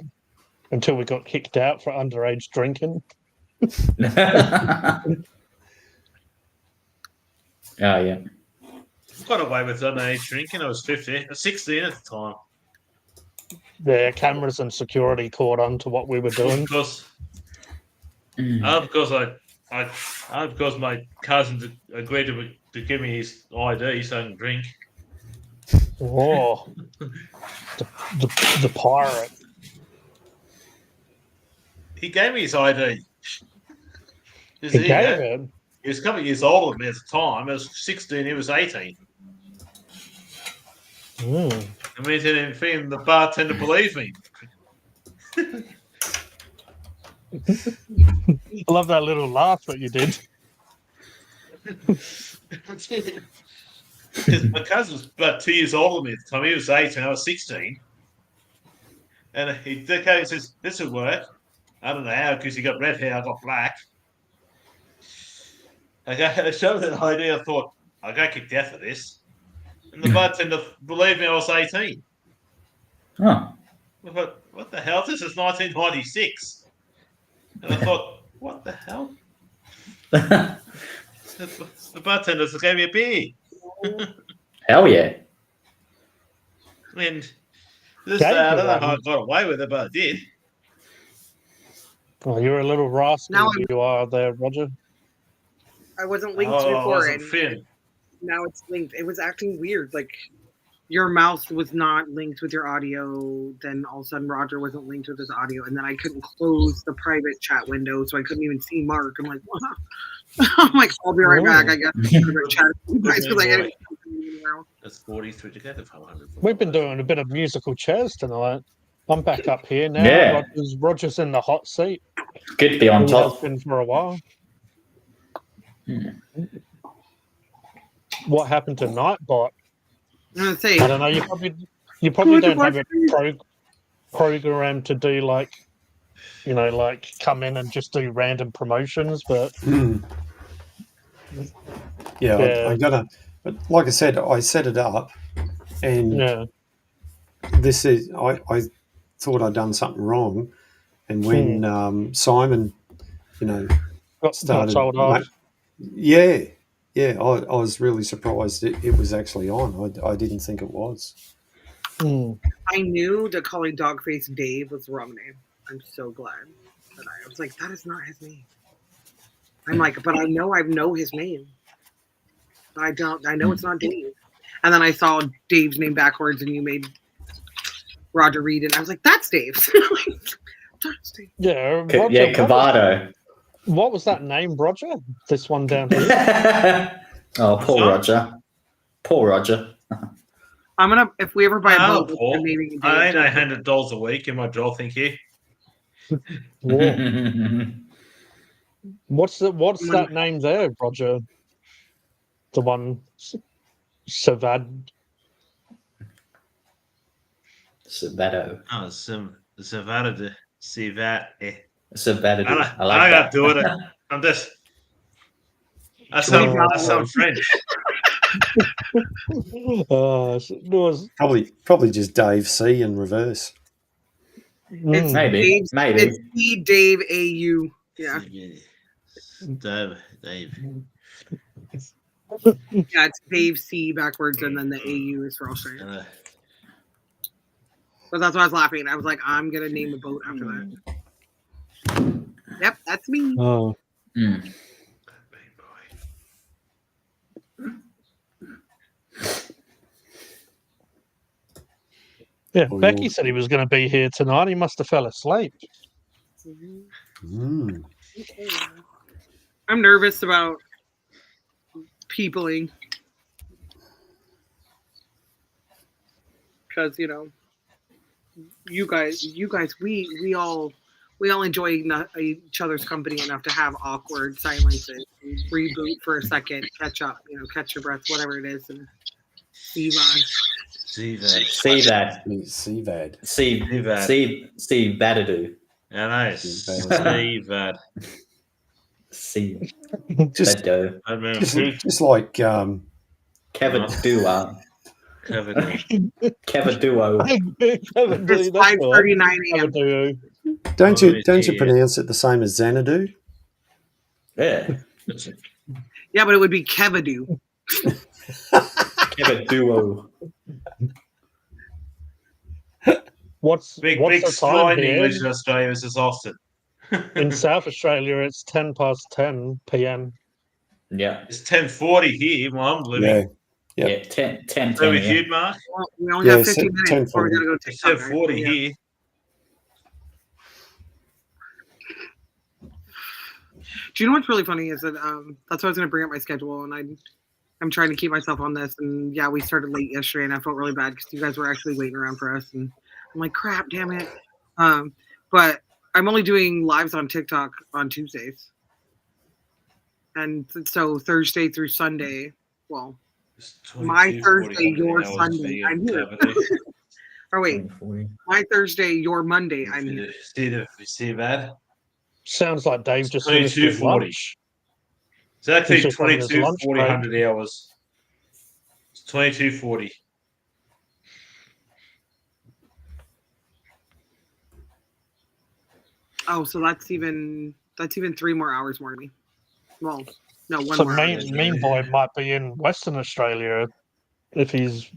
until we got kicked out for underage drinking. yeah. Got away with underage drinking. I was 16 at the time. The cameras and security caught on to what we were doing. Because because my cousin agreed to give me his ID so I can drink. Oh, the pirate. He gave me his ID. He gave it. He was a couple of years older than me at the time. I was 16, he was 18. Mm. I mean, he didn't think the bartender believed me. I love that little laugh that you did. Because my cousin was about 2 years older than me at the time. He was 18, I was 16. And he says, this will work. I don't know how, because he got red hair, I got black. I showed him that idea. I thought, I'll go kicked out for this. And the bartender believed me I was 18. Oh. I thought, what the hell? This is 1996. And I thought, what the hell? The bartender just gave me a beer. Hell yeah. And this, I don't know how I got away with it, but I did. Oh, you're a little rascal. Now You are there, Roger. I wasn't linked I before, wasn't and fit. now it's linked. It was acting weird. Like your mouse was not linked with your audio. Then all of a sudden, Roger wasn't linked with his audio, and then I couldn't close the private chat window, so I couldn't even see Mark. I'm like, what? I'm like, I'll be right back. I guess chat with you guys because I gotta. That's 43 to go to 500. We've been doing a bit of musical chairs tonight. I'm back up here now. Yeah. Roger's in the hot seat. It's good to be on He top. has been for a while. What happened to Nightbot? I'm gonna say, I don't know. You probably don't have a program to do like come in and just do random promotions, but Yeah. I gotta. But like I said, I set it up, and yeah. this is. I thought I'd done something wrong, and when Simon, Got started. told off. Yeah. I was really surprised it was actually on. I didn't think it was. I knew that calling Dogface Dave was the wrong name. I'm so glad that I was like, that is not his name. I'm like, but I know his name. I know it's not Dave. And then I saw Dave's name backwards, and you made Roger read it. And I was like, that's Dave. That's Dave. Yeah. Yeah, Cavado. What was that name, Roger? This one down here. Oh, poor Roger. Poor Roger. I'm gonna, if we ever buy a Oh, boat, Paul. maybe I ain't $100 a week in my jaw, thank you. What's that name there, Roger? The one Savad. Savado. Oh, Savada. Sivat. Savado. I I like got that. to do it. I'm just. I sound French. It was Probably just Dave C in reverse. It's Maybe. It's C Dave AU. Yeah. Dave. Yeah, it's Dave C backwards, and then the AU is for Australia. But that's why I was laughing. I was like, I'm gonna name a boat after that. Yep, that's me. Oh, Mm. yeah. Oh, Becky you're- said he was going to be here tonight. He must have fell asleep. Mm. I'm nervous about peopling because you guys, we all enjoy each other's company enough to have awkward silences, reboot for a second, catch up, catch your breath, whatever it is, and move on. See that. See that. CVAD. See Vadadu. Yeah, nice. See that. See Just, Vadadu. I mean, just like Kevin Duo. Kevin. Kevin Duo. It's 5:39 a.m. don't you Yeah. pronounce it the same as Xanadu? Yeah. Yeah, but it would be Kevadu. Kevin Duo. What's Big the time slide here? English in Australia is just Austin. In South Australia, it's 10 p.m. Yeah. It's 10:40 here. Well, I'm living. Yeah. Yeah. 10. Over yeah. here, Mark. Well, we only Yeah, have 15 it's minutes before we 10:40. gotta go It's TikTok. 10:40 Yeah. here. Do you know what's really funny is that that's why I was gonna bring up my schedule, and I'm trying to keep myself on this. And yeah, we started late yesterday, and I felt really bad because you guys were actually waiting around for us, and I'm like, crap, damn it. But I'm only doing lives on TikTok on Tuesdays, and so Thursday through Sunday. Well, It's my 22:40 Thursday, your hours Sunday. for you, I'm here. Kevin. Or wait, 40. my Thursday, your Monday. I'm here. See that? Sounds like Dave just finished his 22:40. lunch. It's actually He's just having his lunch 22:40 break. 100 hours. It's 22:40. Oh, so that's even 3 more hours more to me. Well, no, one So more. hour. Mean Boy might be in Western Australia if he's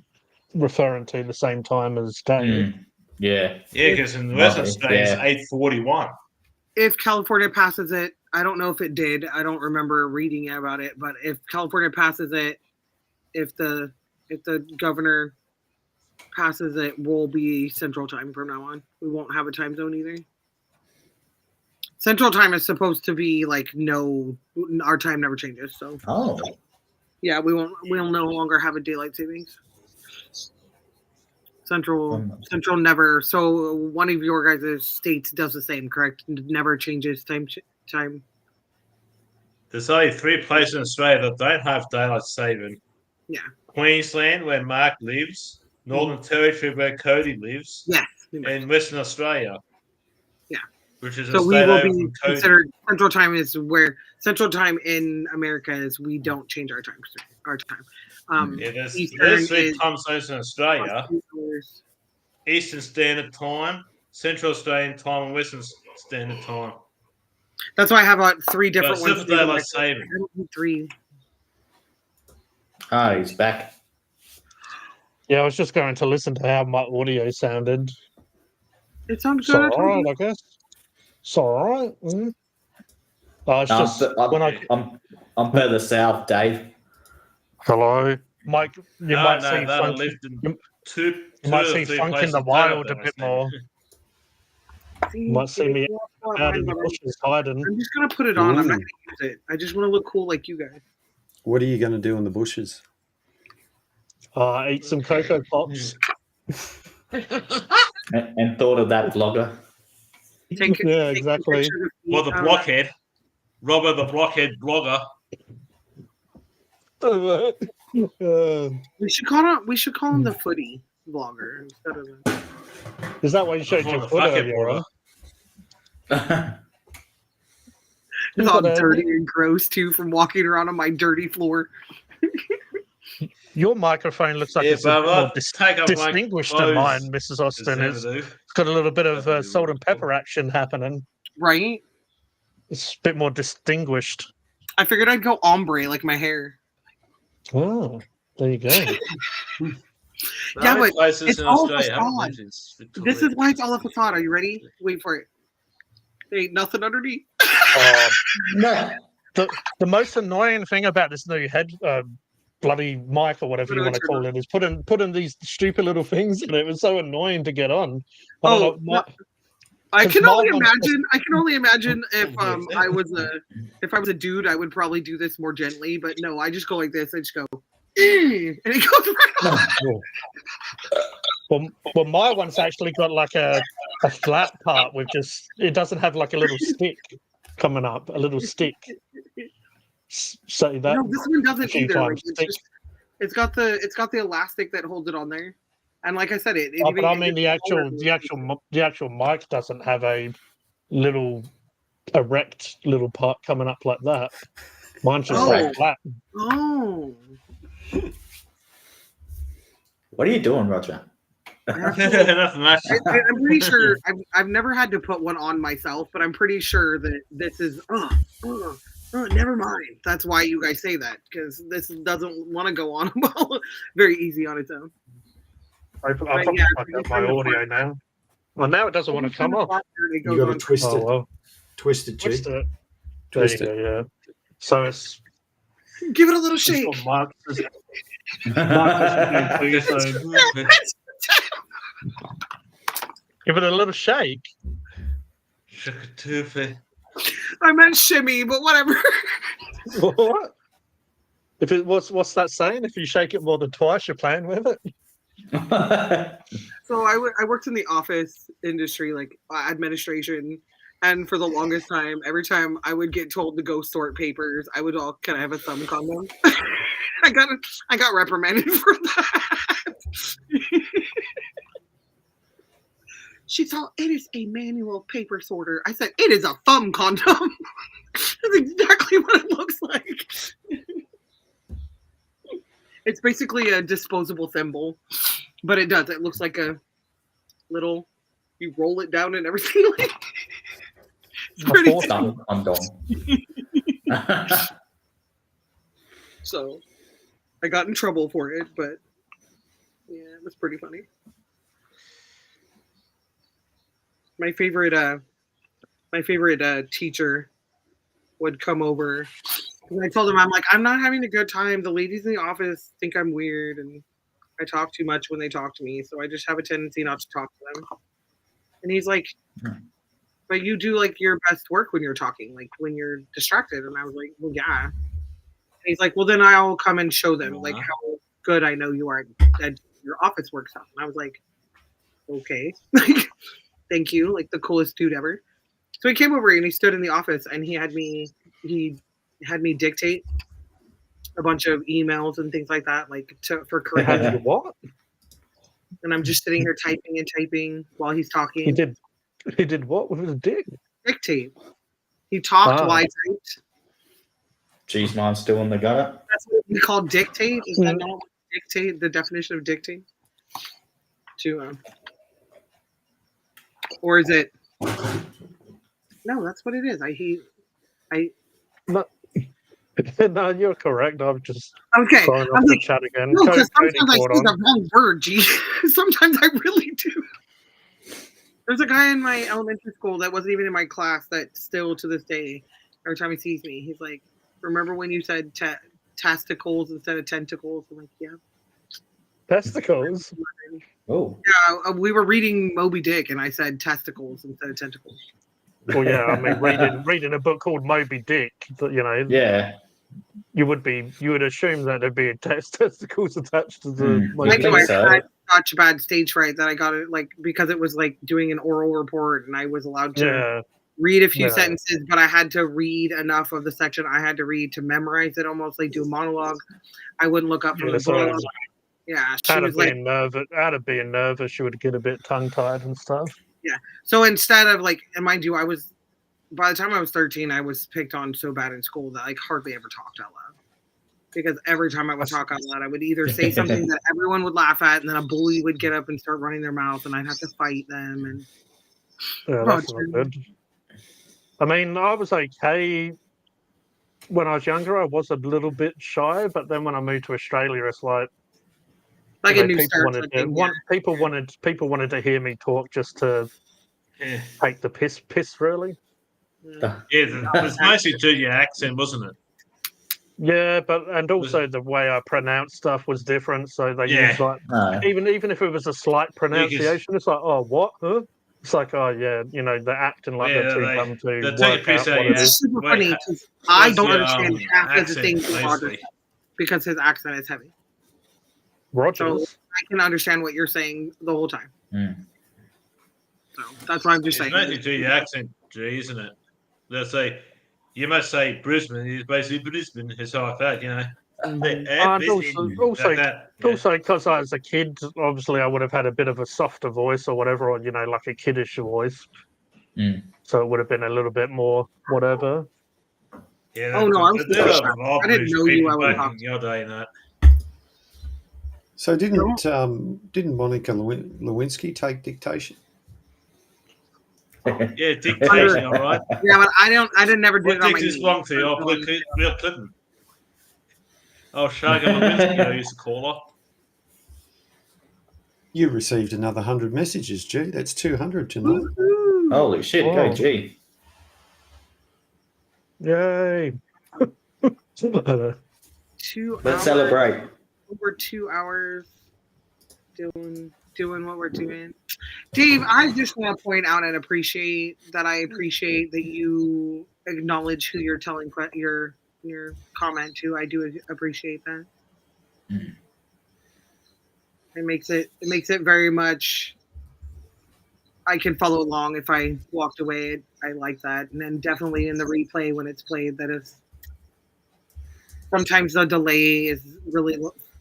referring to the same time as Dave. Mm. Yeah. Yeah, because in Western Lovely, Australia yeah. it's 8:41. If California passes it, I don't know if it did. I don't remember reading about it, but if California passes it, if the governor passes it, we'll be Central Time from now on. We won't have a time zone either. Central Time is supposed to be like our time never changes. So Oh. yeah, we'll no longer have a daylight savings. Central never. So one of your guys' states does the same, correct? Never changes time. There's only 3 places in Australia that don't have daylight saving. Yeah. Queensland, where Mark lives, Northern Territory, where Cody lives, Yes. and Western Australia. Yeah. Which is a So we state will over be from Cody. considered Central Time is where Central Time in America is. We don't change our time. Yeah, there's Eastern 3 is- time zones in Australia. Eastern Standard Time, Central Australian Time, and Western Standard Time. That's why I have about 3 different But except ones. for daylight I saving. don't need 3. Oh, he's back. Yeah, I was just going to listen to how my audio sounded. It sounds It's good. all right, I guess. It's all right. Mm. Oh, it's No, just when I I'm further south, Dave. hello, Mike. You might see that'll Funk, lift in you- two you might or see three Funk in places the don't wild have a bit daylight more. saving. You might see me out in the bushes hiding. I'm just gonna put it on. I'm not Ooh. gonna use it. I just want to look cool like you guys. What are you going to do in the bushes? Eat some Cocoa Pops. And thought of that vlogger. Take Yeah, take exactly. pictures of me. Well, the blockhead, Robert the blockhead blogger. We should call him the footy vlogger instead of the... Is that why you showed Before your the foot fuckhead earlier blogger. on? It's all But, dirty and gross too from walking around on my dirty floor. Your microphone looks like Yeah, it's a bit but more I'll take off my distinguished than clothes. mine, Mrs. Austin. It's Xanadu. got a little bit of salt and pepper action happening. Right? It's a bit more distinguished. I figured I'd go ombre like my hair. Oh, there you go. Yeah, No but places it's in all Australia haven't facade. lived in This is why it's all a facade. Are you ready? Wait for it. There ain't nothing underneath. Oh, No. the most annoying thing about this new head, bloody mic or whatever you want to call it, is putting these stupid little things in it. It was so annoying to get on. I don't Oh, know. I 'cause can my only one's imagine. I can only imagine if Oh, I was a dude, I would probably do this more gently. But no, I just go like this. I just go, and it goes right on. Well, my one's actually got like a flat part with just, it doesn't have like a little stick coming up, a little stick. So that No, this one a doesn't few either. Like, times it's stick. just it's got the elastic that holds it on there. And like I said, it Oh, even but I it mean gets smaller. the actual mic doesn't have a little erect little part coming up like that. Mine's just like Oh. flat. Oh. What are you doing, Roger? Nothing much. I'm pretty sure I've never had to put one on myself, but I'm pretty sure that this is. Never mind. That's why you guys say that, because this doesn't want to go on very easy on its own. I But fucked yeah, up it's my from the audio now. Well, now it doesn't want to come off. It You goes got to on. twist Oh it. well, Twist it, G. twist it. There Twist you it. go, yeah. So it's Give it a little it's shake. what Mark is doing too, so give it a little shake. Shakatoofy. I meant shimmy, but whatever. What? If it what's that saying? If you shake it more than twice, you're playing with it. So I worked in the office industry, like administration, and for the longest time, every time I would get told to go sort papers, I would all kind of have a thumb condom. I got reprimanded for that. She thought it is a manual paper sorter. I said it is a thumb condom. That's exactly what it looks like. It's basically a disposable thimble, but it does. It looks like a little. You roll it down and everything. It's My pretty. fourth Thumb condom. So I got in trouble for it, but yeah, it was pretty funny. My favorite teacher would come over. And I told him, I'm like, I'm not having a good time. The ladies in the office think I'm weird and I talk too much when they talk to me, so I just have a tendency not to talk to them. And he's like, but you do like your best work when you're talking, like when you're distracted. And I was like, well, yeah. And he's like, well, then I'll come and show them like how good I know you are at your office work stuff. And I was like, okay, like, thank you, like the coolest dude ever. So he came over and he stood in the office and he had me dictate a bunch of emails and things like that, like for curriculum. What? And I'm just sitting here typing and typing while he's talking. He did what with his dick? Dictate. He talked while I typed. Cheese man still in the gutter. That's what we call dictate. Is that not what dictate? The definition of dictate? Or is it? No, that's what it is. No, you're correct. I'm just Okay. throwing I'm off the like, chat again. no, because Cody sometimes I caught say on. the wrong word, G. Sometimes I really do. There's a guy in my elementary school that wasn't even in my class that still to this day, every time he sees me, he's like, remember when you said testicles instead of tentacles? I'm like, yeah. Testicles. Oh. Yeah, we were reading Moby Dick and I said testicles instead of tentacles. Well, yeah, I mean, reading a book called Moby Dick, you know, Yeah. you would assume that there'd be testicles attached to the. I Moby I think know Dick. I so. had such bad stage fright that I got it like because it was like doing an oral report and I was allowed to Yeah, read a few Yeah. sentences, but I had to read enough of the section I had to read to memorize it almost like do a monologue. I wouldn't look up from yeah, the so book. Yeah, she out was of like, being nervous, you would get a bit tongue tied and stuff. so instead of like, and mind you, by the time I was 13, I was picked on so bad in school that I hardly ever talked out loud. Because every time I would talk out loud, I would either say something that everyone would laugh at, and then a bully would get up and start running their mouth, and I'd have to fight them. And Yeah, that's not good. I mean, I was okay when I was younger. I was a little bit shy, but then when I moved to Australia, it's like Like you a know, new start. people wanted to hear me talk just to Yeah, take the piss really. it's mostly due to your accent, wasn't it? Yeah, and also the way I pronounce stuff was different. So they Yeah. use like No. even if it was a slight pronunciation, it's like, oh, what? Huh? It's like, oh yeah, you know, they're acting like Yeah, they're too they- dumb to they take work a piss out out what of it you. is. super Wait, funny because I what's don't your, understand half of the accent, things that Roger mostly? says because his accent is heavy. Rogers. So I can understand what you're saying the whole time. Mm. So that's why I'm just It's saying. mostly due to your accent, G, isn't it? Let's say you must say Brisbane. It's basically Brisbane. It's like that, you know. Mhm. And Brisbane, also like that. Yeah. also because I was a kid, obviously I would have had a bit of a softer voice or whatever, or you know, like a kiddish voice. Mm. So it would have been a little bit more whatever. Yeah, Oh, no, I was there shocked. are a lot I of didn't British know you, people I would back talk in to your day and that. So didn't Monica Lewinsky take dictation? Yeah, dictation, all right. Yeah, but I didn't never do What it on my takes this knee. long for you? I'll put real Clinton. Oh, Shaga Lewinsky, I used to call her. You received another 100 messages, G. That's 200 tonight. Woohoo! Holy shit, Oh. go G. Yay! 2 Let's hours, celebrate. over 2 hours doing what we're doing. Dave, I just want to point out and appreciate that you acknowledge who you're telling your comment to. I do appreciate that. Mhm. It makes it very much. I can follow along if I walked away. I like that, and then definitely in the replay when it's played, that is. Sometimes the delay is really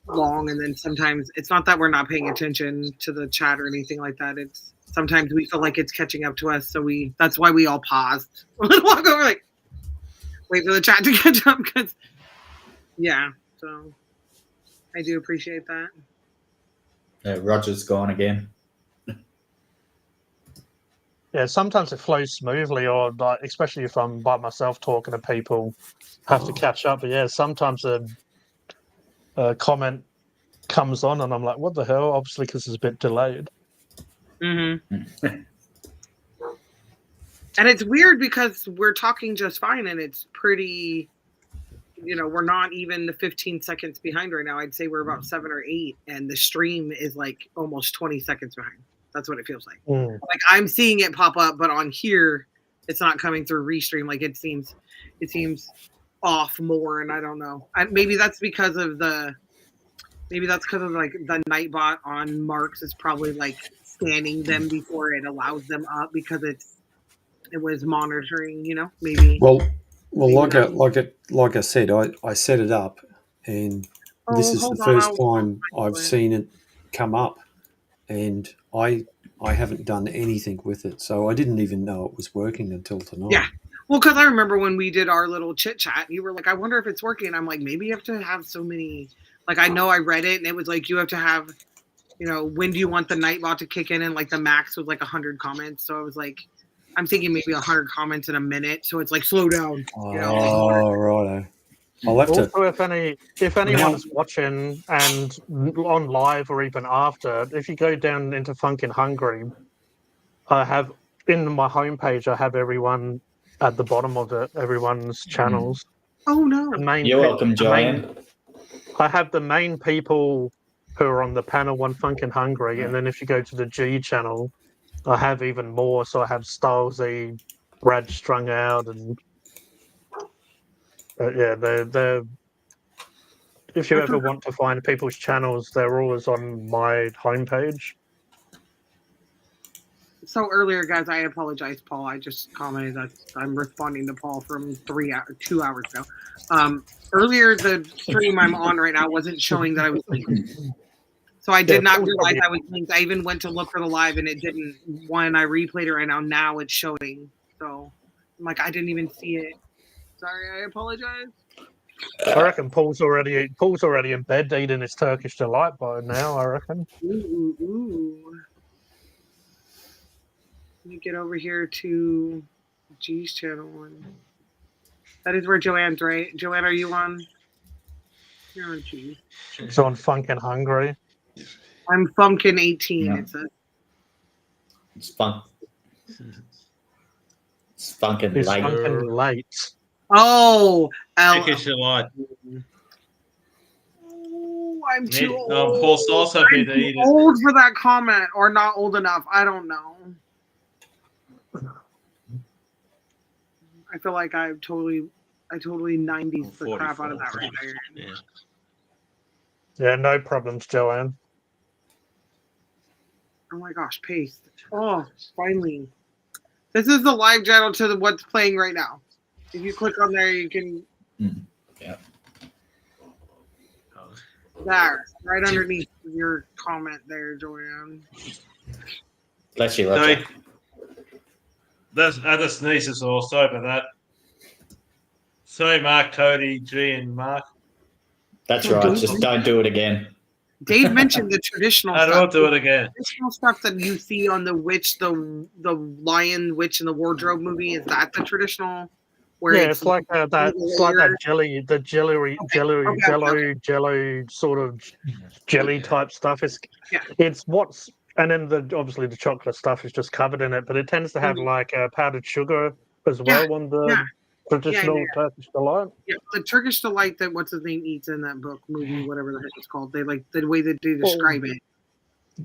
long, and then sometimes it's not that we're not paying attention to the chat or anything like that. It's sometimes we feel like it's catching up to us, so that's why we all paused. Walk over, like wait for the chat to catch up, because yeah. So I do appreciate that. Roger's gone again. Yeah, sometimes it flows smoothly, or like, especially if I'm by myself talking to people, have to catch up. But yeah, sometimes a comment comes on, and I'm like, "What the hell?" Obviously, because it's a bit delayed. Mm-hmm. And it's weird because we're talking just fine, and it's pretty. You know, we're not even the 15 seconds behind right now. I'd say we're about 7 or 8, and the stream is like almost 20 seconds behind. That's what it feels like. Like I'm seeing it pop up, but on here, it's not coming through Restream. Like it seems off more, and I don't know. Maybe that's because of like the Nightbot on Marks is probably like scanning them before it allows them up because it was monitoring. You know, maybe. Well, like I said, I set it up, and this is the first time I've seen it come up, and I haven't done anything with it, so I didn't even know it was working until tonight. Yeah. Well, because I remember when we did our little chit chat, you were like, I wonder if it's working. I'm like, maybe you have to have so many. Like, I know I read it, and it was like, you have to have, you know, when do you want the Nightbot to kick in? And like the max was like 100 comments. So I was like, I'm thinking maybe 100 comments in a minute. So it's like, slow down. You know? Oh, righto. I'll have to. Also, if anyone's watching and on live or even after, if you go down into Funkin' Hungry, I have in my homepage. I have everyone at the bottom of it, everyone's channels. Oh no! You're welcome, Joanne. I have the main people who are on the panel on Funkin' Hungry, and then if you go to the G channel, I have even more. So I have Stylesy, Brad Strung Out, and yeah, they're. If you ever want to find people's channels, they're always on my homepage. So earlier, guys, I apologize, Paul. I just commented that I'm responding to Paul from 2 hours ago. Earlier, the stream I'm on right now wasn't showing that I was linked. So I did not realize I was linked. I even went to look for the live, and it didn't. When I replayed it right now it's showing. So I'm like, I didn't even see it. Sorry, I apologize. I reckon Paul's already in bed eating his Turkish delight by now. I reckon. Ooh. Let me get over here to G's channel, and that is where Joanne's, right? Joanne, are you on? You're on G. It's on Funkin' Hungry. I'm Funkin 18. Yeah. It says. It's fun. It's funkin' It's late. fucking late. Oh, Turkish delight. Oh, I'm too old. Paul Sauce I'm happy to too eat it. old for that comment, or not old enough. I don't know. I feel like I totally 90s the crap out of that right there. Yeah. Yeah, no problems, Joanne. Oh my gosh, paste. Oh, finally. This is the live channel to what's playing right now. If you click on there, you can. Yeah. There, right underneath your comment there, Joanne. Bless you, Roger. That's sneezes or sorry about that. Sorry, Mark, Cody, G, and Mark. That's right. Just don't do it again. Dave mentioned the traditional I stuff. don't do it again. Traditional stuff that you see on the witch, the Lion Witch in the Wardrobe movie. Is that the traditional? Where Yeah, it's like that. It's like that layered? jello sort of jelly type stuff. Yeah. It's what's and then obviously the chocolate stuff is just covered in it, but it tends to have like powdered sugar as well on the traditional Turkish delight. Yeah, the Turkish delight that what's his name eats in that book movie, whatever the heck it's called. They like the way that they describe it.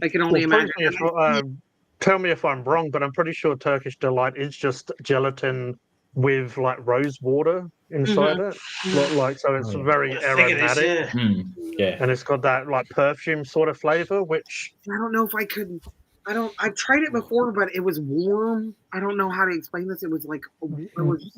I can only imagine. Tell me if I'm wrong, but I'm pretty sure Turkish delight is just gelatin with like rose water inside it. Like so, it's very aromatic. Yeah. And it's got that like perfume sort of flavor, which I don't know if I could. I've tried it before, but it was warm. I don't know how to explain this. It was like it was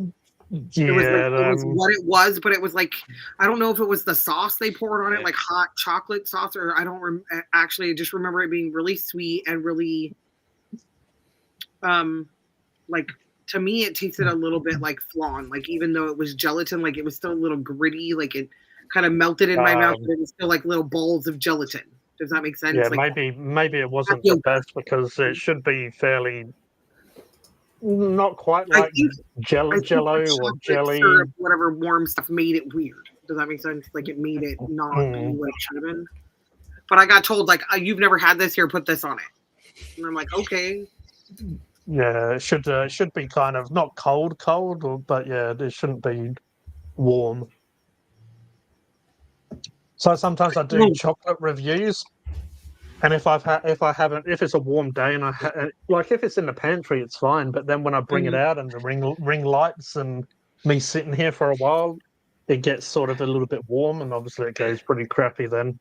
what it was, but it was like I don't know if it was the sauce they poured on it, like hot chocolate sauce, or I don't actually. I just remember it being really sweet and really, like to me, it tasted a little bit like flan. Like even though it was gelatin, like it was still a little gritty. Like it kind of melted in my mouth, but it was still like little balls of gelatin. Does that make sense? Yeah, like, maybe it wasn't the best because it should be fairly. Not quite like jello or jelly. Syrup, whatever warm stuff made it weird. Does that make sense? Like it made it not be what it should have been. But I got told like you've never had this here, put this on it, and I'm like okay. Yeah, it should be kind of not cold, but yeah, it shouldn't be warm. So sometimes I do chocolate reviews. And if it's a warm day and like if it's in the pantry, it's fine. But then when I bring it out and the ring lights and me sitting here for a while, it gets sort of a little bit warm, and obviously it goes pretty crappy then.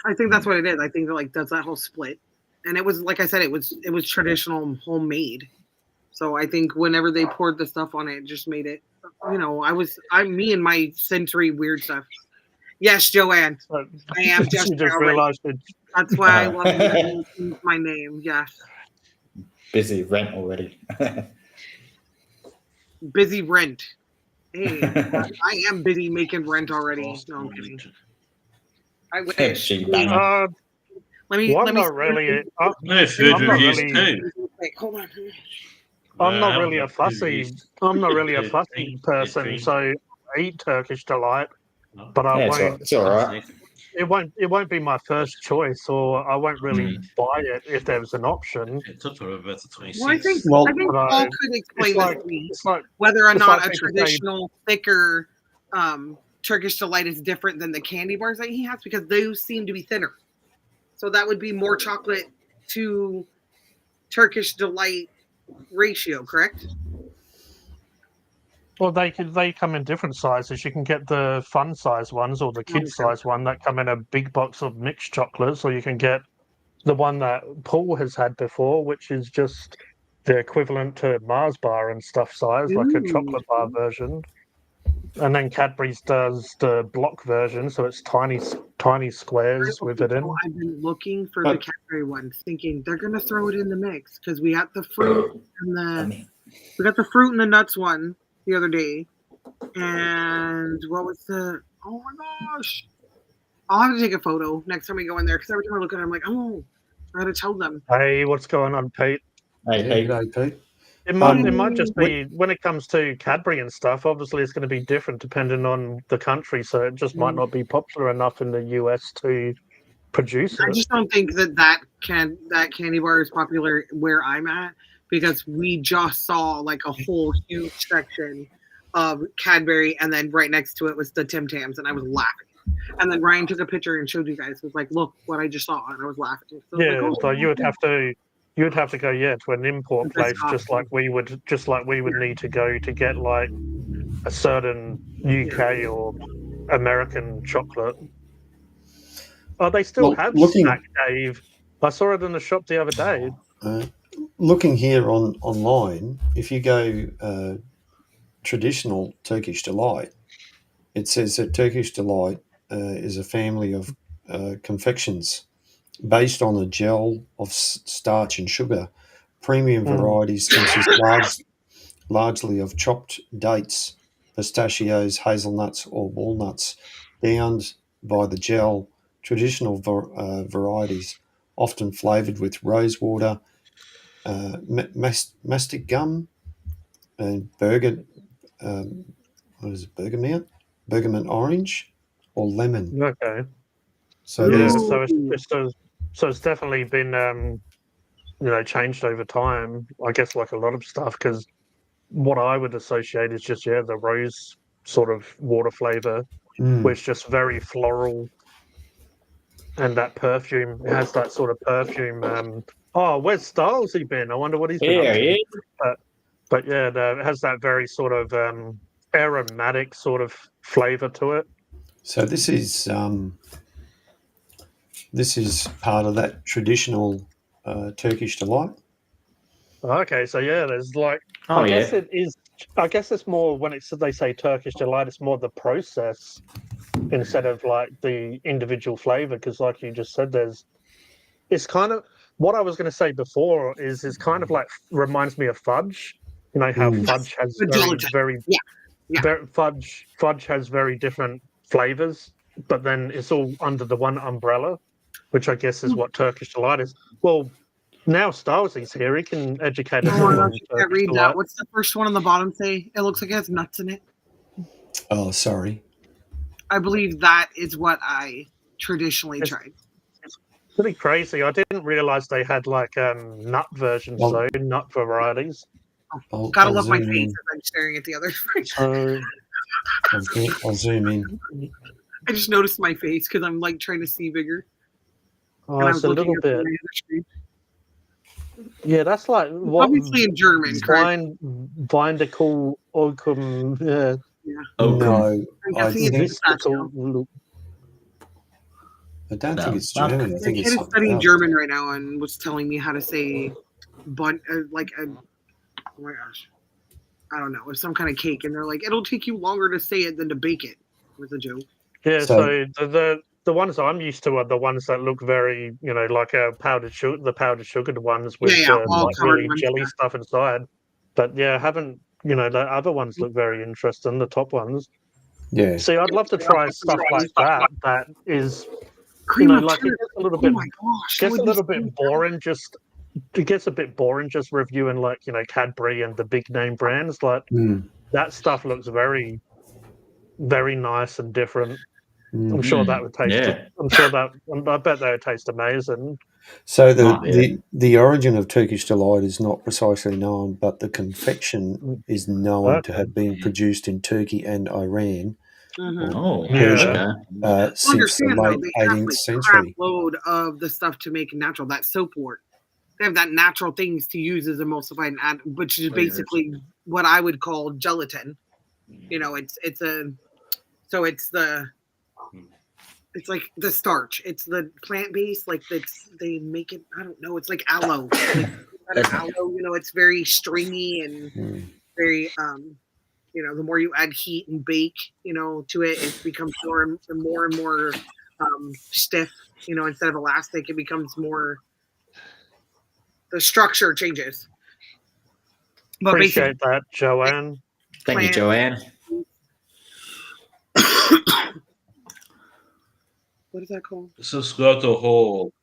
I think that's what it is. I think like that's that whole split, and it was like I said, it was traditional homemade. So I think whenever they poured the stuff on it, it just made it. You know, I'm me and my sensory weird stuff. Yes, Joanne, I am just realized it. That's why I love to use my name. Yes. Busy rent already. Busy rent. Hey, I am busy making rent already. No, I'm kidding. I wish. I'm not really. Wait, hold on. I'm not really a fussy person, so I eat Turkish delight. But I won't. It's all right. It won't be my first choice, or I won't really buy it if there was an option. Well, I think Paul could explain this to me, whether or not a traditional thicker Turkish delight is different than the candy bars that he has, because those seem to be thinner. So that would be more chocolate to Turkish delight ratio, correct? Well, they come in different sizes. You can get the fun size ones or the kid size one that come in a big box of mixed chocolates, or you can get the one that Paul has had before, which is just the equivalent to Mars bar and stuff size, like a chocolate bar version. And then Cadbury's does the block version, so it's tiny squares with it in. I've been looking for the Cadbury one, thinking they're gonna throw it in the mix because we got the fruit and the nuts one the other day, and what was the? Oh my gosh! I'll have to take a photo next time we go in there, because every time I look at it, I'm like, oh, I gotta tell them. Hey, what's going on, Pete? Hey, Pete. It might just be when it comes to Cadbury and stuff. Obviously, it's going to be different depending on the country, so it just might not be popular enough in the US to produce I it. just don't think that candy bar is popular where I'm at, because we just saw like a whole huge section of Cadbury, and then right next to it was the Tim Tams, and I was laughing. And then Ryan took a picture and showed you guys. Was like, look what I just saw, and I was laughing. So I was Yeah, like, so you would have to go to an import That's place, just like we would need to go to get like a certain UK or American chocolate. Oh, they still Well, have looking- Snack Dave. I saw it in the shop the other day. Looking here online, if you go traditional Turkish Delight, it says that Turkish Delight is a family of confections based on a gel of starch and sugar. Premium varieties consist largely of chopped dates, pistachios, hazelnuts, or walnuts, bound by the gel. Traditional varieties, often flavoured with rosewater, mastic gum, and bergamot orange, or lemon. Okay. So Yeah, there's so it's definitely been changed over time. I guess like a lot of stuff, because what I would associate is just the rose sort of water flavor, which is just very floral, and that perfume, it has that sort of perfume. Oh, where's Stylesy been? I wonder what he's been up Here to. he is. But yeah, it has that very sort of aromatic sort of flavor to it. So this is part of that traditional Turkish Delight. Okay, so yeah, there's like Oh, I guess yeah. it is. I guess it's more when they say Turkish Delight, it's more the process instead of like the individual flavor. Because like you just said, it's kind of what I was going to say before is kind of like reminds me of fudge. You know how fudge has The gelatin. Yeah. Fudge has very different flavors, but then it's all under the one umbrella, which I guess is what Turkish Delight is. Well, now Stylesy's here; he can educate us Oh all my on gosh, you can't Turkish read Delight. that. What's the first one on the bottom say? It looks like it has nuts in it. Oh, sorry. I believe that is what I traditionally tried. Pretty crazy. I didn't realize they had like nut versions, Well- though, nut varieties. Gotta I'll love my zoom face in. as I'm staring at the other. So I'll zoom in. I just noticed my face because I'm like trying to see bigger. And I it's was a looking little at the bit. other screen. Yeah, that's like what Obviously in German, correct? Vindical Oakum. Yeah, No, I'm I guessing it's think pistachio. I don't No. think it's German. I My think kid it's is something studying else. German right now and was telling me how to say oh my gosh. I don't know. It's some kind of cake, and they're like, it'll take you longer to say it than to bake it. Was a joke. yeah. So- So the ones I'm used to are the ones that look very, like a powdered sugar, the powdered sugared ones with all like covered really ones, jelly yeah. stuff inside. But yeah, I haven't. The other ones look very interesting. The top ones. Yeah. See, I'd love to try stuff like that. That is, Cream of like it turnip. gets a little Oh bit my gosh. that gets would a be little so bit boring. It gets a bit boring just reviewing like Cadbury and the big name brands. Like that stuff looks very, very nice and different. I'm sure that would taste. Yeah. I bet that would taste amazing. So Oh, yeah. the origin of Turkish Delight is not precisely known, but the confection is known to have been produced in Turkey and Iran Mhm. Oh, Yeah. okay. since the Understand though, late they have 18th like century. crap load of the stuff to make natural. That soapwort. They have that natural things to use as emulsified, which is basically what I would call gelatin. It's like the starch. It's the plant based. Like they make it. I don't know. It's like aloe. Aloe. It's very stringy and very. The more you add heat and bake, to it, it becomes more and more stiff. Instead of elastic, it becomes more. The structure changes. But Appreciate that, Joanne. Thank you, Plant- Joanne. what is that called? Subscribe to Hall.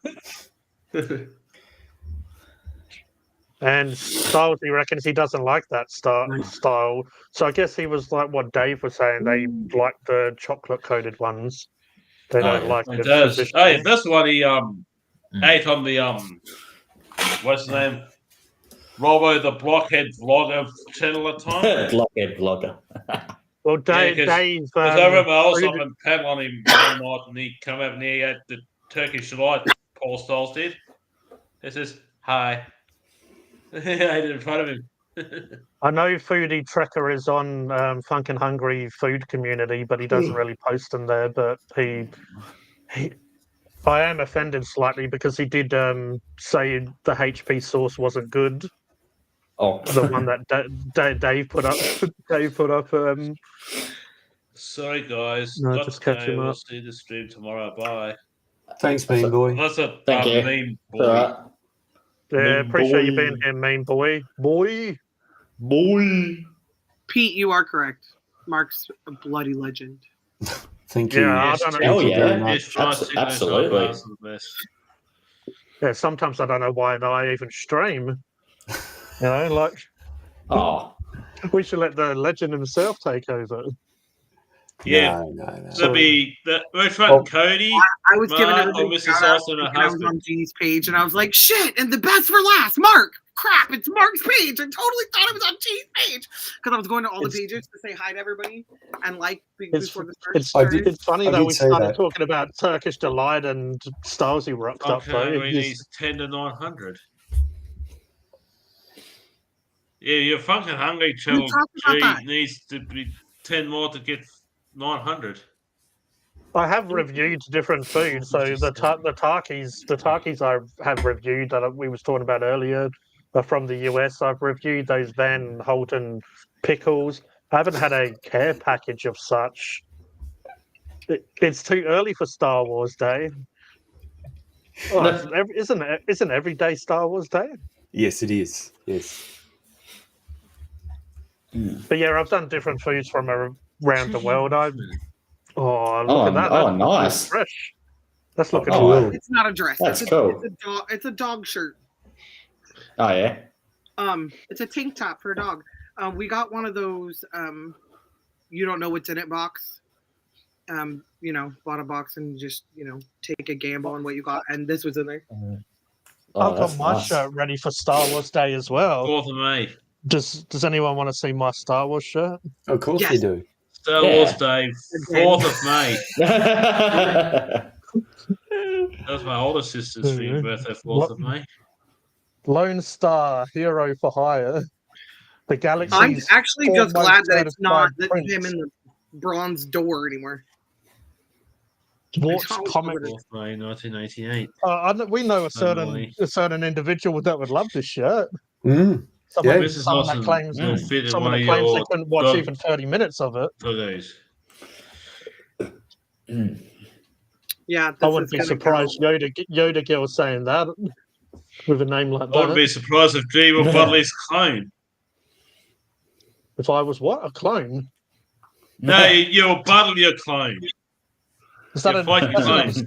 And Styles, he reckons he doesn't like that style. So I guess he was like what Dave was saying. They like the chocolate coated ones. They Oh, don't yeah. like It the does. traditional. Oh, yeah, that's the one he ate on the what's his name? Robo the Blockhead Vlogger channel at time. Blockhead vlogger. Well, Dave, 'cause- Dave Because I remember I was food- up and panel on him one night, and he come up and he ate the Turkish delight. Paul Stiles did. He says hi. I ate it in front of him. I know Foodie Trekker is on Funk and Hungry Food Community, but he doesn't really post them there. But he I am offended slightly because he did say the HP sauce wasn't good. Oh, The one that Dave put up. Dave put up. Sorry, guys. No, Got just to catch go. him We'll up. see the stream tomorrow. Bye. Thanks, Mean Boy. That's a Thank you. meme It's boy. all right. Yeah, Mean appreciate you boy. being here, main boy. Boy. Boy. Pete, you are correct. Mark's a bloody legend. Thank you. Yeah, I Yes, don't know. Hell Thank you yeah. very much. Yes, try Abs- to see those absolutely. podcasts are the best. Yeah, sometimes I don't know why I even stream. You know, like Oh, we should let the legend himself take over. Yeah, No. that'd be which one, Oh. Cody? I was giving Mark everybody or Mrs. shout outs, Austin, her and I was husband? on G's page, and I was like, "Shit!" And the best for last, Mark. Crap! It's Mark's page. I totally thought it was on G's page because I was going to all the It's- pages to say hi to everybody and like It's- before the start. It's I did- it's funny I though did we say started that. talking about Turkish delight and Stylesy rocked up though. Okay, He's- needs 10 to 900. Yeah, your fucking hungry channel talked about G that. needs to be 10 more to get 900. I have reviewed different foods, so the Takis I have reviewed that we was talking about earlier are from the US. I've reviewed those Van Houten pickles. I haven't had a care package of such. It's too early for Star Wars Day. Oh, isn't every day Star Wars Day? Yes, it is. Yes. But yeah, I've done different foods from around the world. Oh, look Oh, at that! oh, That's looking nice. fresh. That's looking Oh, nice. cool. It's not a dress. That's it's cool. It's a dog shirt. Oh yeah. It's a tank top for a dog. We got one of those. You don't know what's in it box. Bought a box and just take a gamble on what you got, and this was in there. Oh, I've got that's my nice. shirt ready for Star Wars Day as well. 4th of May. Does anyone want to see my Star Wars shirt? Of course Yes. you do. Star Yeah. Wars Day, 4th of May. yeah. That was my older sister's for your birthday, 4th of May. Lone Star Hero for Hire. The I'm Galaxy's actually four just glad most that it's not certified him prince. in the bronze door anymore. Watch It's always comic. 4th of May, 1988. We know a Emily. certain individual that would love this shirt. Mm. Someone, Yeah. Mrs. someone that Austin claims, will fit in someone one that of claims they your couldn't watch dog even 30 minutes of it. photos. Yeah, I this wouldn't is be gonna surprised Yoda girl saying that with a name like I wouldn't that. be surprised if G were Budley's clone. If I was what? A clone? No, you're Budley, your clone. Is that You're fighting clones.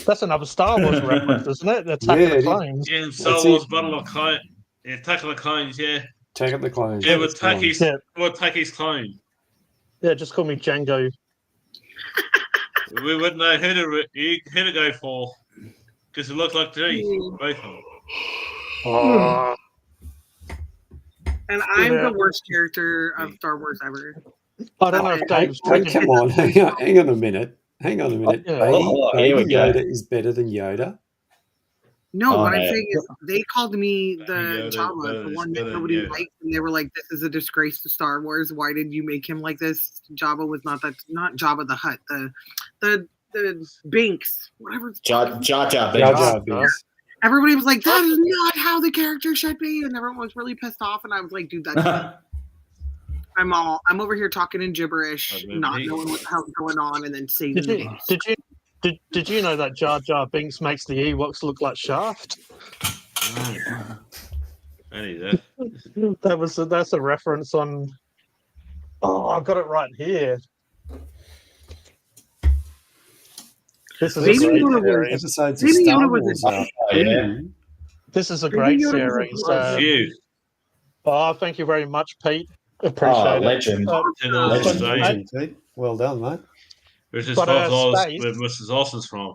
that's another Star Wars reference, isn't it? The Attack Yeah, of it the is. Clones. Yeah, in Star That's Wars it. Battle of Clone. Yeah, Attack of the Clones, yeah. Take up the clones. Yeah, That's with the one. Taki's, Yeah. clone. Yeah, just call me Django. We wouldn't know who to go for. Because it looked like G. Both of them. Oh, And I'm Yeah. the worst character of Star Wars ever. I don't know if Hey, Dave's hey, taking come on, hang on a minute. Hang on a minute. yeah. Baby, Oh, here we Baby go. Yoda is better than Yoda. No, Oh, what I'm yeah. saying is they called me the Yoda Java, better the is one better that than nobody Yoda. liked, and they were like, "This is a disgrace to Star Wars. Why did you make him like this?" Jabba was not Jabba the Hutt, the Binks, whatever. Jar Jar Jar Binks. Jar Binks. Everybody was like, "That is not how the character should be," and everyone was really pissed off. And I was like, "Dude, that's." I'm over here talking in gibberish, Oh, not maybe. knowing what the hell's going on, and then saving Did the you, day. did you know that Jar Jar Binks makes the Ewoks look like Shaft? Only that. That's a reference on. Oh, I've got it right here. This is a Maybe great Yoda was- series. Episodes of Maybe Star Yoda was Wars a- are. Oh, yeah. Mm. This is a Maybe great Yoda was a series. blood. Phew. Oh, thank you very much, Pete. Oh, Appreciate it. legend. Uh, $10 Legend. today. Legend, Pete. Well done, mate. Which is But, Oz Space- where Mrs. Oz is from.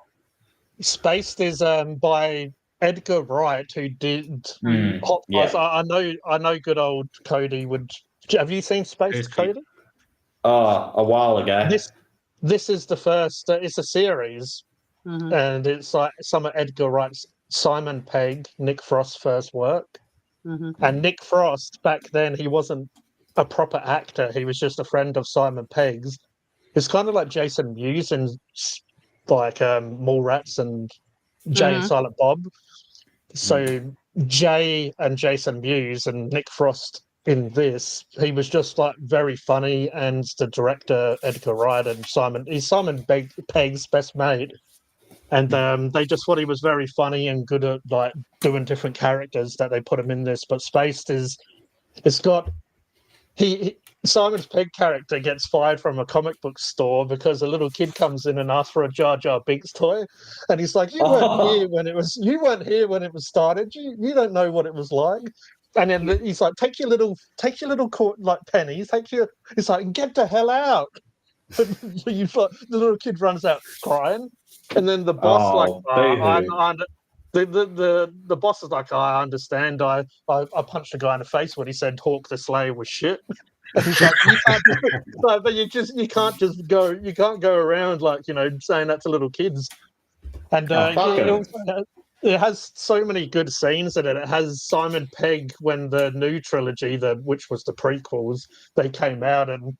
Spaced is by Edgar Wright, who did Hot yeah. Fuzz. I know. Good old Cody would. Have you seen Spaced, Cody. Cody? Oh, a while ago. This is the first. It's a series, Mhm. and it's like some of Edgar Wright's Simon Pegg, Nick Frost's first work. Mhm. And Nick Frost back then, he wasn't a proper actor. He was just a friend of Simon Pegg's. It's kind of like Jason Mewes and like Mallrats and Jay and Mhm. Silent Bob. So Jay and Jason Mewes and Nick Frost in this, he was just like very funny, and the director Edgar Wright and he's Simon Pegg's best mate, and they just thought he was very funny and good at like doing different characters that they put him in this. But Spaced it's got Simon Pegg character gets fired from a comic book store because a little kid comes in and asks for a Jar Jar Binks toy, and he's like, "You weren't here when it was started. You don't know what it was like." And then he's like, "Take your little like pennies. He's like, get the hell out." The little kid runs out crying, and then the boss the boss is like, "I understand. I punched a guy in the face when he said Hawk the Slayer was shit." And he's like, you can't go around like saying that to little kids. And it has so many good scenes in it. It has Simon Pegg when the new trilogy, which was the prequels, they came out, and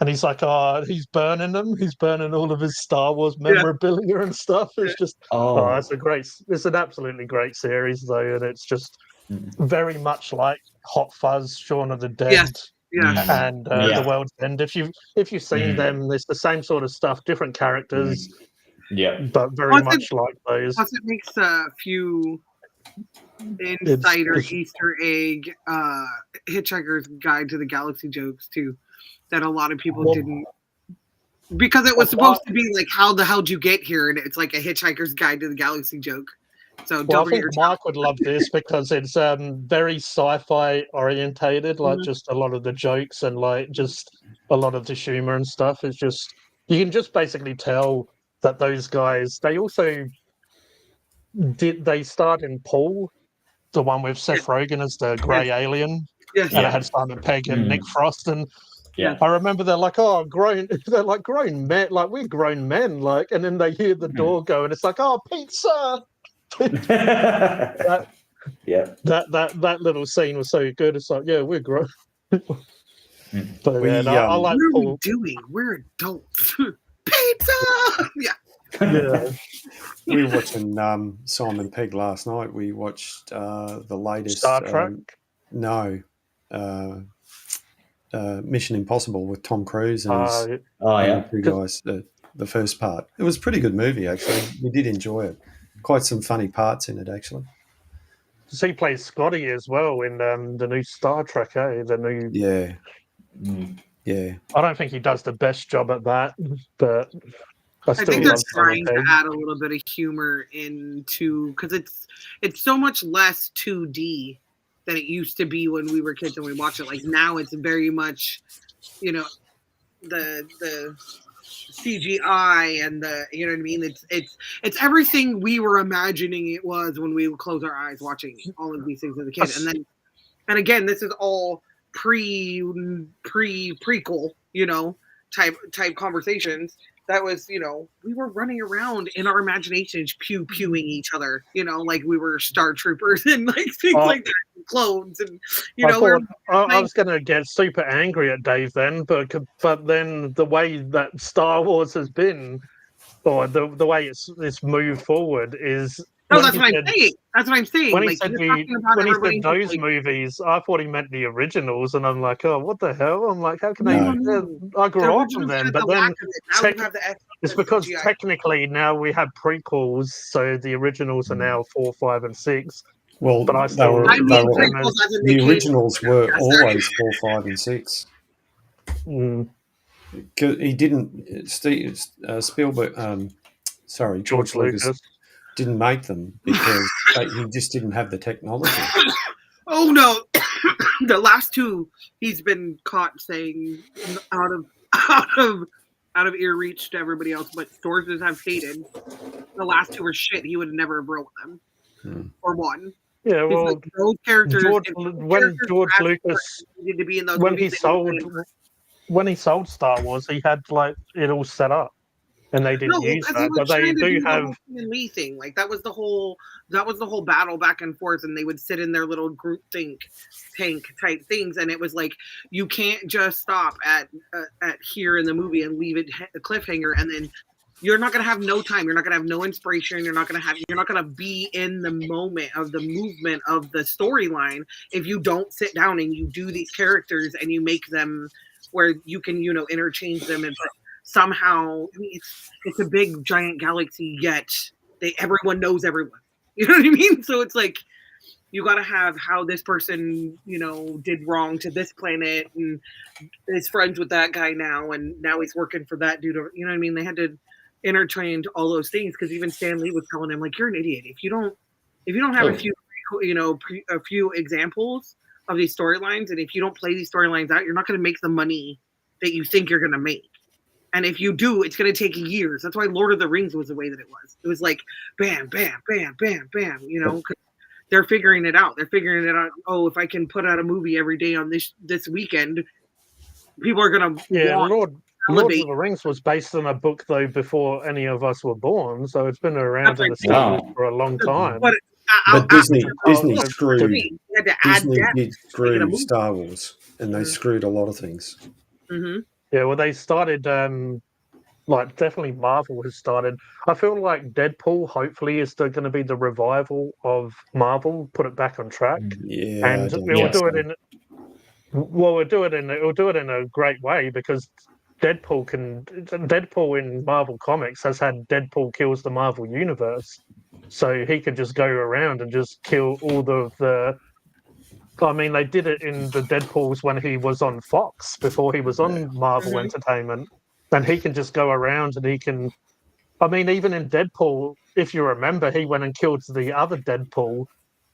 he's like, he's burning them. He's burning all of his Star Wars memorabilia and stuff. It's just, it's an absolutely great series though, and it's just very much like Hot Fuzz, Shaun of the Dead, and The World's End. If you've seen them, it's the same sort of stuff, different characters, but very much like those. Plus, it makes a few insider Easter egg Hitchhiker's Guide to the Galaxy jokes too, that a lot of people didn't, because it was supposed to be like, how the hell did you get here, and it's like a Hitchhiker's Guide to the Galaxy joke. So I think Mike would love this because it's very sci-fi orientated, like just a lot of the jokes and like just a lot of the humor and stuff. It's just, you can just basically tell that those guys, they starred in Paul, the one with Seth Rogen as the grey alien, and it had Simon Pegg and Nick Frost, and I remember they're like, grown men, like we're grown men, like, and then they hear the door go, and it's like, pizza. That little scene was so good. It's like, we're grown. But I like what are Paul. we doing? We're adults. Pizza. We were watching Simon Pegg last night. We watched the latest Star Trek. Mission Impossible with Tom Cruise and his two guys. The first part. It was a pretty good movie actually. We did enjoy it. Quite some funny parts in it, actually. So he plays Scotty as well in the new Star Trek, the new... I don't think he does the best job at that, but I think they're trying to add a little bit of humor into, because it's so much less 2D than it used to be when we were kids and we watched it. Like now, it's very much, the CGI and the, you know what I mean? It's everything we were imagining it was when we would close our eyes watching all of these things as a kid. And again, this is all prequel, type conversations. That was, we were running around in our imaginations, pew-pewing each other, like we were Star Troopers and like things like that, and clones, and I was going to get super angry at Dave then, but then the way that Star Wars has been, or the way it's moved forward is. No, that's what I'm saying. When he said those movies, I thought he meant the originals, and I'm like, what the hell? I'm like, how can they? I grew up on them, but then it's because technically now we have prequels, so the originals are now 4, 5, and 6. Well, but the originals were always 4, 5, and 6. He didn't. Spielberg. George Lucas didn't make them because he just didn't have the technology. Oh no, the last two he's been caught saying out of out of ear reach to everybody else, but sources have stated the last two were shit. He would never have wrote them or one. Yeah, He's well, like, those characters, George, if those when characters George were Lucas, needed to be in those when he movies, they would sold, have when he sold Star Wars, he had like it all set up, and they didn't no, use because he that. was But they trying to do do the have. whole Stan Lee thing. Like that was the whole battle back and forth, and they would sit in their little group tank type things, and it was like you can't just stop at here in the movie and leave it a cliffhanger, and then you're not gonna have no time. You're not gonna have no inspiration. You're not gonna be in the moment of the movement of the storyline if you don't sit down and you do these characters and you make them where you can interchange them and somehow. I mean, it's a big giant galaxy, yet everyone knows everyone. You know what I mean? So it's like you got to have how this person did wrong to this planet and is friends with that guy now, and now he's working for that dude. You know what I mean? They had to intertwine all those things because even Stan Lee was telling him like, you're an idiot if you don't have a few examples of these storylines, and if you don't play these storylines out, you're not going to make the money that you think you're going to make. And if you do, it's going to take years. That's why Lord of the Rings was the way that it was. It was like bam, bam, bam, bam, bam. Cause they're figuring it out. They're figuring it out. Oh, if I can put out a movie every day on this weekend, people are going to Lord of the Rings was based on a book though before any of us were born, so it's been around in the series for a long time. But Disney screwed. Disney did screw Star Wars, and they screwed a lot of things. Mm-hmm. Yeah, well, they started, definitely Marvel has started. I feel like Deadpool, hopefully, is going to be the revival of Marvel, put it back on track. Yeah, and it'll do it in a great way because Deadpool in Marvel Comics has had Deadpool kills the Marvel Universe, so he could just go around and just kill all the. I mean, they did it in the Deadpools when he was on Fox before he was on Marvel Entertainment, and he can just go around and he can. I mean, even in Deadpool, if you remember, he went and killed the other Deadpool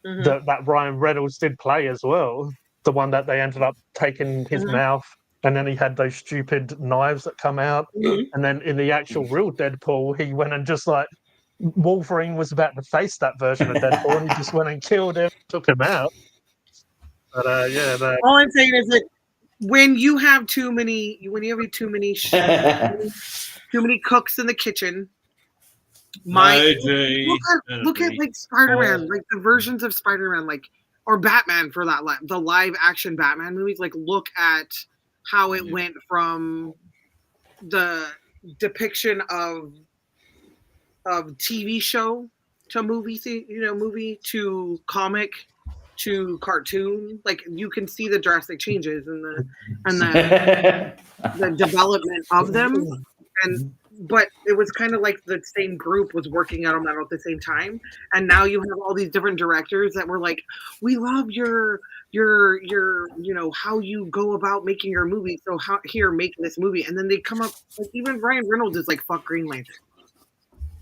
that Ryan Reynolds did play as well, the one that they ended up taking his mouth, and then he had those stupid knives that come out, and then in the actual real Deadpool, he went and just like Wolverine was about to face that version of Deadpool, and he just went and killed him, took him out. But all I'm saying is that when you have too many cooks in the kitchen, look at like Spider-Man, like the versions of Spider-Man, like or Batman for that, the live action Batman movies. Like look at how it went from the depiction of TV show to movie to comic to cartoon. Like you can see the drastic changes and the development of them, but it was kind of like the same group was working on them at the same time, and now you have all these different directors that were like, we love your how you go about making your movie, so make this movie, and then they come up like even Ryan Reynolds is like fuck Green Lantern.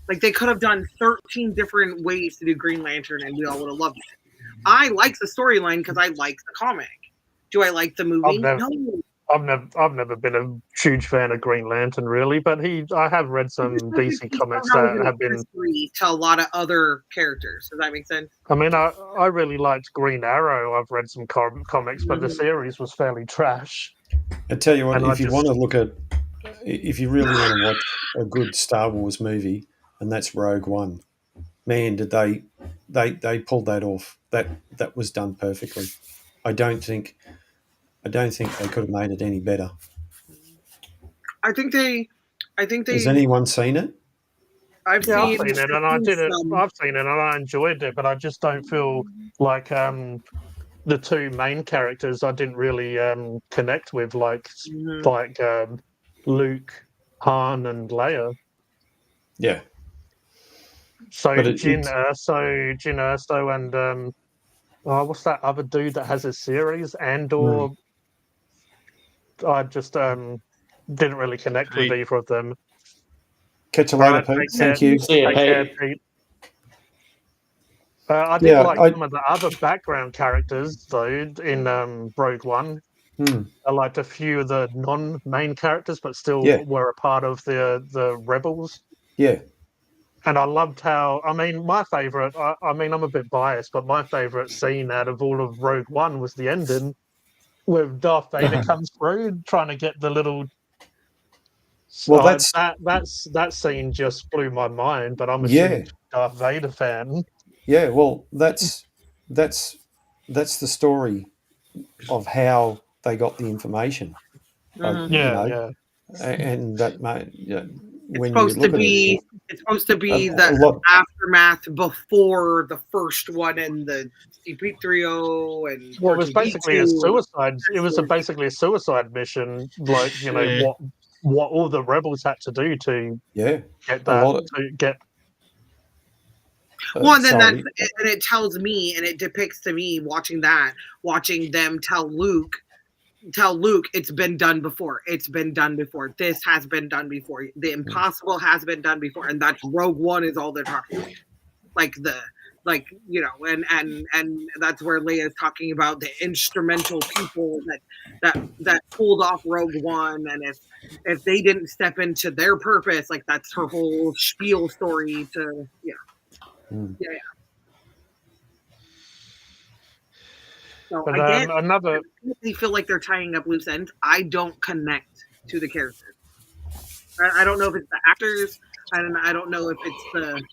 Like they could have done 13 different ways to do Green Lantern and we all would have loved it. I like the storyline because I like the comic. Do I like the movie? No. I've never been a huge fan of Green Lantern, really, but I have read some DC comics that have been to a lot of other characters. Does that make sense? I mean, I really liked Green Arrow. I've read some comics, but the series was fairly trash. I tell you what, if you really want to watch a good Star Wars movie, and that's Rogue One, man, did they pulled that off. That was done perfectly. I don't think they could have made it any better. I think they. Has anyone seen it? I've seen it, and I did it. I've seen it, and I enjoyed it, but I just don't feel like the two main characters I didn't really connect with, like Luke, Han, and Leia. Yeah. So Jyn Erso, and what's that other dude that has a series? Andor. I just didn't really connect with either of them. Catch you later, Pete. Thank you. See you, Pete. I did like some of the other background characters, though, in Rogue One. I liked a few of the non-main characters, but still Yeah. were a part of the rebels. Yeah. And I loved how, I mean, my favourite, I mean, I'm a bit biased, but my favourite scene out of all of Rogue One was the ending with Darth Vader comes through trying to get the little. Well, that scene just blew my mind, but I'm a Yeah. huge Darth Vader fan. Yeah, well, that's the story of how they got the information. Mhm. You Yeah, know, yeah. and that when It's you supposed to look at be. it, It's supposed to be a the lot- aftermath before the first one and the CP3O and. Well, it was basically a R2D2. suicide. It was basically a suicide mission, like Yeah. what all the rebels had to do to yeah, get a that lot of, to get. Well, and then sorry. and it tells me, and it depicts to me watching them tell Luke, it's been done before. It's been done before. This has been done before. The impossible has been done before, and that's Rogue One is all they're talking about. And that's where Leia's talking about the instrumental people that pulled off Rogue One, and if they didn't step into their purpose, like that's her whole spiel story to Mm. yeah. So But again, another. they feel like they're tying up loose ends. I don't connect to the characters. I don't know if it's the actors. I don't know if it's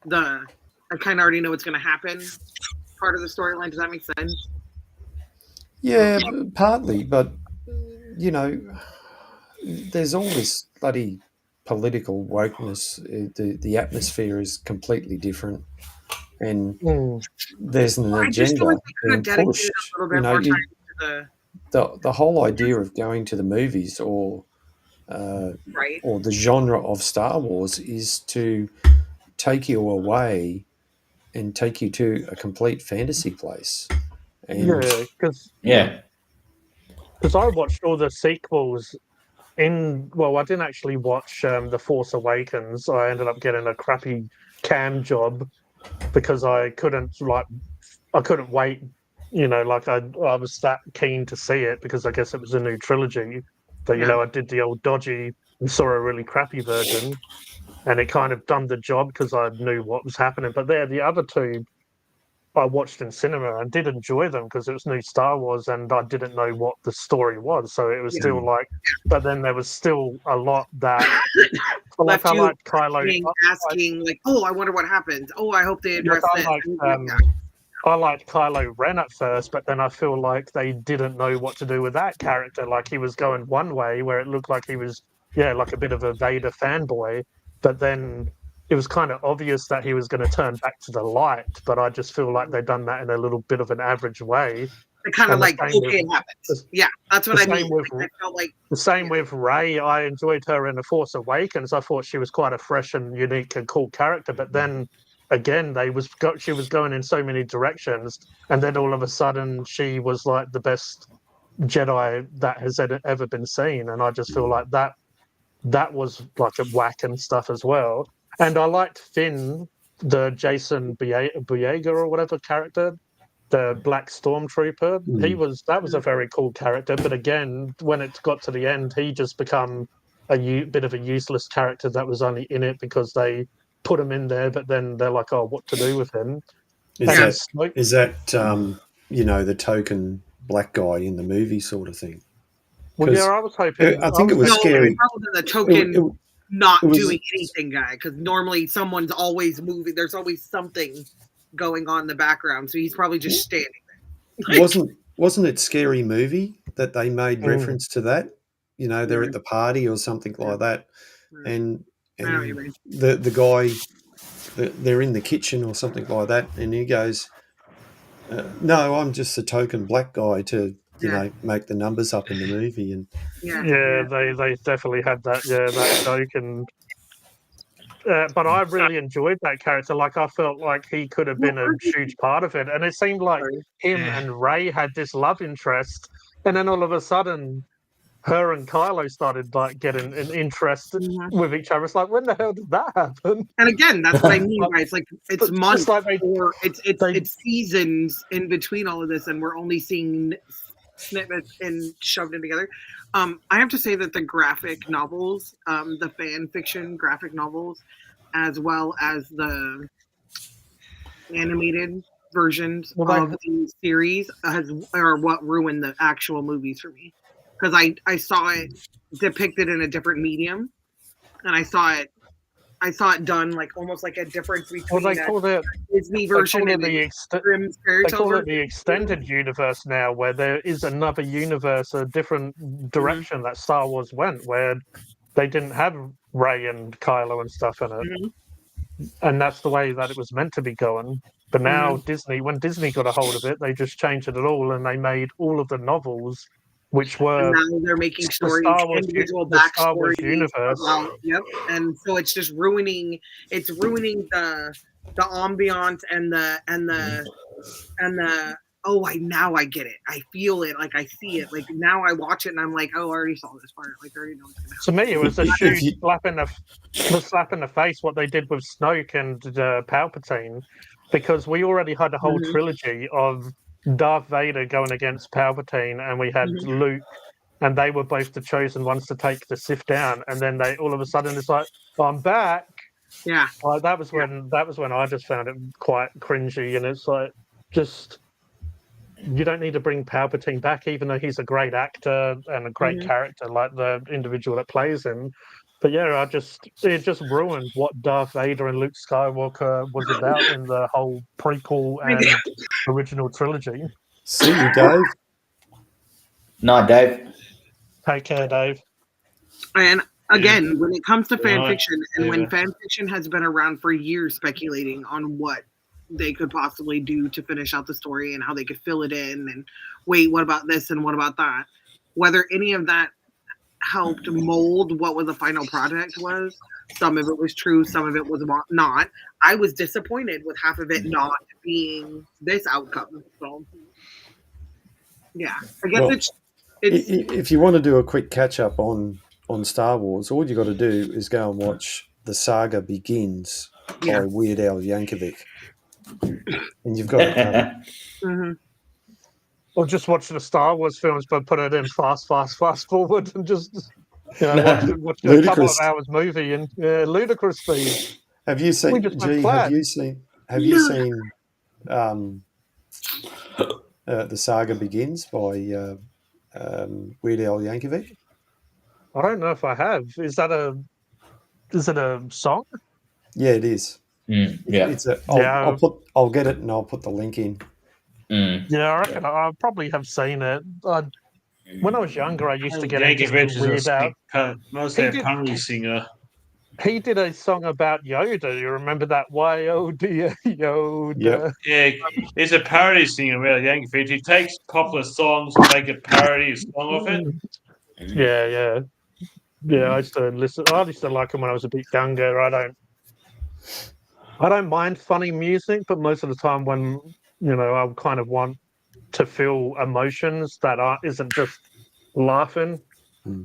the. I kind of already know what's going to happen. Part of the storyline. Does that make sense? Yeah, partly, but you know, there's all this bloody political wokeness. The atmosphere is completely different, and there's an I just agenda feel like they could have being dedicated pushed. a little bit You know, more time to the whole idea of going to the movies or right. or the genre of Star Wars is to take you away and take you to a complete fantasy place. And Yeah, because Yeah. I watched all the sequels well, I didn't actually watch The Force Awakens. I ended up getting a crappy cam job because I couldn't wait. I was that keen to see it because I guess it was a new trilogy. But I did the old dodgy and saw a really crappy version, and it kind of done the job because I knew what was happening. But the other two I watched in cinema and did enjoy them because it was new Star Wars and I didn't know what the story was. So it was still but then there was still a lot that, Left I you liked Kylo. asking like, oh, I wonder what happens. Oh, I hope they address this. I liked Kylo Ren at first, but then I feel like they didn't know what to do with that character. Like he was going one way where it looked like he was, like a bit of a Vader fanboy, but then it was kind of obvious that he was going to turn back to the light, but I just feel like they've done that in a little bit of an average way. They kind of like, okay, it happens. Yeah, that's what I mean. I felt like the same with Rey. I enjoyed her in The Force Awakens. I thought she was quite a fresh and unique and cool character, but then again, she was going in so many directions, and then all of a sudden she was like the best Jedi that has ever been seen, and I just feel like that was like a whack and stuff as well. And I liked Finn, the Jason Boyega or whatever character, the Black Stormtrooper. That was a very cool character. But again, when it got to the end, he just become a bit of a useless character that was only in it because they put him in there. But then they're like, oh, what to do with him? Is that the token black guy in the movie sort of thing? Well, yeah, I was hoping. I think it was scary. The token not doing anything guy, because normally someone's always moving. There's always something going on in the background, so he's probably just standing there. Wasn't it Scary Movie that they made reference to that? They're at the party or something like that, and the guy, they're in the kitchen or something like that, and he goes, "No, I'm just a token black guy to." Make the numbers up in the movie, and they definitely had that that joke, and but I really enjoyed that character. Like I felt like he could have been a huge part of it, and it seemed like him and Rey had this love interest, and then all of a sudden, her and Kylo started like getting an interest with each other. It's like, when the hell did that happen? And again, that's what I mean. Right? It's like it's months, like it's seasons in between all of this, and we're only seeing snippets and shoved it together. I have to say that the graphic novels, the fan fiction graphic novels, as well as the animated versions of the series are what ruined the actual movies for me. Because I saw it depicted in a different medium, and I saw it done like almost like a difference between Well, they call it Disney version and Grimm's fairy they tale call it version. the extended universe now, where there is another universe, a different direction that Star Wars went, where they didn't have Rey and Kylo and stuff in it, and that's the way that it was meant to be going. But now Disney, when Disney got a hold of it, they just changed it all, and they made all of the novels, which were and now they're making stories, individual backstories universe. Yep, and so it's just ruining. It's ruining the ambiance and the. Oh, now I get it. I feel it. Like I see it. Like now I watch it and I'm like, oh, I already saw this part. Like I already know what's gonna happen. To me, it was a huge slap in the face what they did with Snoke and Palpatine, because we already had a whole trilogy of Darth Vader going against Palpatine, and we had Luke, and they were both the chosen ones to take the Sith down, and then they all of a sudden it's like, oh, I'm back. Yeah, like that was when I just found it quite cringy, and it's like, just, you don't need to bring Palpatine back, even though he's a great actor and a great character, like the individual that plays him. But yeah, it just ruined what Darth Vader and Luke Skywalker was about in the whole prequel and original trilogy. See you, Dave. Night, Dave. Take care, Dave. And again, when it comes to fan fiction, and when fan fiction has been around for years speculating on what they could possibly do to finish out the story and how they could fill it in, and wait, what about this and what about that? Whether any of that helped mold what the final product was, some of it was true, some of it was not. I was disappointed with half of it not being this outcome. So, yeah, I guess it's if you want to do a quick catch up on Star Wars, all you got to do is go and watch The Saga Begins by Weird Al Yankovic, and you've got it. Or just watch the Star Wars films, but put it in fast forward, and just watch a couple of hours movie and ludicrous speed. Have you seen? Have you seen The Saga Begins by Weird Al Yankovic? I don't know if I have. Is it a song? Yeah, it is. Yeah. I'll get it and I'll put the link in. Yeah, I reckon I probably have seen it. When I was younger, I used to get into Weird Al. Mostly a country singer. He did a song about Yoda. You remember that? Y-O-D-A, Yoda. Yep. Yeah, he's a parody singer, really, Yankovic. He takes popular songs and make a parody song of it. Yeah. I used to listen. I used to like him when I was a bit younger. I don't mind funny music, but most of the time when I kind of want to feel emotions that isn't just laughing.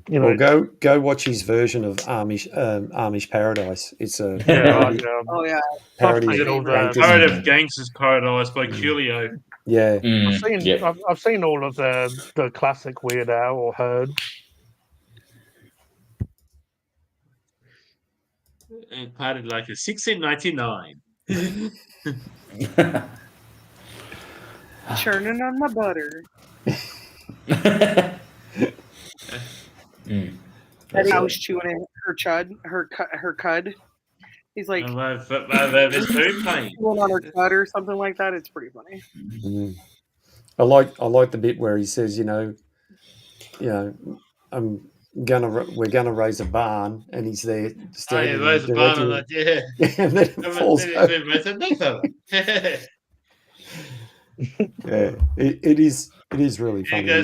Well, go watch his version of Amish Paradise. It's a parody of Gangster's Paradise by Coolio. Yeah, I've seen all of the classic Weird Al or heard. And parted like a 1699. Churning on my butter. I was chewing her cud. He's like it's very plain. chewing on her cud or something like that. It's pretty funny. I like the bit where he says, we're gonna raise a barn, and he's there standing. Raise a barn, and then it falls over. Yeah, it is really funny. He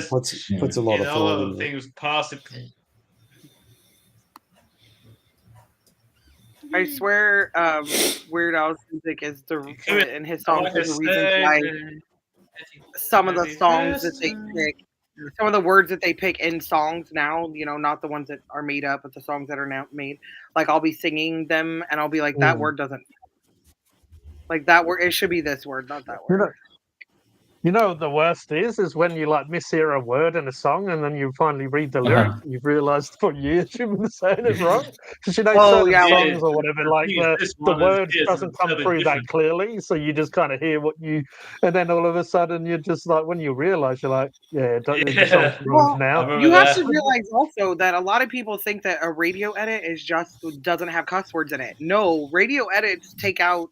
puts a lot of thought in it. Things past it. I swear, Weird Al's music is and his songs are the reason why some of the songs that they pick, some of the words that they pick in songs now, not the ones that are made up, but the songs that are now made. Like I'll be singing them, and I'll be like, that word doesn't. Like that word, it should be this word, not that word. You know what the worst is when you like mishear a word in a song and then you finally read the lyrics and you've realised for years you've been saying it wrong. Because you know Oh, certain yeah, well- songs or whatever, like the word doesn't come through that clearly, so you just kind of hear what you, and then all of a sudden you're just like, when you realise, you're like, yeah, the song's ruined now. You have to realize also that a lot of people think that a radio edit is just doesn't have cuss words in it. No, radio edits take out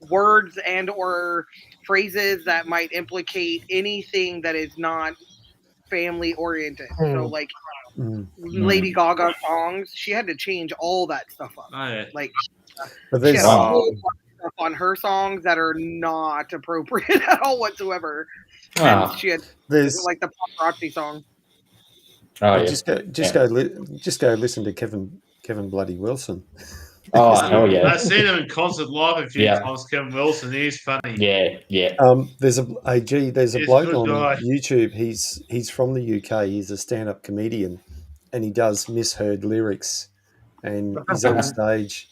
words and or phrases that might implicate anything that is not family oriented. So like Lady Gaga songs, she had to change all that stuff up. Like But she there's had a whole bunch of stuff on her songs that are not appropriate at all whatsoever. And she had like the paparazzi song. Oh yeah. Just go listen to Kevin Bloody Wilson. Oh hell yeah. I've seen him in concert live a few times. Kevin Wilson, he's funny. Yeah. There's a He's a bloke good on guy. YouTube. He's from the UK. He's a stand-up comedian, and he does misheard lyrics, and he's on stage,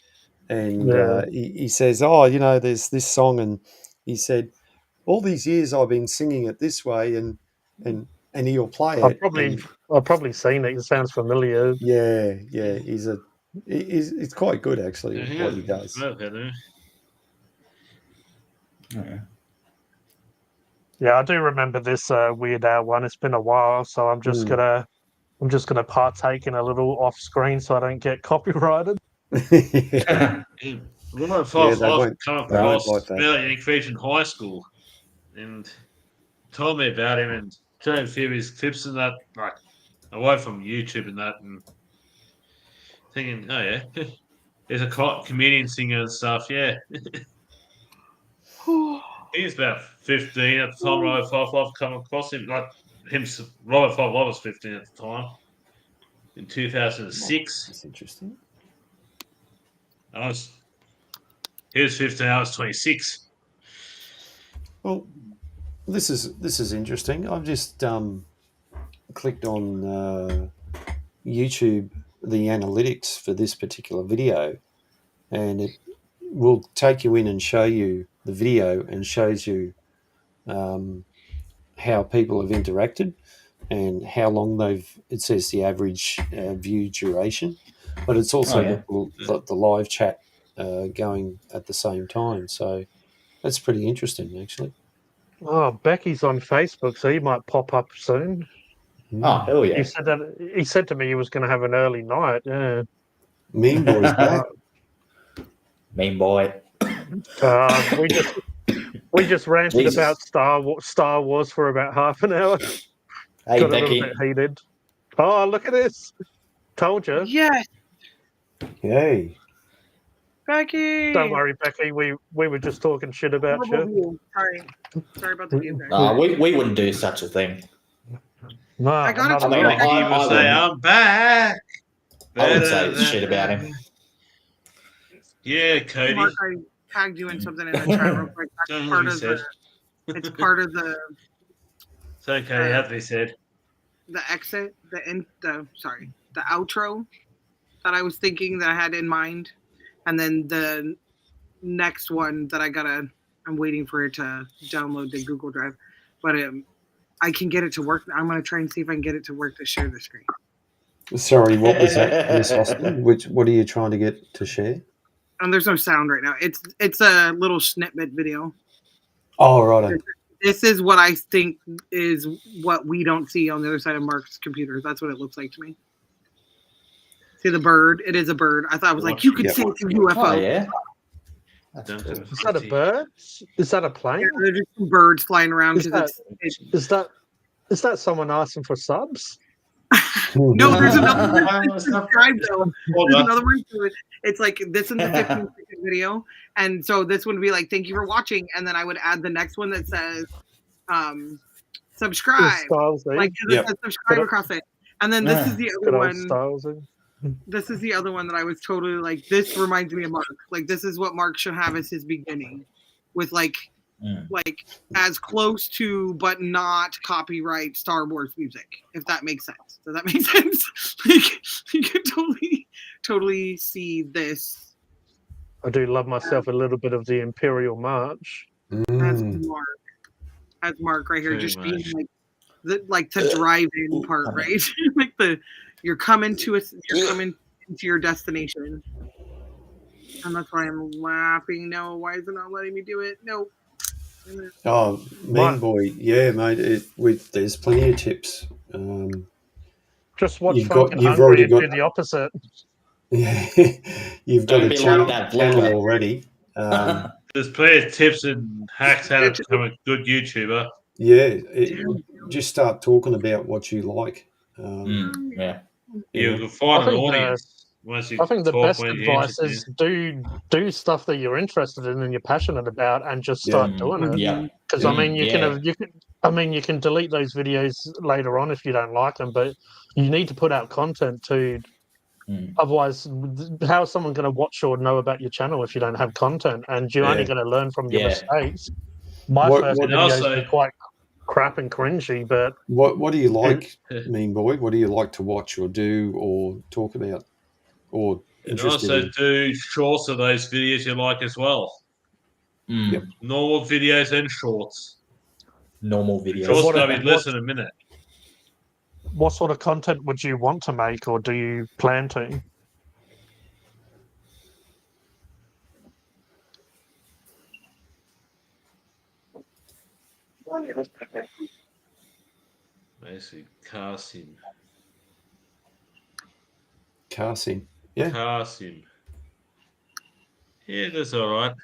and he says, "Oh, you know, there's this song," and he said, "All these years I've been singing it this way," and he'll play it. I've probably seen it. It sounds familiar. Yeah. He's quite good actually what he does. Yeah, I do remember this Weird Al one. It's been a while, so I'm just gonna partake in a little off screen so I don't get copyrighted. I've come across Melody Creech in high school, and told me about him and showed him a few of his clips and that, like away from YouTube and that, and thinking, oh yeah, he's a comedian singer and stuff. Yeah, he's about 15 at the time. Robert Five Live come across him, like him. Robert Five Live was 15 at the time in 2006. That's interesting. He was 15. I was 26. Well, this is interesting. I've just clicked on YouTube, the analytics for this particular video, and it will take you in and show you the video and shows you how people have interacted and how long it says the average view duration, but it's also the live chat going at the same time. So that's pretty interesting, actually. Oh, Becky's on Facebook, so he might pop up soon. Oh, hell yeah. He said to me he was going to have an early night. Yeah. Mean Boy's back. Mean Boy. We just ranted about Star Wars for about half an hour. Hey, Got Becky. a little bit heated. Oh, look at this. Told you. Yes. Yay. Becky. Don't worry, Becky. We were just talking shit about you. Sorry about the view, guys. We wouldn't do such a thing. No, I got it. I mean, I would say, I'm back. I would say shit about him. Yeah, Cody. Mark, I tagged you in something in the chat real quick. That's part of the. It's part of the. It's okay. That's what he said. The exit, the outro that I was thinking that I had in mind, and then the next one that I'm waiting for it to download the Google Drive, but I can get it to work. I'm going to try and see if I can get it to work to share the screen. Sorry, what was that, Miss Austin? What are you trying to get to share? There's no sound right now. It's a little snippet video. Oh, right. This is what I think is what we don't see on the other side of Mark's computer. That's what it looks like to me. See the bird? It is a bird. I thought it was like, you could see it's a UFO. Oh, yeah. Is that a bird? Is that a plane? Yeah, there's just some birds flying around. Is that someone asking for subs? No, there's another one. Subscribe though. There's another one to it. It's like this in the 15-second video, and so this one would be like, "Thank you for watching," and then I would add the next one that says, "Subscribe." Like it says subscribe across it, and then this is the other one. This is the other one that I was totally like, this reminds me of Mark. Like this is what Mark should have as his beginning, with like as close to but not copyright Star Wars music, if that makes sense. Does that make sense? Like you can totally see this. I do love myself a little bit of the Imperial March. That's Mark. as Mark right here, Pretty just being much. like the drive-in part, pardon. right? Like you're coming into your destination, and that's why I'm laughing. No, why is it not letting me do it? No. Oh, Mean Boy, yeah, mate. There's plenty of tips. Just watch You've Funkin' you've Hungry already and got do the opposite. yeah, you've got Don't a be channel, like that channel vlogger. already. There's plenty of tips and hacks how to become a good YouTuber. Yeah, just start talking about what you like. Yeah. You know. can find I an think audience once you I think the talk best when you're advice interested. is do stuff that you're interested in and you're passionate about, and just Yeah. start doing it. Yeah. Because I mean, you can delete those videos later on if you don't like them, but you need to put out content too. Otherwise, how is someone going to watch or know about your channel if you don't have content? And you're only Yeah. going to learn from your Yeah. mistakes. My What- first what- And videos also- were quite crap and cringy, but What do you like, Mean Boy? What do you like to watch or do or talk about or And interested also in? do shorts of those videos you like as well. Yep. Normal videos and shorts. Normal videos. Shorts what- going to be less what- than a minute. what sort of content would you want to make, or do you plan to? Basically, car sim. Car sim. Yeah. Car sim. Yeah, that's all right.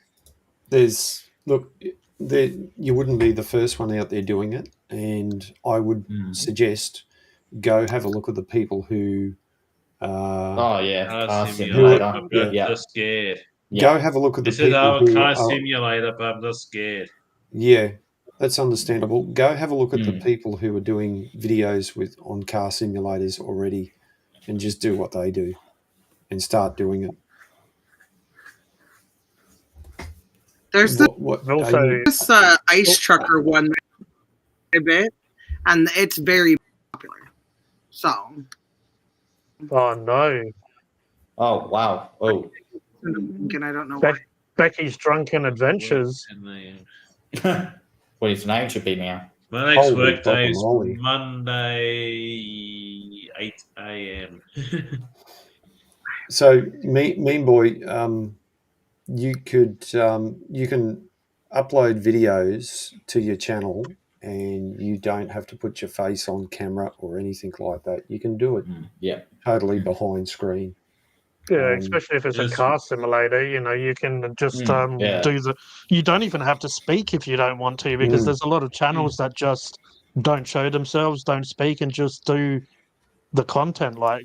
You wouldn't be the first one out there doing it, and I would suggest go have a look at the people who. Oh yeah. Car Car simulator. simulator. I'm Yeah. just scared. Go have a look at the They said people I'm a who car are. simulator, but I'm just scared. Yeah, that's understandable. Go have a look at the Mm. people who are doing videos on car simulators already, and just do what they do, and start doing it. There's Also, this ice trucker one a bit, and it's very popular. So, oh no, Oh wow. Oh. and I don't know why. Becky's Drunken Adventures. What his name should be now. My next Holy work day is guacamole. Monday, 8 a.m. So, Mean Boy, you can upload videos to your channel, and you don't have to put your face on camera or anything like that. You can do it Yeah. totally behind screen. Yeah, especially if it's a yes. car simulator, you can just yeah. do the. You don't even have to speak if you don't want to, because there's a lot of channels that just don't show themselves, don't speak, and just do the content But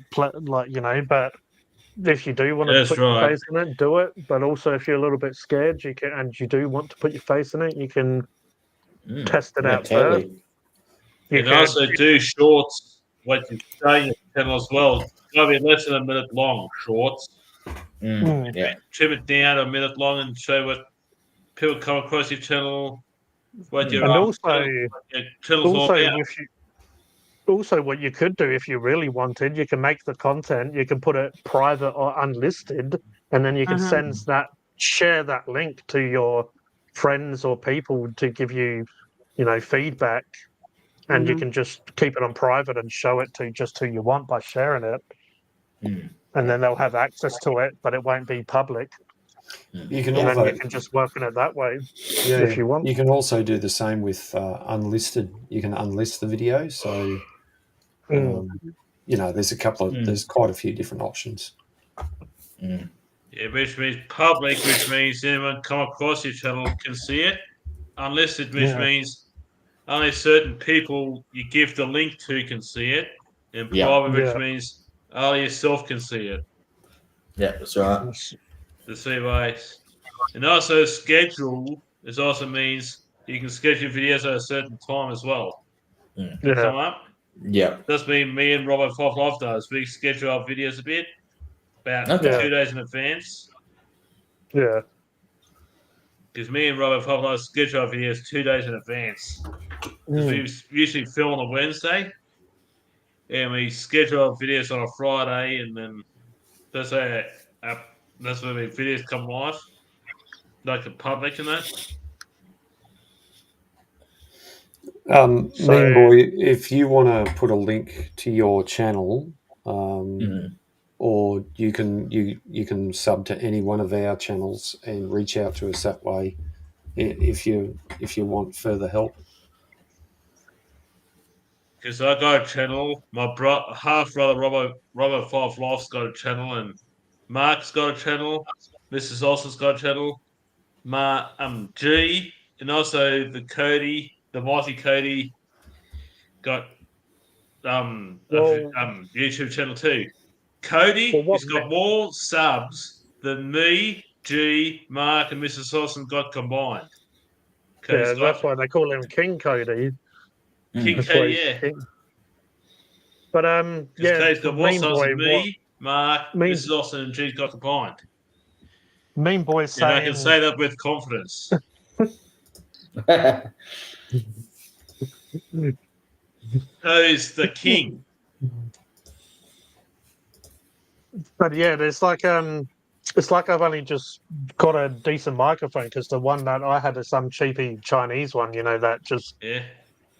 if you do want to That's put your right. face in it, do it. But also, if you're a little bit scared, you can, and you do want to put your face in it, you can test it Yeah, out first. totally. You And can- also do shorts, what you show your channel as well. It's got to be less than a minute long, shorts. Yeah. Trim it down to a minute long and show what people come across your channel, what your, and your channel's all also, about. also, what you could do if you really wanted, you can make the content, you can put it private or unlisted, and then you can share that link to your friends or people to give you, feedback, and you can just keep it on private and show it to just who you want by sharing it, and then they'll have access to it, but it won't be public. You can And also, then you can just work on it that way yeah, if you want. You can also do the same with unlisted. You can unlist the video. So, there's there's quite a few different options. Yeah, which means public, which means anyone come across your channel can see it. Unlisted, which means only certain people you give the link to can see it. And private, which means only yourself can see it. Yeah, that's right. The three ways. And also schedule is also means you can schedule videos at a certain time as well. To come up. Yeah. That's me and Robert Five Live does. We schedule our videos a bit about 2 days in advance. Yeah. Because me and Robert Five Live schedule our videos 2 days in advance. Because we usually film on a Wednesday. And we schedule our videos on a Friday, and then that's where the videos come live. Like the public and that. So- Mean Boy, if you want to put a link to your channel, or you can sub to any one of our channels and reach out to us that way if you want further help. Because I got a channel. My half brother Robert Five Life's got a channel, and Mark's got a channel. Mrs. Olsen's got a channel. G, and also the mighty Cody, got YouTube channel too. Cody Well, what has got more subs than me, G, Mark, and Mrs. Olsen got combined. Yeah, Cody's that's got why they call him King Cody. King That's why Cody, he's yeah. king. But Because Cody's for got more Mean subs Boy, than me, Mark, Mean- Mrs. Olsen, and G's got combined. Mean Boy's And I saying can say that with confidence. Who's the king? But yeah, it's like I've only just got a decent microphone because the one that I had is some cheapy Chinese one, that just. Yeah.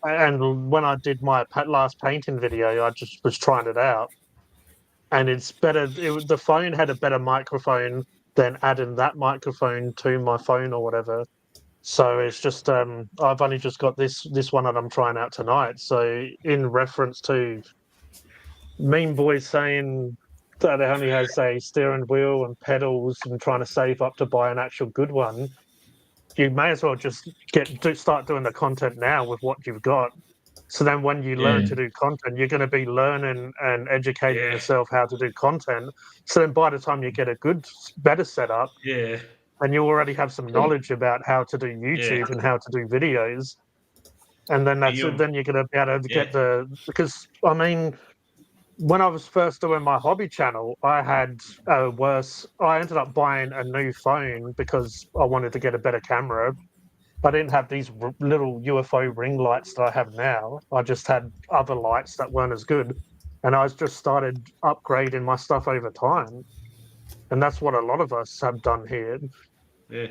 And when I did my last painting video, I just was trying it out, and it's better. The phone had a better microphone than adding that microphone to my phone or whatever. So it's just I've only just got this one that I'm trying out tonight. So in reference to Mean Boy saying that it only has a steering wheel and pedals and trying to save up to buy an actual good one, you may as well just start doing the content now with what you've got. So then when you learn to do content, you're going to be learning and educating yourself how to do content. So then by the time you get a better setup, Yeah. and you already have some knowledge about how to do YouTube and how to do videos, and then then you're going to be able to get because I mean, when I was first doing my hobby channel, I had I ended up buying a new phone because I wanted to get a better camera. I didn't have these little UFO ring lights that I have now. I just had other lights that weren't as good, and I just started upgrading my stuff over time. And that's what a lot of us have done here. Yeah.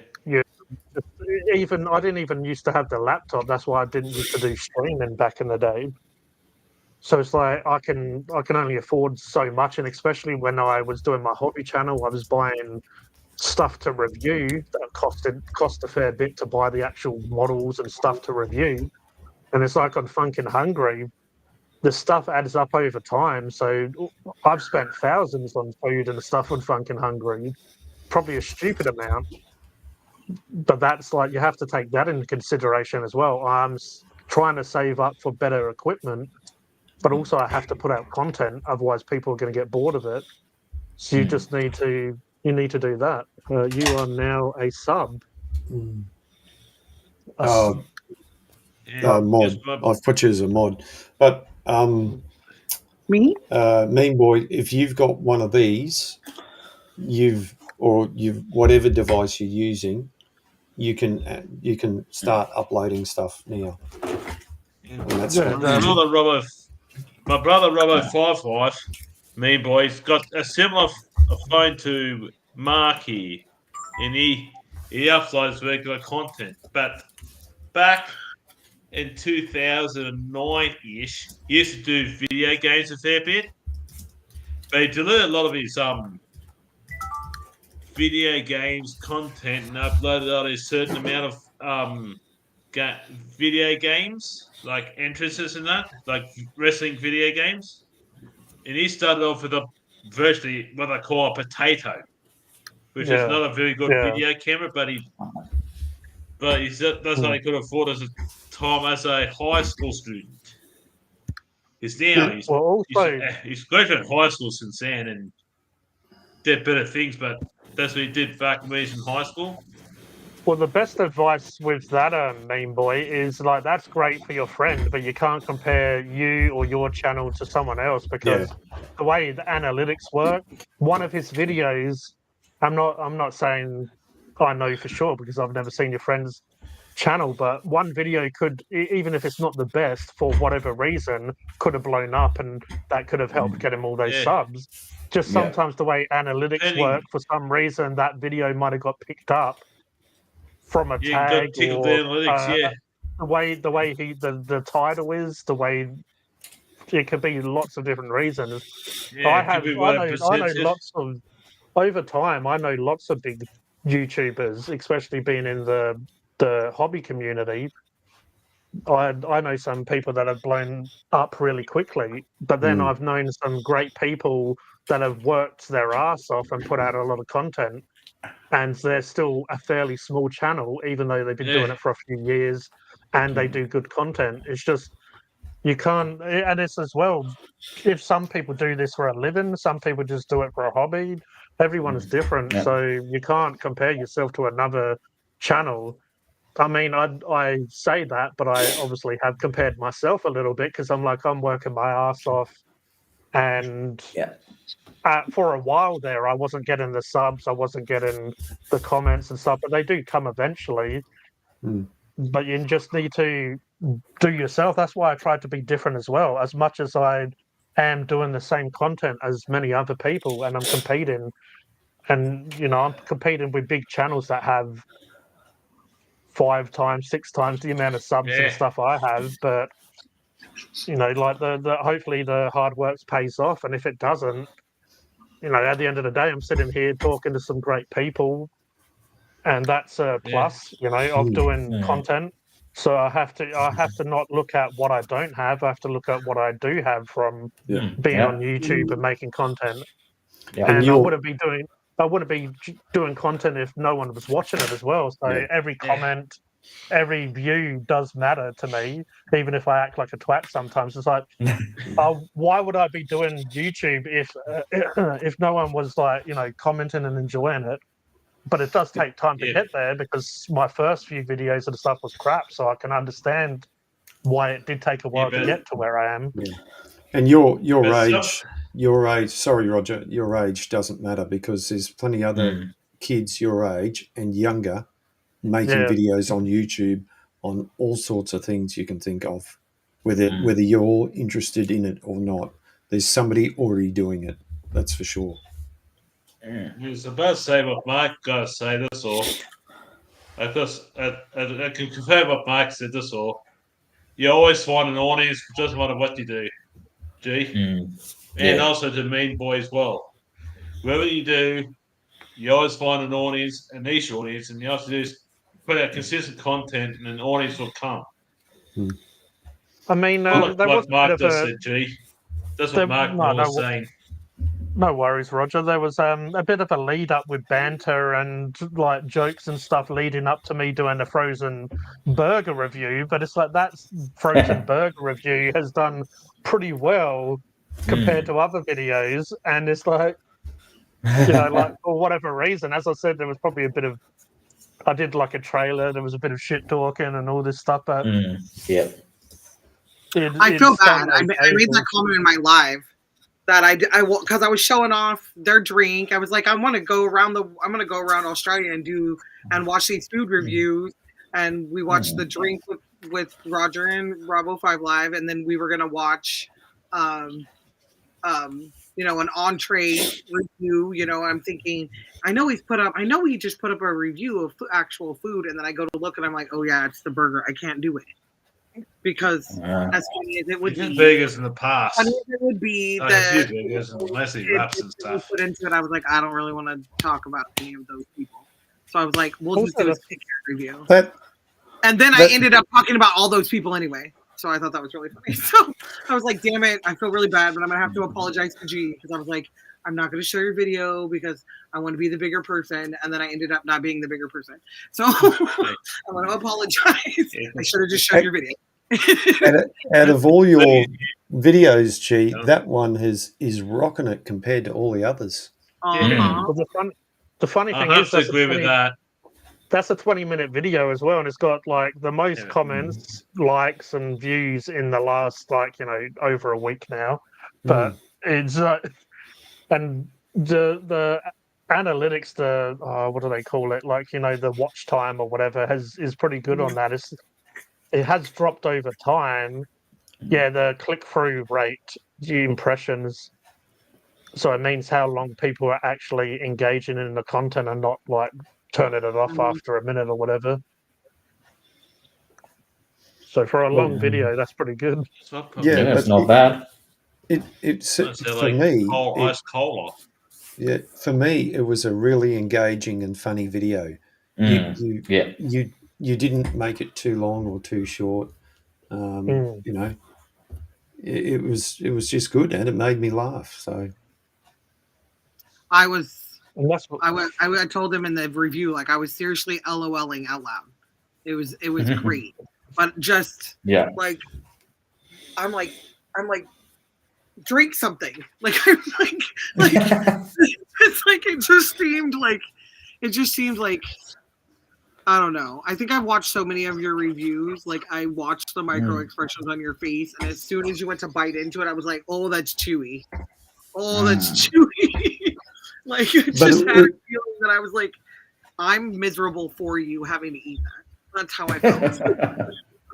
Even I didn't even used to have the laptop. That's why I didn't used to do streaming back in the day. So it's like I can only afford so much, and especially when I was doing my hobby channel, I was buying stuff to review that cost a fair bit to buy the actual models and stuff to review. And it's like on Funkin' Hungry, the stuff adds up over time. So I've spent thousands on food and stuff on Funkin' Hungry, probably a stupid amount. But that's like, you have to take that into consideration as well. I'm trying to save up for better equipment, but also I have to put out content. Otherwise people are going to get bored of it. So you just need to do that. You are now a sub. Mod. I've put you as a mod. But Me? Mean Boy, if you've got one of these, you've whatever device you're using, you can start uploading stuff now. And that's My brother Robbo 55, Mean Boy's got a similar phone to Marky, and he uploads regular content. But back in 2009-ish, he used to do video games a fair bit. But he deleted a lot of his video games content and uploaded on a certain amount of video games, like entrances and that, like wrestling video games. And he started off with virtually what I call a potato, which is not a very good video camera, but that's what he could afford as a time as a high school student. He's graduated high school since then and did better things, but that's what he did back when he was in high school. Well, the best advice with that, Mean Boy, is like, that's great for your friend, but you can't compare you or your channel to someone else because the way the analytics work, one of his videos, I'm not saying I know for sure because I've never seen your friend's channel, but one video could, even if it's not the best for whatever reason, could have blown up, and that could have helped get him all those subs. Just sometimes the way analytics work, for some reason, that video might have got picked up from a tag or the way the title is, the way it could be lots of different reasons. Yeah, I it could have be I well know presented. lots of over time. I know lots of big YouTubers, especially being in the hobby community. I know some people that have blown up really quickly, but then Mm. I've known some great people that have worked their ass off and put out a lot of content, and they're still a fairly small channel, even though they've been doing Yeah. it for a few years, and they do good content. It's just you can't, and it's as well. If some people do this for a living, some people just do it for a hobby. Everyone is different, Yeah. so you can't compare yourself to another channel. I mean, I say that, but I obviously have compared myself a little bit because I'm like I'm working my ass off, and Yeah. for a while there, I wasn't getting the subs, I wasn't getting the comments and stuff, but they do come eventually. Mm. But you just need to do yourself. That's why I tried to be different as well. As much as I am doing the same content as many other people, and I'm competing, and I'm competing with big channels that have 5 times, 6 times the amount of subs and Yeah. stuff I have. But like the hopefully the hard work pays off, and if it doesn't, at the end of the day, I'm sitting here talking to some great people, and that's a plus, of doing content. So I have to not look at what I don't have. I have to look at what I do have from Yeah. being on YouTube and making content. Yeah. And And you're I wouldn't be doing content if no one was watching it as well. So Yeah. every Yeah. comment, every view does matter to me, even if I act like a twat sometimes. It's like, why would I be doing YouTube if no one was like commenting and enjoying it? But it does take time to Yeah. get there because my first few videos and stuff was crap, so I can understand why it did take a while to but- get to where I am. And your But age, sorry, Roger, your age doesn't matter because there's plenty other kids your age and younger making Yeah. videos on YouTube on all sorts of things you can think of, whether you're interested in it or not. There's somebody already doing it. That's for sure. I was about to say what Mike got to say this all. Because I can confirm what Mike said this all. You always find an audience, doesn't matter what you do. G. And also the main boy as well. Whatever you do, you always find an audience, a niche audience, and you have to do is put out consistent content and an audience will come. I mean, Like there was what Mark a bit of just a said, G. That's what Mark was saying. no worries, Roger. There was a bit of a lead up with banter and like jokes and stuff leading up to me doing a frozen burger review, but it's like that frozen burger review has done pretty well compared to other videos, and it's like like for whatever reason, as I said, there was probably a bit of I did like a trailer, there was a bit of shit talking and all this stuff, but Yeah. I feel it's done bad. I okay. made that comment in my live that because I was showing off their drink. I was like, I'm gonna go around Australia and watch these food reviews, and we watched the drink with Roger and Bravo 5 Live, and then we were gonna watch, an entree review. I'm thinking, I know he just put up a review of actual food, and then I go to look and I'm like, oh yeah, it's the burger. I can't do it. Because as funny as it would He be, did burgers in the past. funny as it would be, Like a few burgers and mostly wraps and stuff. put into it, I was like, I don't really want to talk about any of those people. So I was like, we'll just Also, do a skincare review. That And then I ended up talking about all those people anyway. So I thought that was really funny. So I was like, damn it, I feel really bad, but I'm gonna have to apologize to G because I was like, I'm not gonna show your video because I want to be the bigger person, and then I ended up not being the bigger person. So I want to apologize. I should have just shown your video. out of all your videos, G, that one is rocking it compared to all the others. Uh-huh. But the funny I thing have is to agree with that. that's a 20-minute video as well, and it's got like the most comments, likes, and views in the last over a week now. But it's and the analytics, what do they call it? The watch time or whatever is pretty good on that. It has dropped over time. Yeah, the click through rate, the impressions. So it means how long people are actually engaging in the content and not like turning it off after a minute or whatever. So for a long Well, video, that's pretty good. So I'll put Yeah, Yeah, that it's but not bad. It's as for like me. ice cola. Yeah, for me, it was a really engaging and funny video. Mm, yeah. You didn't make it too long or too short. Mm. You know, it was just good, and it made me laugh. So I was And that's what, I told him in the review, like I was seriously LOLing out loud. It was great, but just Yeah. like I'm like drink something. Like I'm like it's like it just seemed like I don't know. I think I've watched so many of your reviews. Like I watched the micro expressions on your face, and as soon as you went to bite into it, I was like, "Oh, that's chewy. Oh, that's chewy." Like I just had a feeling that I was like, "I'm miserable for you having to eat that." That's how I felt.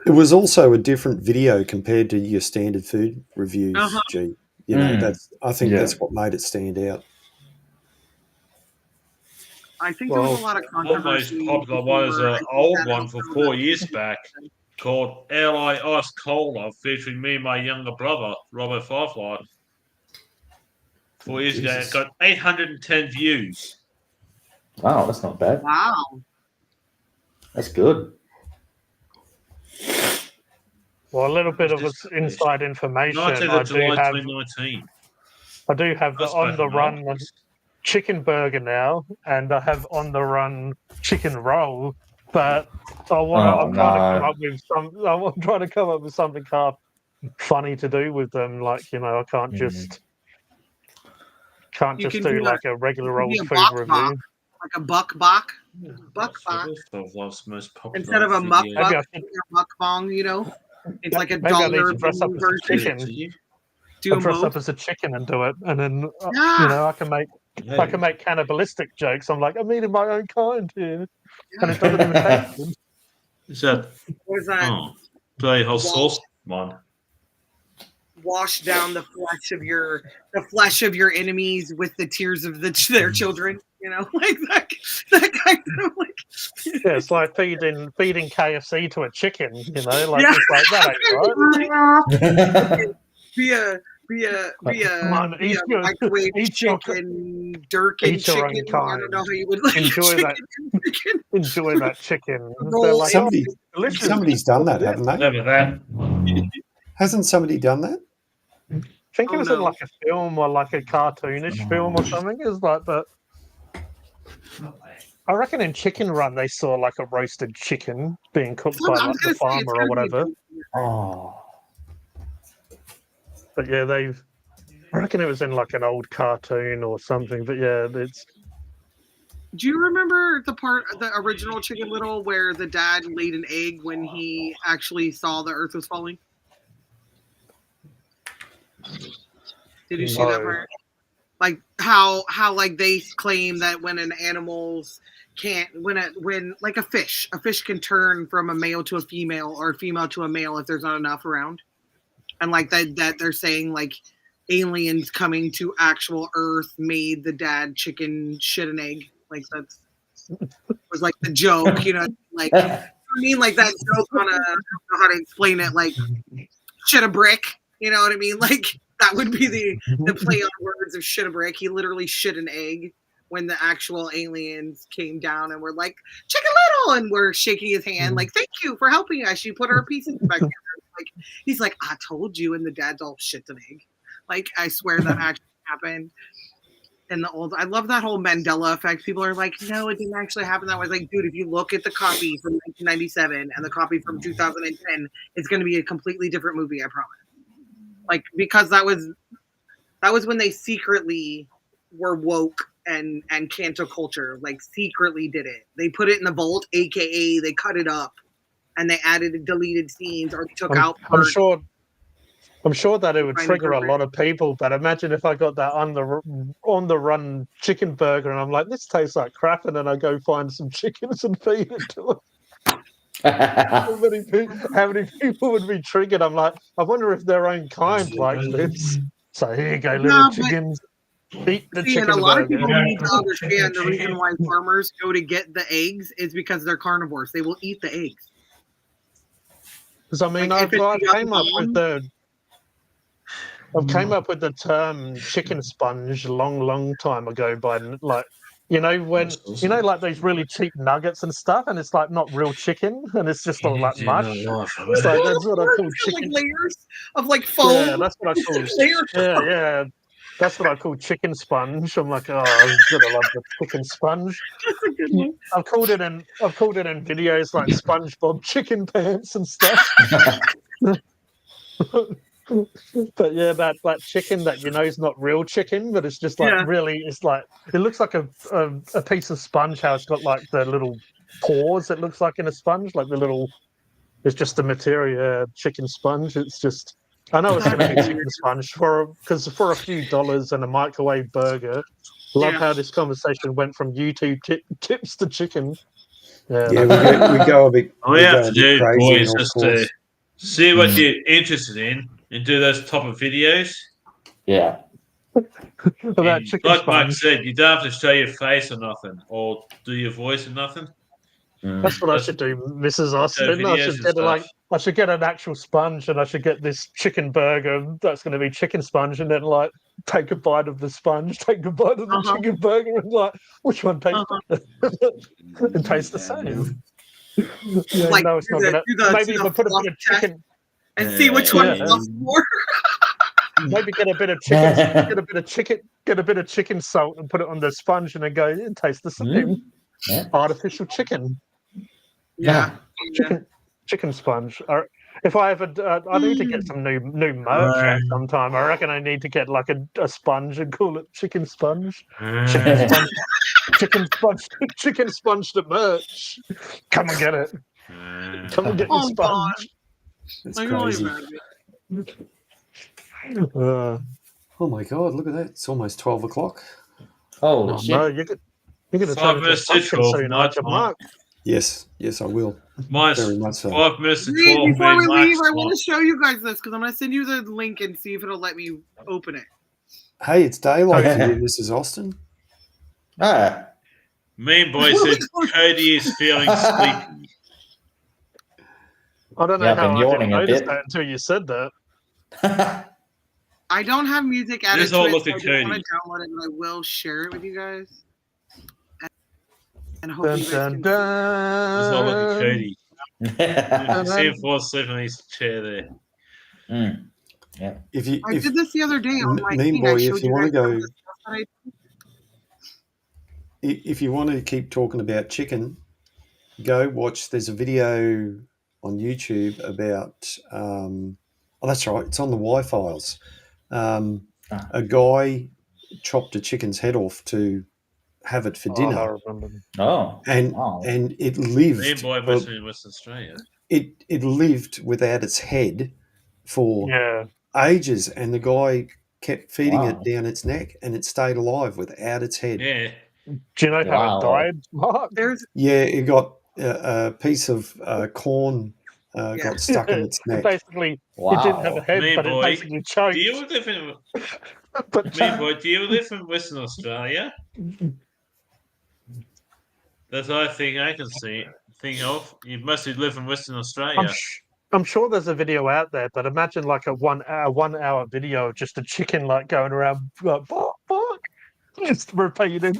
it was also a different video compared to your standard food reviews. Uh-huh. G, you know, I think Yeah. that's what made it stand out. I think there was a lot of One most controversy. popular one is I an think old that one helped from build 4 up. years back called LA Ice Cola, featuring me and my younger brother, Robert Firefly. 4 years ago, it Jesus. got 810 views. Wow, that's not bad. Wow. That's good. well, a little bit of Just- inside information. 19th I of July do have 2019. the That's on back the in run August. chicken burger now, and I have on the run chicken roll. But I'm trying to come up with I'm trying to come up with something half funny to do with them. Like, you know, I can't just You can do do like a regular can old be a food bok review. bok. Like a buck bok. Buck bok. The world's most popular Instead of a video. mukbang, Maybe I should- mukbang, you know? It's like a Maybe I need dollar to dress up as a version. chicken. Do I them dress both. up as a chicken and do it, and then Yeah. you know, I can make cannibalistic jokes. I'm like, I'm eating my own kind here, and it doesn't even taste good. Is that What is that? bloody whole sauce one? Wash down the flesh of your enemies with the tears of their children. You know, like that kind of like. Yeah, it's like feeding KFC to a chicken. You know, like Yeah. it's like that ain't right. Be a Come on, eat your- microwave eat your- chicken, Durkin eat your own chicken. I don't know how you would like Enjoy chicken. that. chicken. Enjoy that chicken. Roll They're like, Somebody, delicious. somebody's done that, haven't they? Never that. Hasn't somebody done that? I think it Oh, was in no. like a film or like a cartoonish film or something. It's like that. I reckon in Chicken Run they saw like a roasted chicken being cooked by I like was the gonna say, it's farmer or gotta be- whatever. Oh. But yeah, I reckon it was in like an old cartoon or something. But yeah, it's Do you remember the original Chicken Little, where the dad laid an egg when he actually saw the Earth was falling? Did you see that No. part? Like how like they claim that when an animal's when like a fish can turn from a male to a female or a female to a male if there's not enough around, and like that they're saying like aliens coming to actual Earth made the dad chicken shit an egg. Like that's was like the joke, you know, like I mean, like that joke on a, I don't know how to explain it, like shit a brick, you know what I mean? Like that would be the play on words of shit a brick. He literally shit an egg when the actual aliens came down and were like, Chicken Little, and we're shaking his hand, like, thank you for helping us. You put our pieces back together. Like he's like, I told you, and the dad's all shit an egg. Like I swear that actually happened. In the old, I love that whole Mandela effect. People are like, no, it didn't actually happen that way. Like, dude, if you look at the copy from 1997 and the copy from 2010, it's going to be a completely different movie. I promise. Like, because that was when they secretly were woke and cancer culture. Like, secretly did it. They put it in the vault, aka they cut it up, and they added deleted scenes or took out I'm parts. sure that it would Fine, trigger a perfect. lot of people. But imagine if I got that on the run chicken burger, and I'm like, this tastes like crap, and then I go find some chickens and feed it to them. How many people would be triggered? I'm like, I wonder if their own kind likes this. So here you go, little No, but- chickens. Eat the See, and chicken a lot of burger. people need to understand the reason why farmers go to get the eggs is because they're carnivores. They will eat the eggs. Because I mean, Like, I've, if it's I've young came up with mom- the I've came up with the term chicken sponge a long time ago by like, when like those really cheap nuggets and stuff, and it's like not real chicken, and it's just all like mush. So that's what I call It's got, like chicken. layers of like Yeah, foam. that's what I call. Layers. Yeah. That's what I call chicken sponge. I'm like, oh, I'm gonna love the chicken sponge. That's a good one. I've called it in videos like SpongeBob chicken pants and stuff. But yeah, that chicken that is not real chicken, but it's just like Yeah. really, it's like it looks like a piece of sponge. How it's got like the little pores. It looks like in a sponge, like the little. It's just the material chicken sponge. It's just. I know it's going to be chicken sponge because for a few dollars and a microwave burger. Love Yeah. how this conversation went from YouTube tips to chicken. Yeah, we go a bit. All we have to do, crazy, boys, and is of course, to see what you're interested in and do those type of videos. Yeah. about And chicken like Mike sponge. said, you don't have to show your face or nothing, or do your voice or nothing. That's what I should do, Mrs. Austin. I videos should and get stuff. I should get an actual sponge, and I should get this chicken burger that's going to be chicken sponge, and then like take a bite of the sponge, take a bite of the Uh-huh. chicken burger, and like which one tastes Uh-huh. better? It tastes the same. Yeah, Like, no, it's do not the- gonna. do the- Maybe do if the I put a fluff bit of test. chicken, And see which one Yeah. fluffs more. maybe get a bit of chicken, get a bit of chicken salt, and put it on the sponge, and then go. It tastes the same. Yeah. Artificial chicken. Yeah. Chicken sponge. Or if I ever, I need to get some new merch out sometime. I reckon I need to get like a sponge and call it chicken sponge. Chicken sponge. Chicken sponge to merch. Come and get it. Come and get your Oh, God. sponge. it's I can only crazy. imagine. Uh, Oh my god, look at that! It's almost 12 o'clock. Holy no, shit. you're going to 5 turn into a minutes to pumpkin 12, soon, my aren't you, time. Mark? Yes, I will. Mine's Very much so. 5 minutes to Reed, 12. before we man, leave, I Max want to show you guys this because I'm going to send you the link and see if it'll let me open it. Hey, it's daylight for you, Mrs. Austin. Ah. Mean boy said Cody is feeling sleepy. I don't know Yeah, I've how been I yawning didn't a notice bit. that until you said that. I don't have music added Let's to all it, look so at I don't want Cody. to download it, but I will share it with you guys. And Dun, hopefully you guys dun, can... Let's all look at dun. Cody. You can see him then- fall asleep in his chair there. Mm. If you, I did this the other day on my Mean thing. boy, I showed if you you want to guys some go, of the stuff that I if you want to keep talking about chicken, go watch. There's a video on YouTube about. Oh, that's right. It's on the Y-Files. A guy chopped a chicken's head off to have it for Oh, I dinner, remember. Oh. and Wow. and it lived. Mean boy must be in Western Australia. It lived without its head for Yeah. ages, and the guy kept feeding Wow. it down its neck, and it stayed alive without its head. Yeah. Do you know how Wow. it died, Mark? There's Yeah, it got a piece of corn got stuck in its neck. Basically, it didn't have a Wow. head, Me but it boy. basically choked. Do you live in But Mean boy, do you live in Western Australia? That's the only thing I can think of. You mostly live in Western Australia. I'm sure there's a video out there, but imagine like a 1 hour video of just a chicken like going around like bark, bark, just repeated.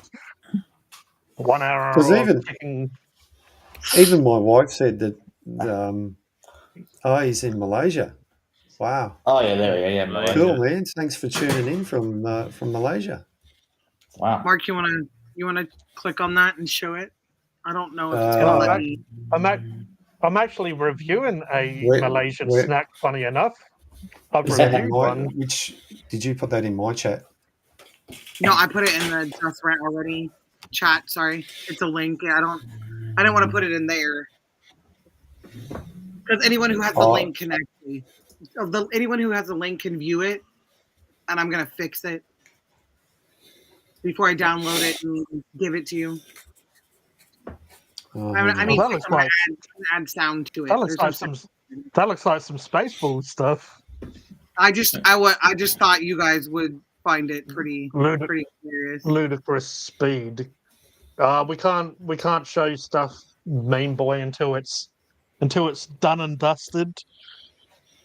1 hour 'Cause of even- chicken. Even my wife said that. He's in Malaysia. Wow, Oh, yeah, there we go. Yeah, Malaysia. cool, man. Thanks for tuning in from Malaysia. Wow. Mark. You wanna click on that and show it? I don't know if it's gonna Uh, let me. I'm actually reviewing a Where- Malaysian where- snack. Funny enough, I've Is that in reviewed my, one. which did you put that in my chat? No, I put it in the Just Rant already chat. Sorry, it's a link. Yeah, I didn't want to put it in there because anyone who has the Oh. link can actually. Anyone who has the link can view it, and I'm gonna fix it before I download it and give it to you. Oh, I mean, Well, I'm that looks gonna like add sound to it. that looks There's like no some that looks like some Spaceball stuff. I just thought you guys would find it pretty hilarious. Ludicrous speed. We can't show stuff, Mean Boy, until it's until it's done and dusted.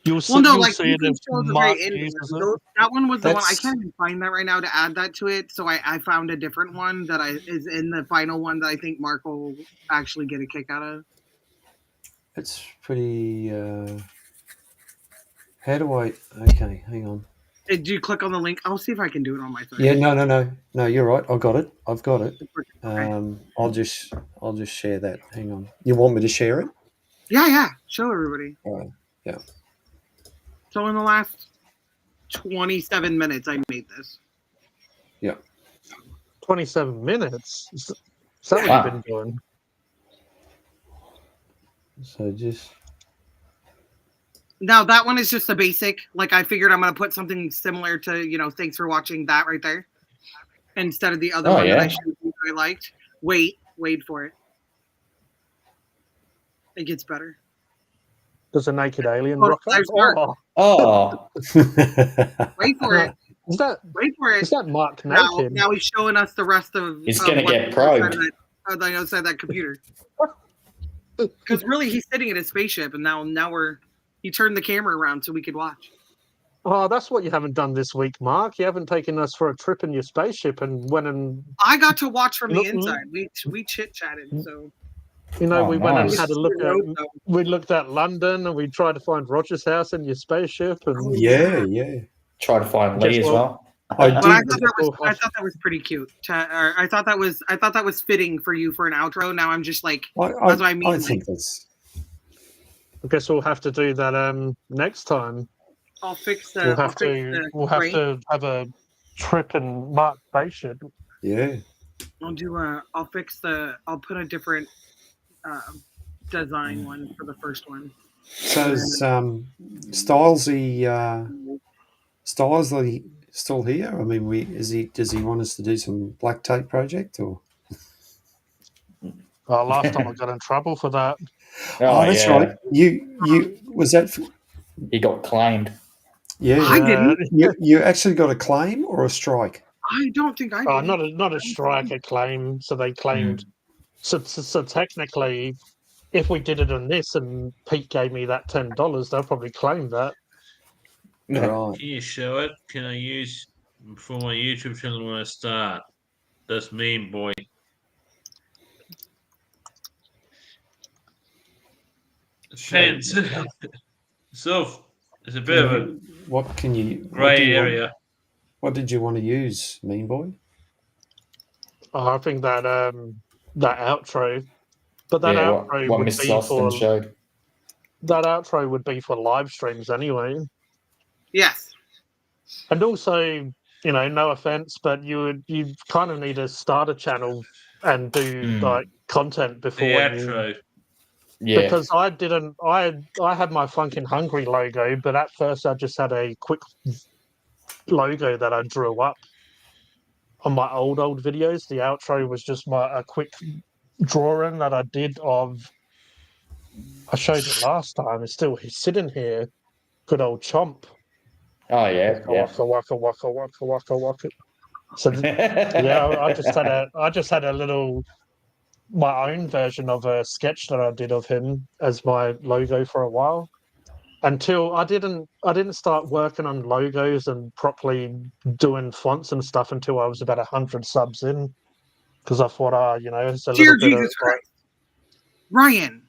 You'll see, Well, no, you'll like see you it can if show the Mark very end. uses it. That one was the one I That's- can't even find that right now to add that to it. So I found a different one that is in the final one that I think Mark will actually get a kick out of. It's pretty. How do I? Okay, hang on. Did you click on the link? I'll see if I can do it on my phone. Yeah, no. You're right. I got it. I've got it. Okay. I'll just share that. Hang on. You want me to share it? Yeah. Show everybody. All right. Yeah. So in the last 27 minutes, I made this. 27 minutes. Is that what Wow. you've been doing? So just. Now that one is just a basic. Like I figured I'm gonna put something similar to thanks for watching that right there, instead of the other Oh, one that I yeah. showed you that I liked. Wait for it. It gets better. Does a naked alien Oh, rock up? there's Mark. Oh, Oh, Wait for it. is that Wait for it. Mark Now naked? he's showing us the rest of. He's of gonna what's get on probed. the other side of that computer. Because really, he's sitting in his spaceship, and now he turned the camera around so we could watch. Oh, that's what you haven't done this week, Mark. You haven't taken us for a trip in your spaceship and went and I got to watch from the Look- inside. We chit chatted, so Oh, we went and nice. had a look at. We looked at London and we tried to find Roger's house in your spaceship and yeah. try to find Lee Guess as what? well. I But I did. thought that was pretty cute. I thought that was fitting for you for an outro. Now I'm just like, that's what I mean. I think that's. I guess we'll have to do that next time. I'll fix the. We'll I'll have fix to the we'll have crate. to have a trip in Mark's spaceship. Yeah. I'll fix the. I'll put a different design one for the first one. So is Stylesy still here? I mean, does he want us to do some black tape project or? Last time I got in trouble for that. Oh, that's yeah. right. You was that? He got claimed. Yeah. I didn't. You actually got a claim or a strike? I don't think I. Oh, did. not a strike, a claim. So they claimed. So technically, if we did it on this and Pete gave me that $10, they'll probably claim that. Right. Can you show it? Can I use for my YouTube channel when I start? That's mean, boy. Fence. So it's a bit of a What can you? grey area. What did you want to use, Mean Boy? Oh, I think that that outro, but that Yeah, outro what would Mrs. be Austin for showed. that outro would be for live streams anyway. Yes. And also, no offense, but you kind of need to start a channel and do like content before The you. outro. Yeah. Because I didn't, I had my Funkin' Hungry logo, but at first I just had a quick logo that I drew up on my old videos. The outro was just a quick drawing that I did of. I showed it last time. He's sitting here. Good old Chomp. Oh yeah. Waka waka waka waka waka waka. So yeah, I just had a little my own version of a sketch that I did of him as my logo for a while. Until I didn't start working on logos and properly doing fonts and stuff until I was about 100 subs in, because I thought, it's a Dear little bit Jesus of Christ. Ryan.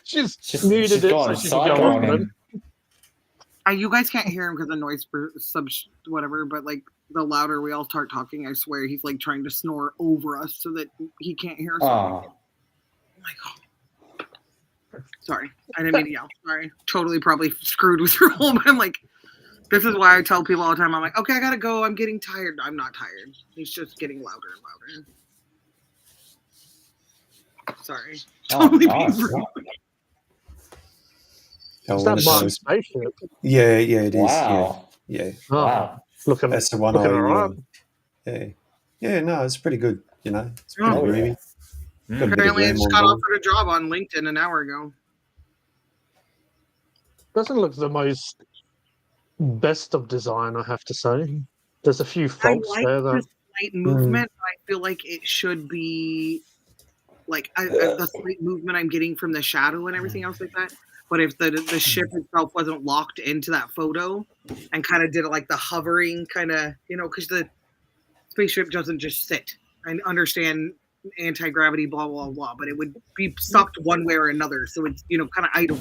she's She's muted it so gone she can psycho go on on. Then. him. You guys can't hear him because the noise whatever, but like the louder we all start talking, I swear he's like trying to snore over us so that he can't hear us. Oh. My God. Sorry. I didn't mean to yell. Sorry. Totally probably screwed with your whole, but I'm like, this is why I tell people all the time, I'm like, okay, I gotta go. I'm getting tired. I'm not tired. He's just getting louder and louder. Sorry. Oh, Totally nice. being rude. Oh, Is one that of Mark's those- spaceship? Yeah, it is. Wow. Yeah. Oh, Wow. looking, That's the one looking I. alright. Yeah. No, it's pretty good. It's pretty Oh, yeah. roomy. Mm. Got a bit of Apparently, I RAM just on got board. offered a job on LinkedIn an hour ago. Doesn't look the most best of design, I have to say. There's a few faults there. slight movement. I feel like it should be like the slight movement I'm getting from the shadow and everything else like that. But if the ship itself wasn't locked into that photo and kind of did it like the hovering kind of, because the spaceship doesn't just sit. I understand anti-gravity, blah, blah, blah, but it would be sucked one way or another. So it's, kind of idle.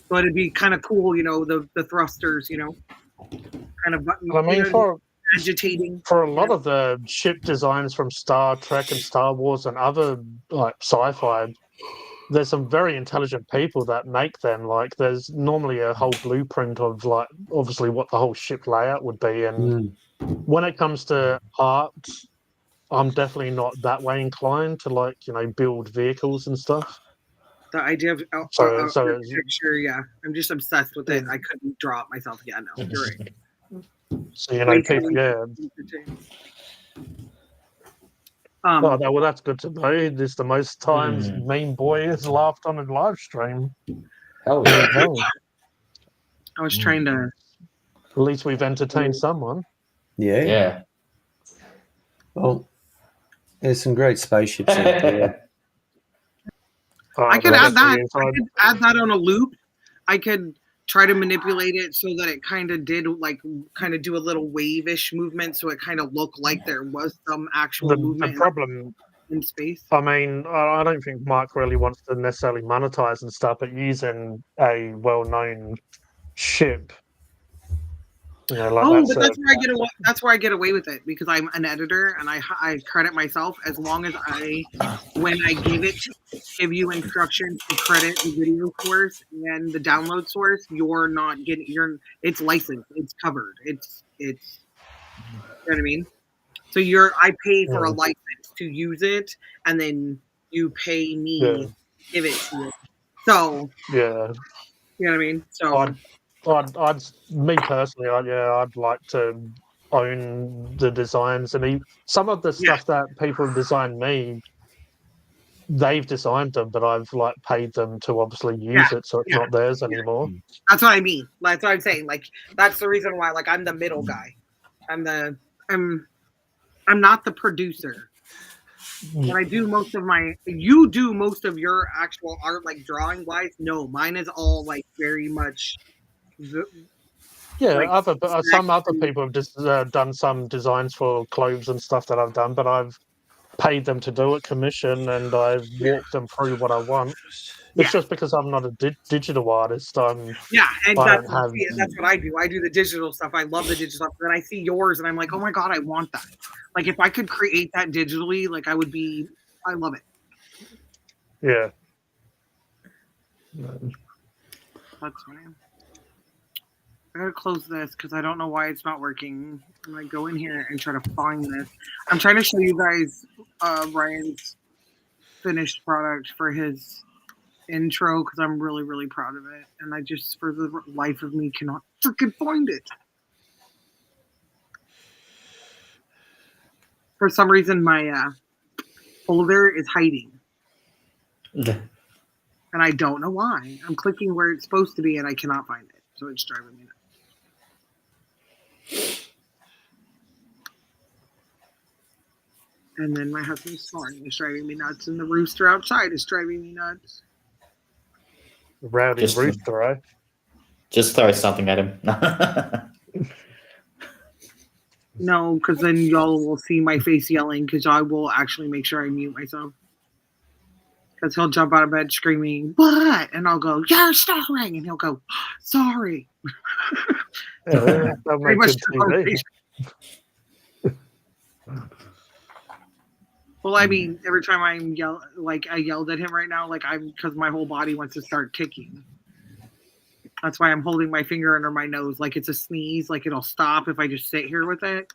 So it'd be kind of cool, the thrusters, kind of I mean, for agitating. a lot of the ship designs from Star Trek and Star Wars and other like sci-fi, there's some very intelligent people that make them. Like, there's normally a whole blueprint of like obviously what the whole ship layout would be. And when it comes to art, I'm definitely not that way inclined to like build vehicles and stuff. The idea of picture, yeah, I'm just obsessed with it. I couldn't draw it myself. Yeah, no, you're right. So people, yeah. Well, that's good to know. This is the most times Mean Boy has laughed on a live stream. Hell yeah. I was trying to. At least we've entertained someone. Yeah. Yeah. Well, there's some great spaceships out there. I could add that. I could add that on a loop. I could try to manipulate it so that it kind of did do a little wave-ish movement, so it kind of looked like there was some actual movement. The problem in space. I mean, I don't think Mike really wants to necessarily monetize and stuff, but using a well-known ship. But that's where I get away with it, because I'm an editor and I credit myself as long as when I give you instructions to credit the video source and the download source, you're not getting it's licensed, it's covered, it's you know what I mean? So I pay for a license to use it, and then you pay me to give it to you. So yeah, you know what I mean? So me personally, I'd like to own the designs, and some of the stuff that people design me, they've designed them, but I've like paid them to obviously use it, so it's not theirs anymore. That's what I mean. That's what I'm saying. Like, that's the reason why. Like, I'm the middle guy. I'm not the producer. But I do most of you do most of your actual art, like drawing wise. No, mine is all like very much. Some other people have just done some designs for clothes and stuff that I've done, but I've paid them to do it, commission, and I've walked them through what I want. It's just because I'm not a digital artist. And that's what I do. I do the digital stuff. I love the digital stuff. Then I see yours, and I'm like, oh my god, I want that. Like, if I could create that digitally, like I love it. Yeah. That's fine. I gotta close this because I don't know why it's not working. I'm gonna go in here and try to find this. I'm trying to show you guys Ryan's finished product for his intro because I'm really, really proud of it. And I just, for the life of me, cannot freaking find it. For some reason, my folder is hiding. And I don't know why. I'm clicking where it's supposed to be and I cannot find it. So it's driving me nuts. And then my husband's snoring is driving me nuts, and the rooster outside is driving me nuts. Rowdy rooster, eh? Just throw something at him. No, because then y'all will see my face yelling, because I will actually make sure I mute myself. Because he'll jump out of bed screaming, "What?" And I'll go, "You're snoring!" And he'll go, "Sorry." That'll make good TV. Well, I mean, every time I yelled at him right now, because my whole body wants to start ticking. That's why I'm holding my finger under my nose, like it's a sneeze, like it'll stop if I just sit here with it.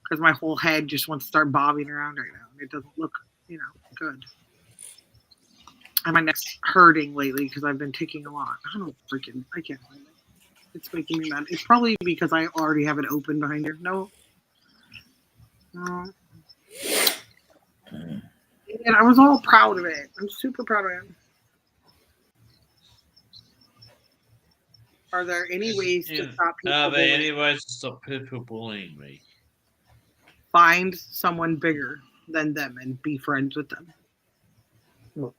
Because my whole head just wants to start bobbing around right now. It doesn't look, good. And my neck's hurting lately because I've been ticking a lot. I can't find it. It's making me mad. It's probably because I already have it open behind here. No. And I was all proud of it. I'm super proud of it. Are there any ways to stop people? Are there any ways to stop people bullying me? find someone bigger than them and be friends with them.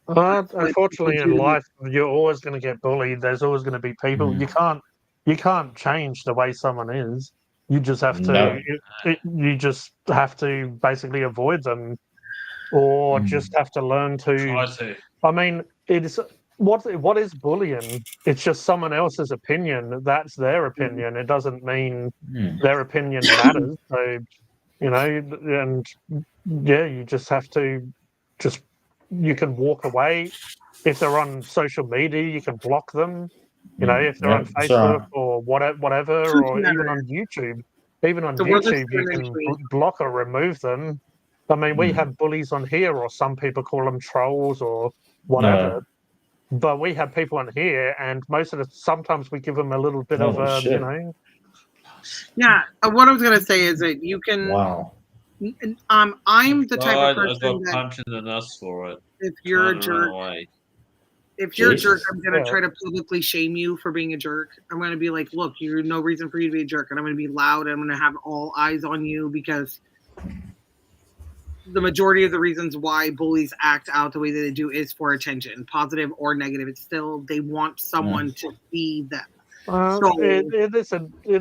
Unfortunately, in life, you're always going to get bullied. There's always going to be people. You can't change the way someone is. You just have to. No. You just have to basically avoid them, or just have to learn to. Try to. I mean, it's what is bullying? It's just someone else's opinion. That's their opinion. It doesn't mean their opinion matters. So, you know, and yeah, you just have to just. You can walk away. If they're on social media, you can block them. You know, if they're on Facebook or whatever, or even on YouTube. Even on YouTube, you can block or remove them. I mean, we have bullies on here, or some people call them trolls or whatever. But we have people on here, and sometimes we give them a little bit of a, you know. Yeah, what I was gonna say is that you can. Wow. I'm the type of I person got that punched in the nuts for it. if you're a jerk, if you're a jerk, I'm gonna try to publicly shame you for being a jerk. I'm gonna be like, look, there's no reason for you to be a jerk, and I'm gonna be loud. I'm gonna have all eyes on you because the majority of the reasons why bullies act out the way that they do is for attention, positive or negative. It's still they want someone to see them. It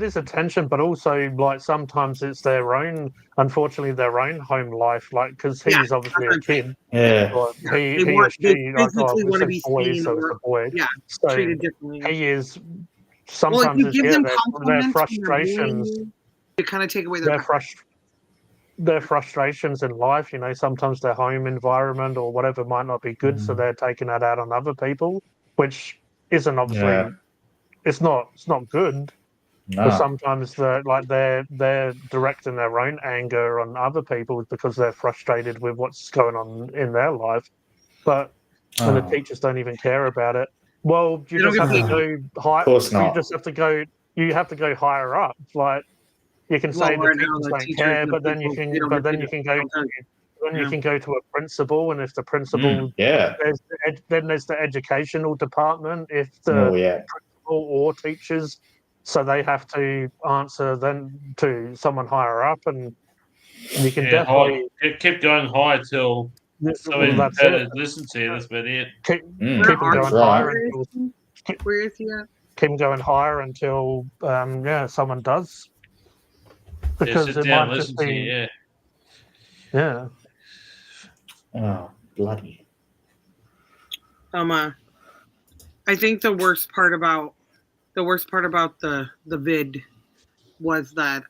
is attention, but also like sometimes it's unfortunately their own home life, like because he's obviously a kid. Yeah. Like, they physically want to be seen so it's a boy. Yeah, so treated differently. He is sometimes their frustrations. To kind of take away their frustrations in life. You know, sometimes their home environment or whatever might not be good, so they're taking that out on other people, which isn't obviously. Yeah. It's not good. No. But sometimes they're directing their own anger on other people because they're frustrated with what's going on in their life. But and the teachers don't even care about it. Well, you just have to go high. Of course not. You just have to go. You have to go higher up. Like you can say the teachers don't care, but then you can. But then you can go. Then you can go to a principal, and if the principal, then there's the educational department. If the or teachers, so they have to answer then to someone higher up, and you can definitely keep going high till someone listen to you. That's about it. Keep them going higher. Where is he at? Keep them going higher until someone does, because it might just be Oh, bloody. I think the worst part about the vid was that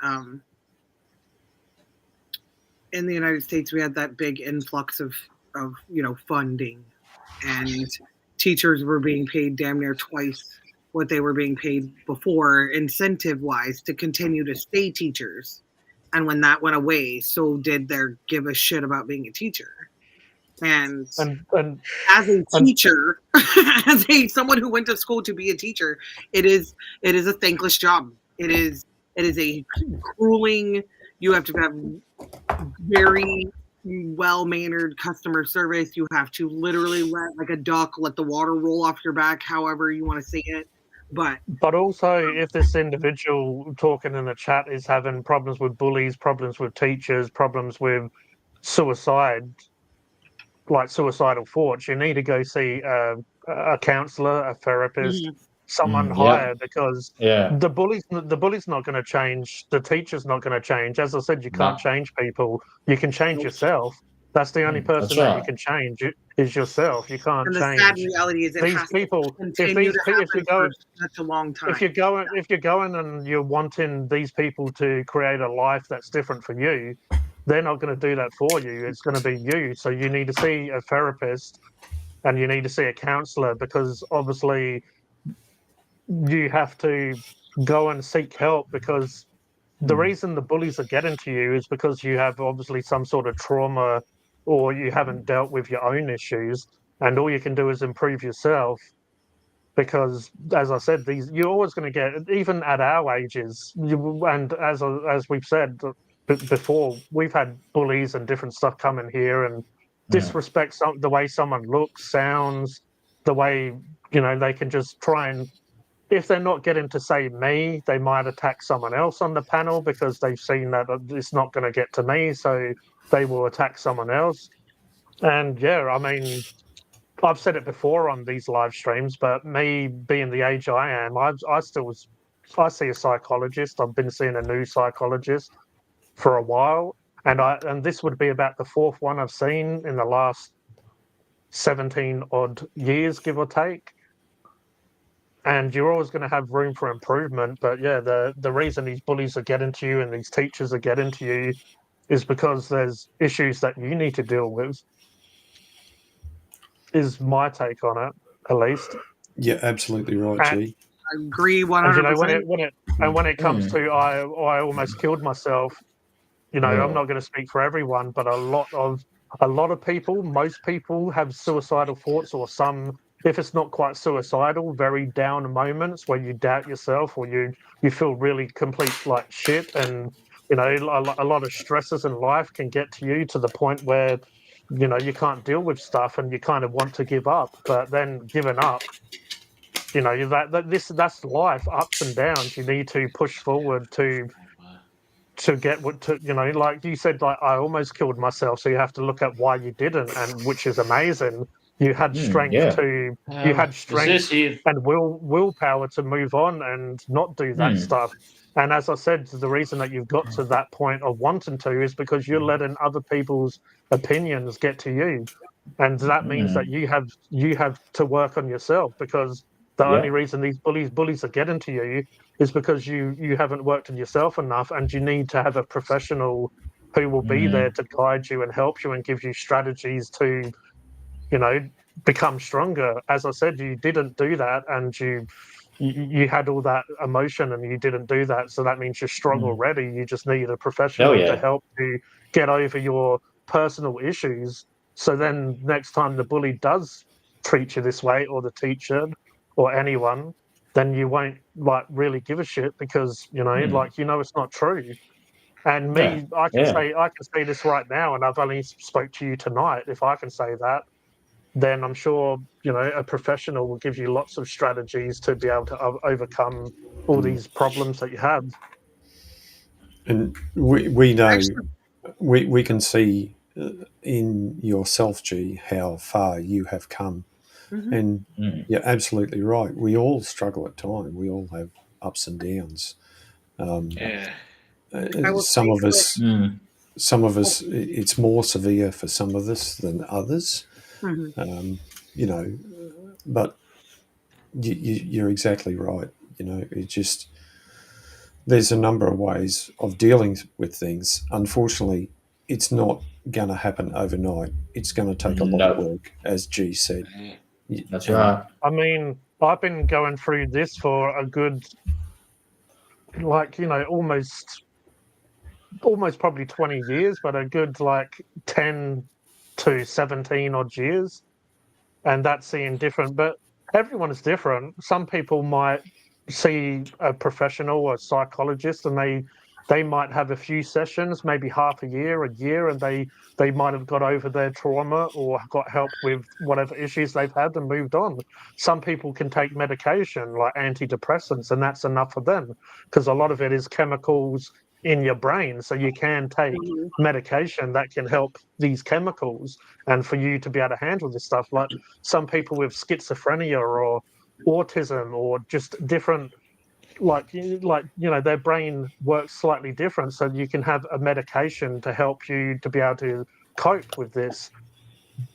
in the United States we had that big influx of funding, and teachers were being paid damn near twice what they were being paid before, incentive wise, to continue to stay teachers. And when that went away, so did their give a shit about being a teacher. And as a teacher, as someone who went to school to be a teacher, it is a thankless job. It is a grueling. You have to have very well-mannered customer service. You have to literally let a duck, let the water roll off your back, however you want to say it. But also, if this individual talking in the chat is having problems with bullies, problems with teachers, problems with suicide, like suicidal thoughts, you need to go see a counselor, a therapist, someone higher, because the bully's not going to change, the teacher's not going to change. As I said, you can't change people. You can change yourself. That's the only person that you can change is yourself. You can't change. And the sad reality is these people. If you go, such a long time. If you're going and you're wanting these people to create a life that's different for you, they're not going to do that for you. It's going to be you. So you need to see a therapist and you need to see a counselor, because obviously you have to go and seek help, because the reason the bullies are getting to you is because you have obviously some sort of trauma, or you haven't dealt with your own issues, and all you can do is improve yourself. Because, as I said, you're always going to get, even at our ages, and as we've said before, we've had bullies and different stuff come in here and disrespect the way someone looks, sounds, the way they can just try and if they're not getting to say me, they might attack someone else on the panel because they've seen that it's not going to get to me, so they will attack someone else. And yeah, I mean, I've said it before on these live streams, but me being the age I am, I see a psychologist. I've been seeing a new psychologist for a while, and this would be about the fourth one I've seen in the last 17 odd years, give or take. And you're always going to have room for improvement. But yeah, the reason these bullies are getting to you and these teachers are getting to you is because there's issues that you need to deal with, is my take on it, at least. Yeah, absolutely right, G. I agree 100%. And you know, when it comes to I almost killed myself, you know, I'm not going to speak for everyone, but a lot of people, most people have suicidal thoughts, or some, if it's not quite suicidal, very down moments where you doubt yourself, or you feel really complete like shit. And you know, a lot of stresses in life can get to you to the point where, you know, you can't deal with stuff and you kind of want to give up. But then giving up, you know, that's life, ups and downs. You need to push forward to get what to, you know, like you said, like I almost killed myself, so you have to look at why you didn't, and which is amazing. You had strength and willpower to move on and not do that stuff. And as I said, the reason that you've got to that point of wanting to is because you're letting other people's opinions get to you, and that means that you have to work on yourself, because the only reason these bullies are getting to you is because you haven't worked on yourself enough, and you need to have a professional who will be there to guide you and help you and give you strategies to, you know, become stronger. As I said, you didn't do that, and you had all that emotion and you didn't do that, so that means you're strong already. You just need a professional to help you get over your personal issues, so then next time the bully does treat you this way, or the teacher or anyone, then you won't like really give a shit, because you know, like, you know, it's not true. And me, I can say this right now, and I've only spoke to you tonight. If I can say that, then I'm sure, you know, a professional will give you lots of strategies to be able to overcome all these problems that you have. And we know, we can see in yourself, G, how far you have come. And you're absolutely right. We all struggle at times. We all have ups and downs. Some of us, it's more severe for some of us than others. You know, but you're exactly right. You know, it just, there's a number of ways of dealing with things. Unfortunately, it's not going to happen overnight. It's going to take a lot of work, as G said. That's right. I mean, I've been going through this for a good, like, you know, almost probably 20 years, but a good like 10 to 17 odd years. And that's seeing different, but everyone is different. Some people might see a professional or a psychologist, and they might have a few sessions, maybe half a year, and they might have got over their trauma or got help with whatever issues they've had and moved on. Some people can take medication like antidepressants, and that's enough for them, because a lot of it is chemicals in your brain. So you can take medication that can help these chemicals, and for you to be able to handle this stuff. Like some people with schizophrenia or autism, or just different, like you know, their brain works slightly different, so you can have a medication to help you to be able to cope with this.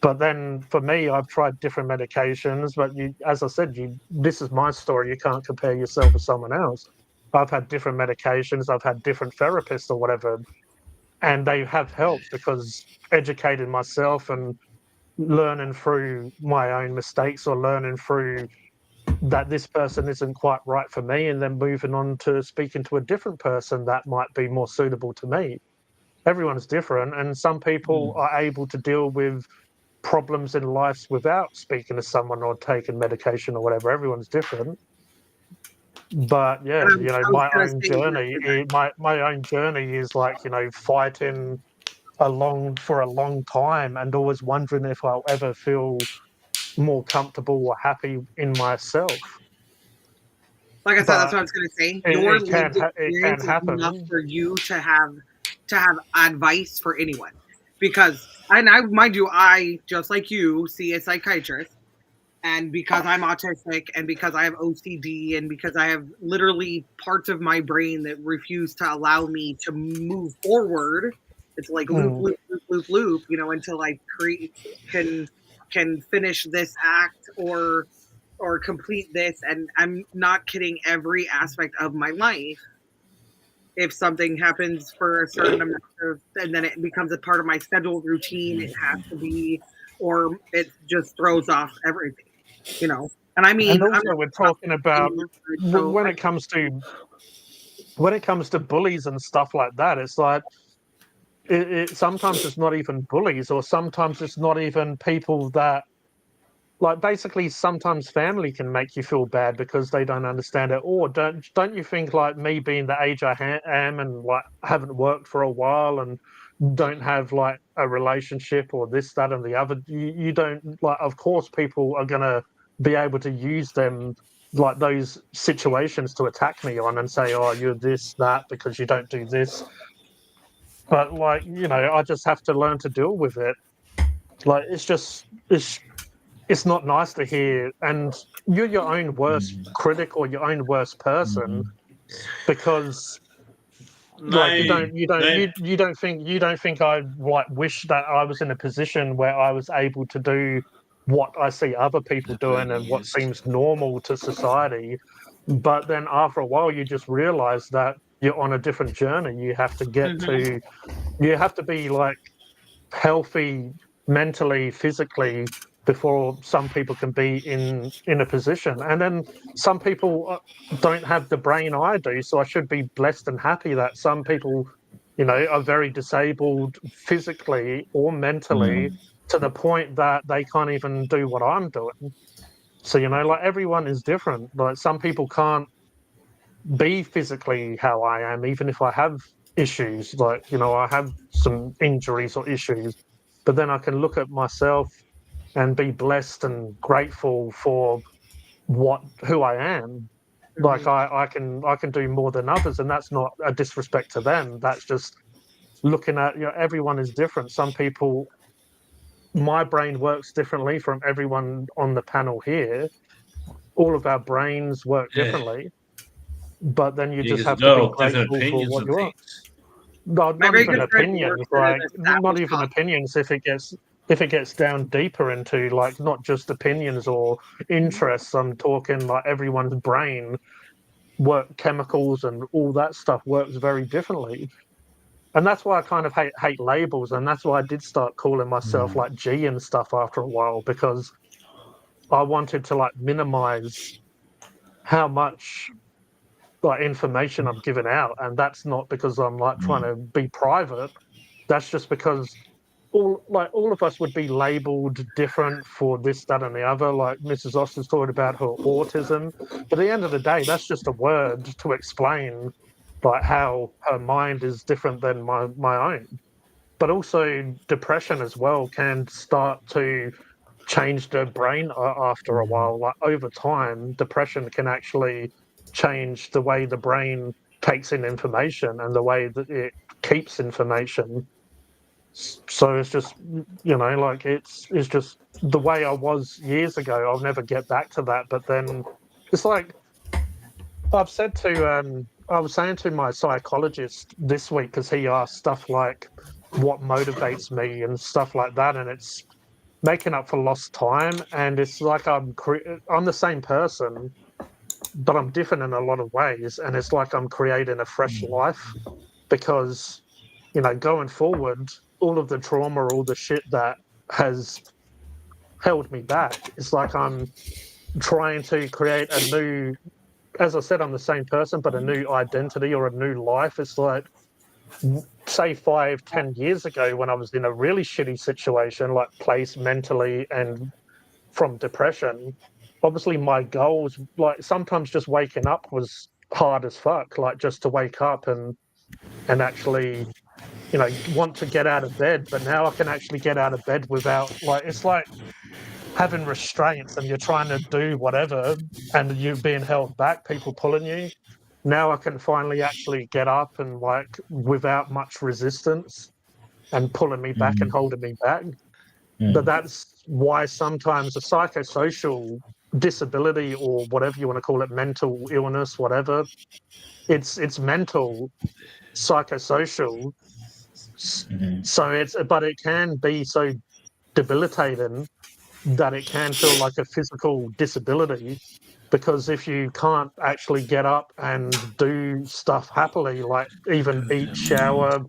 But then for me, I've tried different medications, but as I said, this is my story. You can't compare yourself with someone else. I've had different medications, I've had different therapists or whatever, and they have helped, because educating myself and learning through my own mistakes, or learning through that this person isn't quite right for me, and then moving on to speaking to a different person that might be more suitable to me. Everyone's different, and some people are able to deal with problems in life without speaking to someone or taking medication or whatever. Everyone's different. But yeah, you know, my own journey is like, you know, fighting for a long time, and always wondering if I'll ever feel more comfortable or happy in myself. Like I said, that's But what I was going to say. it Your can lived experience is happen. enough for you to have advice for anyone. Because mind you, I just like you see a psychiatrist, and because I'm autistic, and because I have OCD, and because I have literally parts of my brain that refuse to allow me to move forward. It's like loop, until I can finish this act or complete this. And I'm not kidding, every aspect of my life, if something happens for a certain amount of, and then it becomes a part of my scheduled routine, it has to be, or it just throws off everything, And I mean, and also we're talking about when it comes to bullies and stuff like that. It's like it sometimes it's not even bullies, or sometimes it's not even people that. Like, basically, sometimes family can make you feel bad because they don't understand it. Or don't you think, like me being the age I am, and like haven't worked for a while and don't have like a relationship or this, that, and the other, you don't like. Of course, people are gonna be able to use them, like those situations, to attack me on and say, "Oh, you're this, that, because you don't do this." But like, I just have to learn to deal with it. Like, it's not nice to hear, and you're your own worst critic or your own worst person, because like you don't think I like wish that I was in a position where I was able to do what I see other people doing and what seems normal to society. But then after a while, you just realize that you're on a different journey. You have to get to, you have to be like healthy mentally, physically, before some people can be in a position. And then some people don't have the brain I do, so I should be blessed and happy that some people, are very disabled physically or mentally to the point that they can't even do what I'm doing. So, like, everyone is different. Like, some people can't be physically how I am, even if I have issues. Like, I have some injuries or issues, but then I can look at myself and be blessed and grateful for who I am. Like, I can do more than others, and that's not a disrespect to them. That's just looking at, everyone is different. Some people, my brain works differently from everyone on the panel here. All of our brains work differently, but then you just have to be grateful for what you are. No, not even opinions, like not even opinions. If it gets down deeper into like not just opinions or interests, I'm talking like everyone's brain chemicals and all that stuff works very differently. And that's why I kind of hate labels, and that's why I did start calling myself like G and stuff after a while, because I wanted to like minimize how much like information I'm giving out, and that's not because I'm like trying to be private. That's just because all of us would be labeled different for this, that, and the other. Like Mrs. Austin's talking about her autism, but at the end of the day, that's just a word to explain like how her mind is different than my own. But also depression as well can start to change the brain after a while. Like over time, depression can actually change the way the brain takes in information and the way that it keeps information. So it's just, like it's just the way I was years ago. I'll never get back to that. But then it's like I was saying to my psychologist this week, because he asked stuff like what motivates me and stuff like that, and it's making up for lost time. And it's like I'm the same person, but I'm different in a lot of ways. And it's like I'm creating a fresh life, because, going forward, all of the trauma, all the shit that has held me back, it's like I'm trying to create a new, as I said, I'm the same person, but a new identity or a new life. It's like, say 5-10 years ago, when I was in a really shitty situation, like place mentally and from depression, obviously my goals, like sometimes just waking up was hard as fuck, like just to wake up and actually, want to get out of bed. But now I can actually get out of bed without, like, it's like having restraints and you're trying to do whatever and you're being held back, people pulling you. Now I can finally actually get up and like without much resistance and pulling me back and holding me back. But that's why sometimes a psychosocial disability or whatever you want to call it, mental illness, whatever, it's mental, psychosocial. So but it can be so debilitating that it can feel like a physical disability, because if you can't actually get up and do stuff happily, like even eat, shower,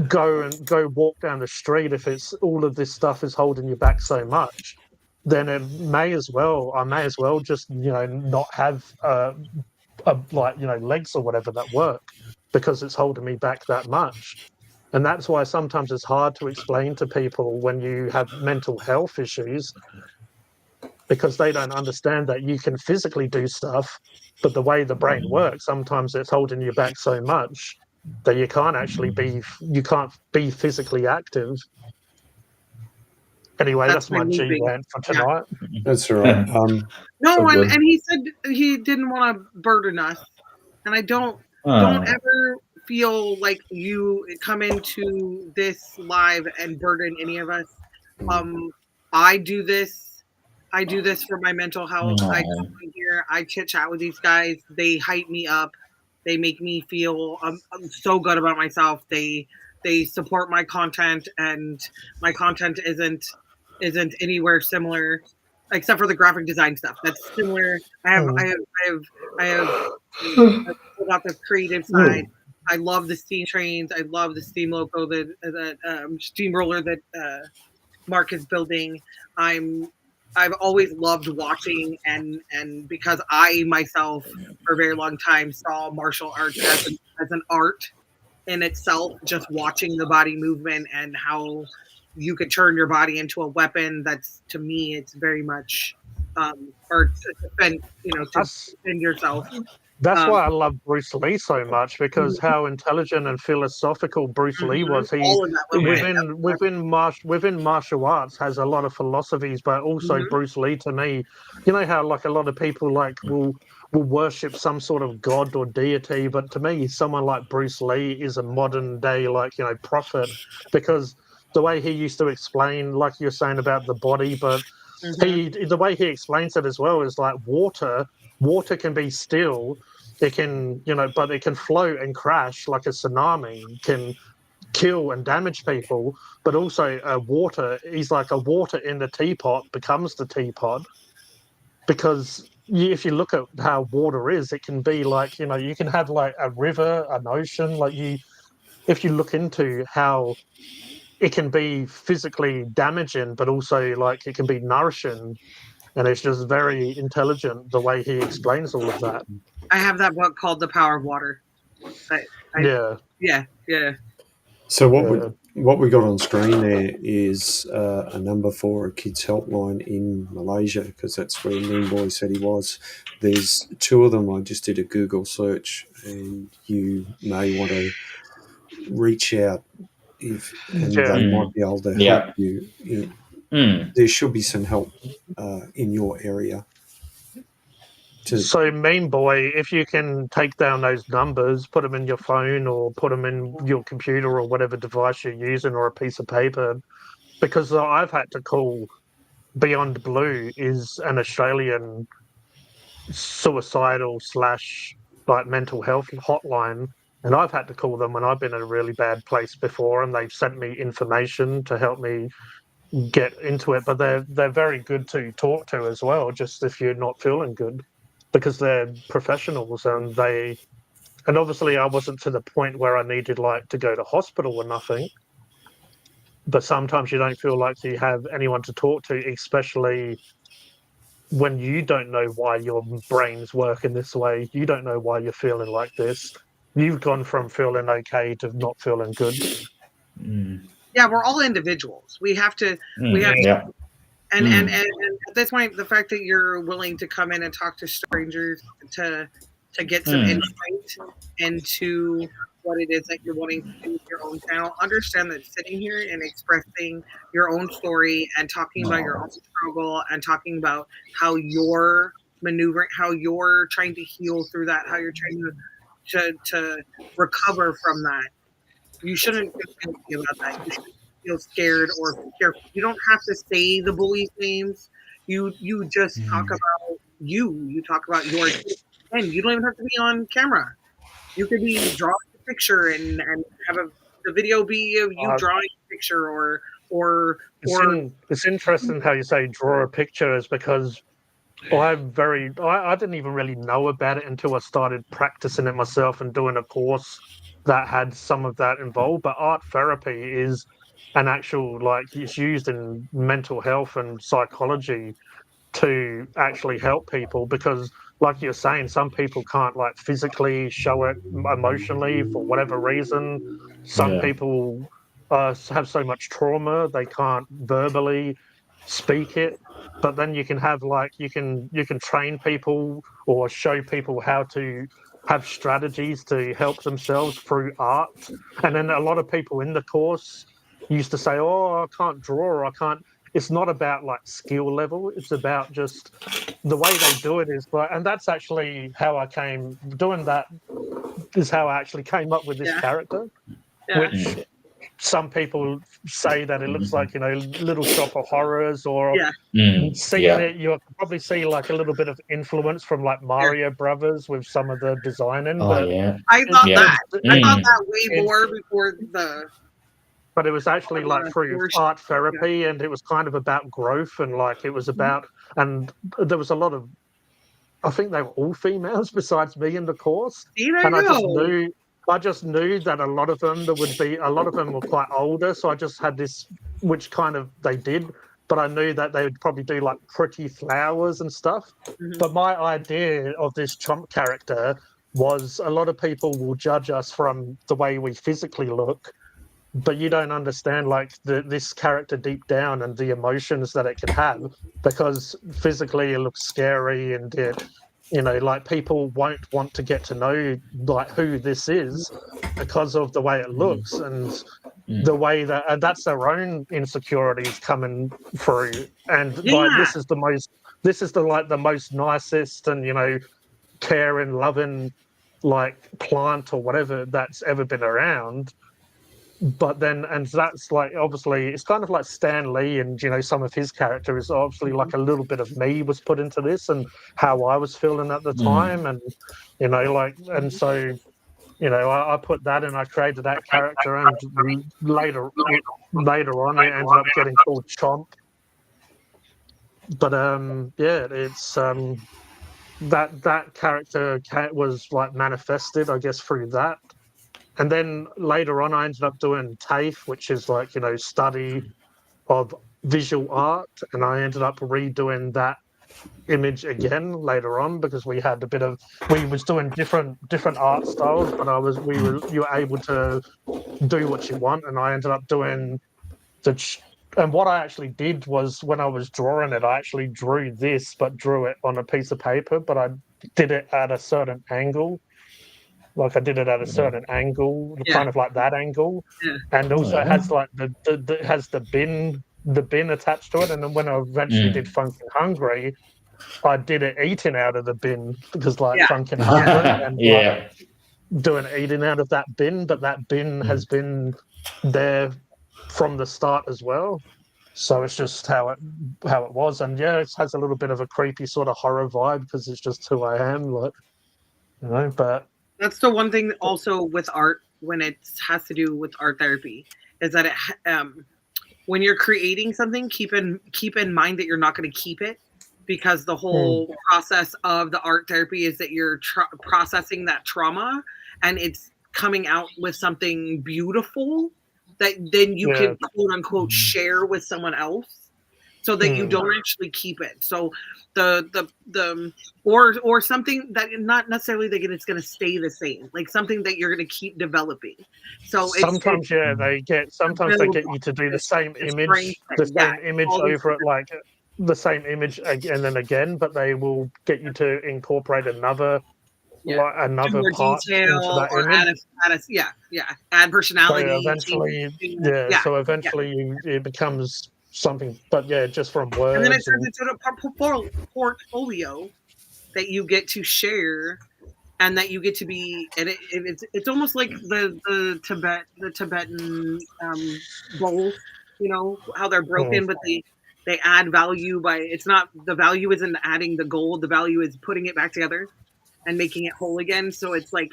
go walk down the street, if it's all of this stuff is holding you back so much, then I may as well just not have legs or whatever that work, because it's holding me back that much. And that's why sometimes it's hard to explain to people when you have mental health issues, because they don't understand that you can physically do stuff, but the way the brain works, sometimes it's holding you back so much that you can't actually be physically active. Anyway, that's my G rant for tonight. That's all right. No, and he said he didn't want to burden us, and I don't ever feel like you come into this live and burden any of us. I do this for my mental health. I come in here, I chit chat with these guys. They hype me up. They make me feel I'm so good about myself. They support my content, and my content isn't anywhere similar, except for the graphic design stuff. That's similar. I have got the creative side. I love the steam trains. I love the steam loco, that steamroller that Mark is building. I've always loved watching, and because I myself for a very long time saw martial arts as an art in itself, just watching the body movement and how you could turn your body into a weapon. That's, to me, it's very much or to defend, defend yourself. That's why I love Bruce Lee so much, because how intelligent and philosophical Bruce Lee was. He within martial arts has a lot of philosophies, but also Bruce Lee, to me, how like a lot of people will worship some sort of god or deity, but to me, someone like Bruce Lee is a modern day prophet, because the way he used to explain, like you're saying about the body, but the way he explains it as well is like water can be still, it can, but it can float and crash like a tsunami, can kill and damage people, but also water is like a water in the teapot becomes the teapot, because if you look at how water is, it can be like, you can have like a river, an ocean, if you look into how it can be physically damaging, but also like it can be nourishing. And it's just very intelligent the way he explains all of that. I have that book called The Power of Water. Yeah. So what we got on screen there is a number for a kids helpline in Malaysia, because that's where Mean Boy said he was. There's two of them. I just did a Google search, and you may want to reach out they might be able to help you. There should be some help in your area. So, Mean Boy, if you can take down those numbers, put them in your phone or put them in your computer or whatever device you're using, or a piece of paper, because I've had to call Beyond Blue, is an Australian suicidal / mental health hotline, and I've had to call them when I've been in a really bad place before, and they've sent me information to help me get into it. But they're very good to talk to as well, just if you're not feeling good, because they're professionals, and obviously I wasn't to the point where I needed to go to hospital or nothing, but sometimes you don't feel like you have anyone to talk to, especially when you don't know why your brain's working this way. You don't know why you're feeling like this. You've gone from feeling okay to not feeling good. Yeah, we're all individuals. We have to. And at this point, the fact that you're willing to come in and talk to strangers to get some insight into what it is that you're wanting to do with your own channel, understand that sitting here and expressing your own story and talking about your own struggle and talking about how you're maneuvering, how you're trying to heal through that, how you're trying to recover from that. You shouldn't feel guilty about that. You shouldn't feel scared or fearful. You don't have to say the bullies' names. You just talk about you. You talk about your, and you don't even have to be on camera. You could be drawing a picture and have the video be of you drawing a picture or it's interesting how you say draw a picture, is because I didn't even really know about it until I started practicing it myself and doing a course that had some of that involved. But art therapy is an actual, like, it's used in mental health and psychology to actually help people, because like you're saying, some people can't like physically show it emotionally for whatever reason. Some people have so much trauma they can't verbally speak it. But then you can have like you can train people or show people how to have strategies to help themselves through art. And then a lot of people in the course used to say, "Oh, I can't draw, or I can't." It's not about like skill level. It's about just the way they do it is like, and that's actually how I came doing that. Is how I actually came up with this character, which some people say that it looks like, Little Shop of Horrors, or seeing it, you probably see like a little bit of influence from like Mario Brothers with some of the designing. Oh, yeah. I thought that way more before the. But it was actually like through art therapy, and it was kind of about growth, and like it was about, and there was a lot of, I think they were all females besides me in the course, and I just knew that a lot of them were quite older, so I just had this, which kind of they did, but I knew that they would probably do like pretty flowers and stuff. But my idea of this Chomp character was a lot of people will judge us from the way we physically look, but you don't understand like this character deep down and the emotions that it can have, because physically it looks scary, and like people won't want to get to know like who this is because of the way it looks and the way that, and that's their own insecurities coming through. And like this is the most nicest and caring, loving like plant or whatever that's ever been around. But then, and that's like, obviously it's kind of like Stan Lee, and some of his character is obviously like a little bit of me was put into this and how I was feeling at the time. And and so I put that, and I created that character, and later on it ended up getting called Chomp. But it's that character was like manifested, I guess, through that. And then later on, I ended up doing TAFE, which is like, study of visual art. And I ended up redoing that image again later on, because we was doing different art styles, but you were able to do what you want. And I ended up doing and what I actually did was, when I was drawing it, I actually drew this, but drew it on a piece of paper, but I did it at a certain angle. Like I did it at a certain angle, kind of like that angle, and also it has like the bin attached to it. And then when I eventually did Funkin' Hungry, I did it eating out of the bin, because like Funkin' Hungry and like, doing eating out of that bin, but that bin has been there from the start as well. So it's just how it was, and it has a little bit of a creepy sort of horror vibe, because it's just who I am, like but. That's the one thing also with art, when it has to do with art therapy, is that when you're creating something, keep in mind that you're not going to keep it, because the whole process of the art therapy is that you're processing that trauma, and it's coming out with something beautiful that then you can quote unquote share with someone else, so that you don't actually keep it. So or something that not necessarily that it's going to stay the same, like something that you're going to keep developing. So sometimes they get you to do the same image, over it, like the same image again and then again, but they will get you to incorporate another like Do another more part detail into that or image. add personality. So eventually, So eventually, it becomes something. But yeah, just from words. And then it turns into a portfolio that you get to share, and that you get to be. And it's almost like the Tibetan bowls. You know how they're broken, but they add value by. It's not the value isn't adding the gold. The value is putting it back together and making it whole again. So it's like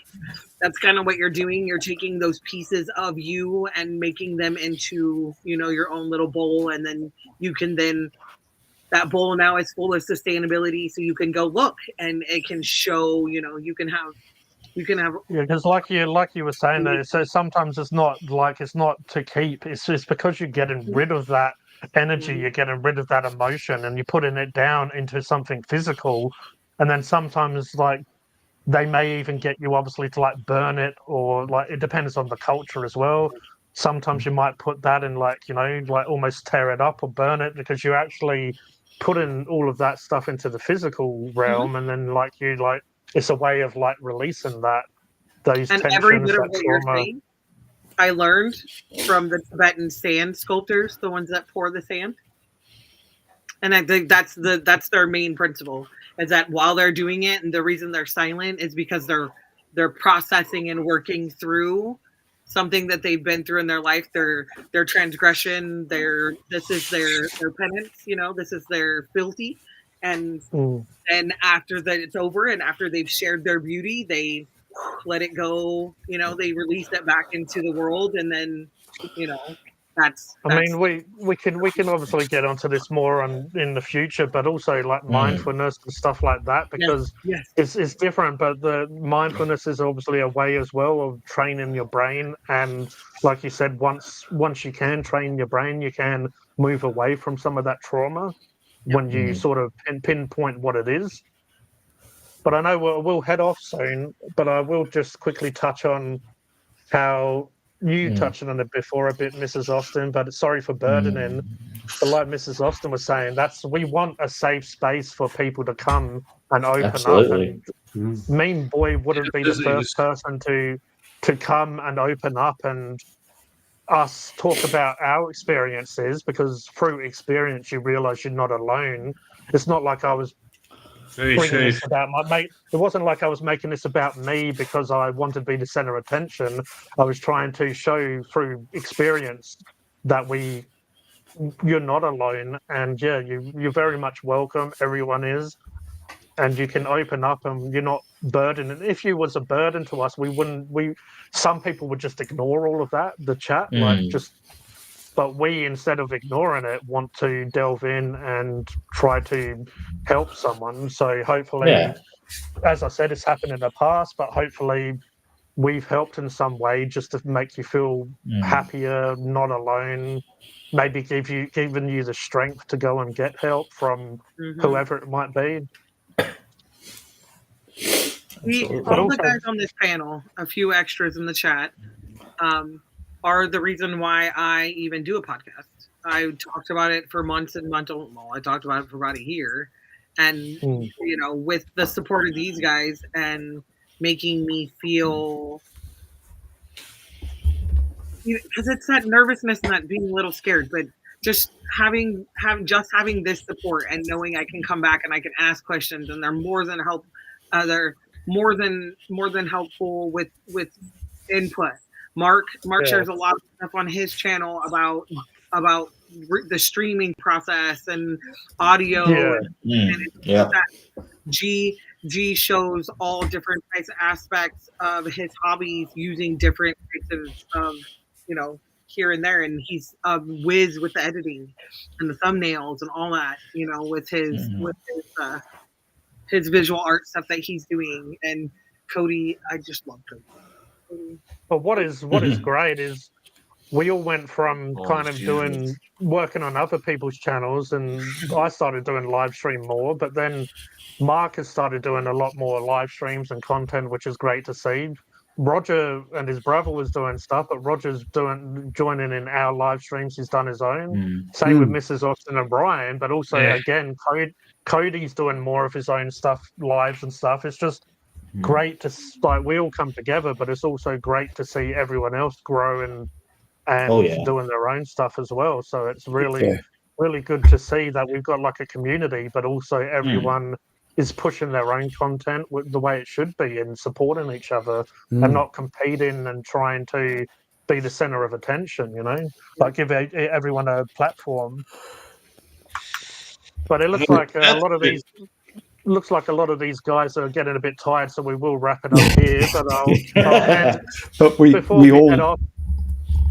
that's kind of what you're doing. You're taking those pieces of you and making them into, your own little bowl. And then you can that bowl now is full of sustainability. So you can go look and it can show, you can have. Yeah, because like you were saying that, so sometimes it's not to keep. It's just because you're getting rid of that energy, you're getting rid of that emotion, and you're putting it down into something physical. And then sometimes they may even get you obviously to burn it, or it depends on the culture as well. Sometimes you might put that in almost tear it up or burn it, because you actually put in all of that stuff into the physical realm, and then it's a way of releasing those and tensions, every bit of that what you're trauma. saying, I learned from the Tibetan sand sculptors, the ones that pour the sand. And I think that's their main principle, is that while they're doing it, and the reason they're silent is because they're processing and working through something that they've been through in their life, their transgression, this is their penance, this is their filthy. And then after that it's over, and after they've shared their beauty, they let it go, they release it back into the world, and then that's I mean, we can obviously get onto this more in the future, but also mindfulness and stuff like that, because it's different. But the mindfulness is obviously a way as well of training your brain, and like you said, once you can train your brain, you can move away from some of that trauma when you sort of pinpoint what it is. But I know we'll head off soon, but I will just quickly touch on how you touched on it before a bit, Mrs. Austin, but sorry for burdening. But like Mrs. Austin was saying, we want a safe space for people to come and open up. And Mean Boy wouldn't be the first person to come and open up and us talk about our experiences, because through experience you realise you're not alone. It's not like I was bringing this about my mate. It wasn't like I was making this about me because I wanted to be the center of attention. I was trying to show through experience that you're not alone, and you're very much welcome. Everyone is, and you can open up, and you're not burdened. If you was a burden to us, some people would just ignore all of that, the chat, but we, instead of ignoring it, want to delve in and try to help someone. So hopefully, as I said, it's happened in the past, but hopefully we've helped in some way, just to make you feel happier, not alone, maybe given you the strength to go and get help from whoever it might be. All the guys on this panel, a few extras in the chat, are the reason why I even do a podcast. I talked about it for months and months. Well, I talked about it for about a year, and with the support of these guys and making me feel, because it's that nervousness and that being a little scared, but just having this support and knowing I can come back and I can ask questions, and they're more than help. They're more than helpful with input. Mark shares a lot of stuff on his channel about the streaming process and audio. G shows all different types of aspects of his hobbies using different types of here and there, and he's whiz with the editing and the thumbnails and all that, with his visual art stuff that he's doing. And Cody, I just love Cody. But what is great is we all went from kind of working on other people's channels, and I started doing live stream more, but then Mark has started doing a lot more live streams and content, which is great to see. Roger and his brother was doing stuff, but Roger's joining in our live streams. He's done his own. Same with Mrs. Austin and Brian, but also again, Cody's doing more of his own stuff, lives and stuff. It's just great to like we all come together, but it's also great to see everyone else grow and Oh, yeah. doing their own stuff as well. So it's really Yeah. really good to see that we've got like a community, but also everyone is pushing their own content with the way it should be and supporting each other and not competing and trying to be the center of attention, you know, like give everyone a platform. But it looks like a lot of these guys are getting a bit tired, so we will wrap it up here. But I'll hand But before we we head all off.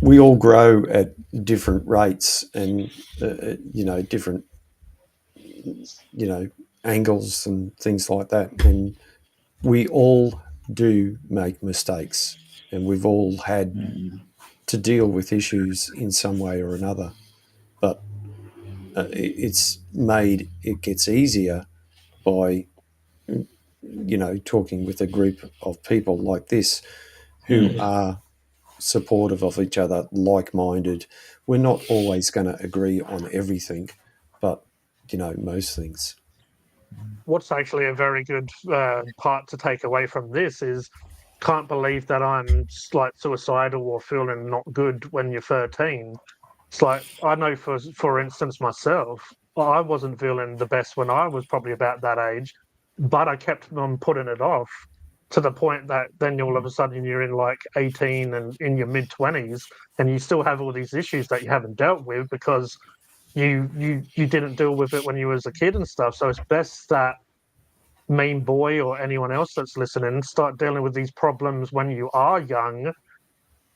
we all grow at different rates and different angles and things like that, and we all do make mistakes, and we've all had to deal with issues in some way or another, but it gets easier by talking with a group of people like this who are supportive of each other, like-minded. We're not always going to agree on everything, but most things. What's actually a very good part to take away from this is can't believe that I'm like suicidal or feeling not good when you're 13. It's like I know for instance myself, I wasn't feeling the best when I was probably about that age, but I kept on putting it off to the point that then all of a sudden you're in like 18 and in your mid 20s and you still have all these issues that you haven't dealt with because you didn't deal with it when you was a kid and stuff. So it's best that Mean Boy or anyone else that's listening start dealing with these problems when you are young,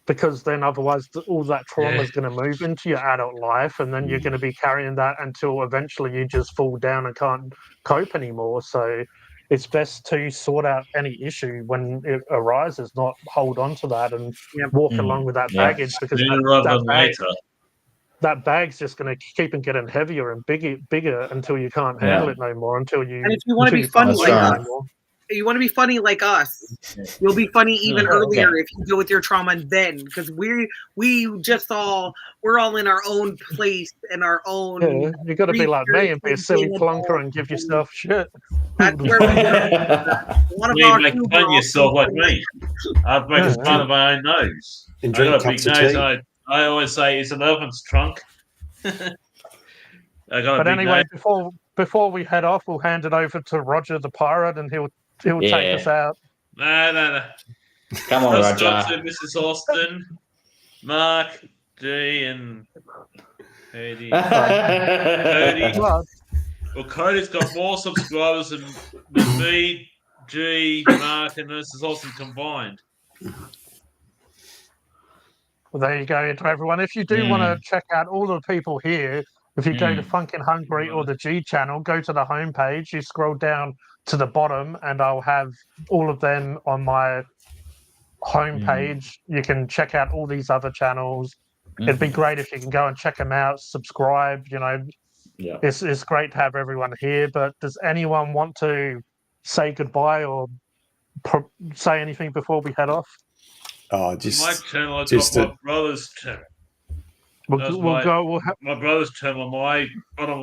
because then otherwise all that trauma is going to move into your adult life, and then you're going to be carrying that until eventually you just fall down and can't cope anymore. So it's best to sort out any issue when it arises, not hold on to that and walk along with that baggage, because that bag's just going to keep on getting heavier and bigger until you can't handle it no more. Until you. And if you want to be funny like us, you want to be funny like us, you'll be funny even earlier if you deal with your trauma then, because we're all in our own place and our own. Yeah, you got to be like me and be a silly plonker and give yourself shit. That's where you make fun of yourself like me. I've made fun of my own nose. And drink I got a big cups of nose. tea. I always say it's an elephant's trunk. But anyway, before we head off, we'll hand it over to Roger the Pirate, and he'll take us out. No. Come on, Let's Roger. go to Mrs. Austin, Mark, G, and Cody. Well, Cody's got more subscribers than me, G, Mark, and Mrs. Austin combined. Well, there you go, to everyone. If you do want to check out all the people here, if you go to Funkin' Hungry or the G channel, go to the homepage, you scroll down to the bottom, and I'll have all of them on my homepage. You can check out all these other channels. It'd be great if you can go and check them out, subscribe. It's great to have everyone here. But does anyone want to say goodbye or say anything before we head off? My channel, I got my brother's channel. My brother's channel on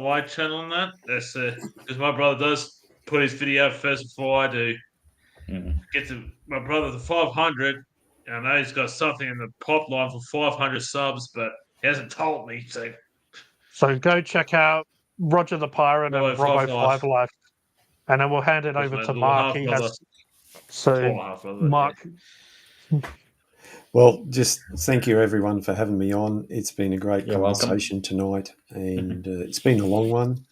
my channel and that. That's because my brother does put his video out first before I do. Get to my brother to 500. I know he's got something in the pipeline for 500 subs, but he hasn't told me. So go check out Roger the Pirate and Robo 5 Life, and then we'll hand it over to Mark. Mark. Well, just thank you everyone for having me on. It's been a great conversation tonight, and it's been a long one.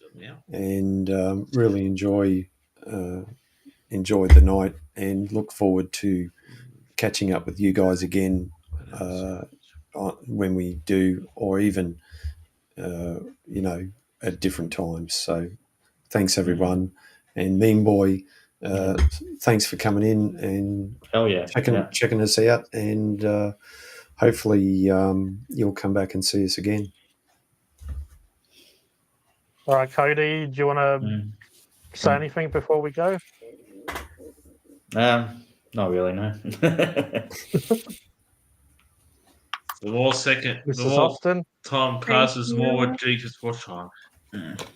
And really enjoy the night, and look forward to catching up with you guys again when we do, or even at different times. So thanks everyone, and Mean Boy, thanks for coming in and checking us out, and hopefully you'll come back and see us again. All right, Cody, do you want to say anything before we go? Not really, no. The more Austin. time passes, more Jesus watch time.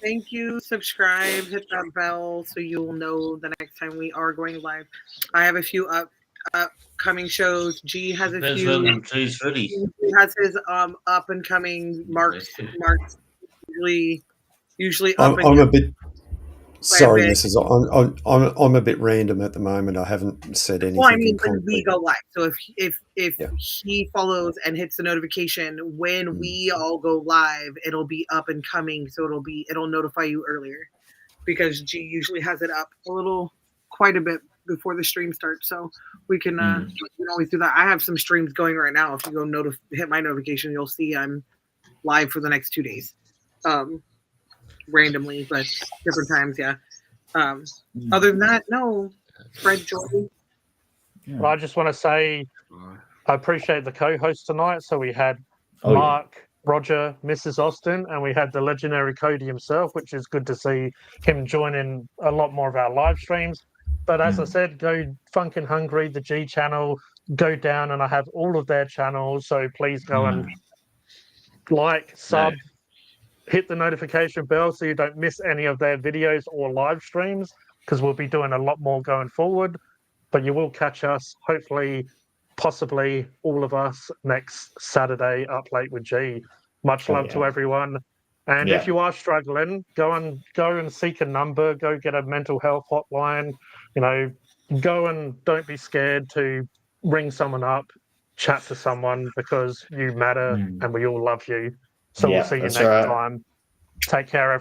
Thank you. Subscribe, hit that bell so you'll know the next time we are going live. I have a few upcoming shows. G has a Depends few. when G's ready. He has his up and coming marks usually up and I'm a bit. Sorry, bit. Mrs. I'm a bit random at the moment. I haven't said anything. Well, I mean, in when we concrete. go live. So if Yeah. he follows and hits the notification when we all go live, it'll be up and coming. So it'll notify you earlier, because G usually has it up quite a bit before the stream starts. So we can always do that. I have some streams going right now. If you go hit my notification, you'll see I'm live for the next 2 days, randomly, but different times. Yeah. Other than that, no. Fred, Jordan. But I just want to say I appreciate the co-host tonight. So we had Oh, yeah. Mark, Roger, Mrs. Austin, and we had the legendary Cody himself, which is good to see him joining a lot more of our live streams. But as I said, go Funkin' Hungry, the G channel, go down, and I have all of their channels. So please go and like, sub, hit the notification bell so you don't miss any of their videos or live streams, because we'll be doing a lot more going forward. But you will catch us, hopefully, possibly all of us next Saturday up late with G. Much love to everyone. And if you are struggling, go and seek a number, go get a mental health hotline, go and don't be scared to ring someone up, chat to someone, because you matter and we all love you. So we'll see you next time. Take care, everyone.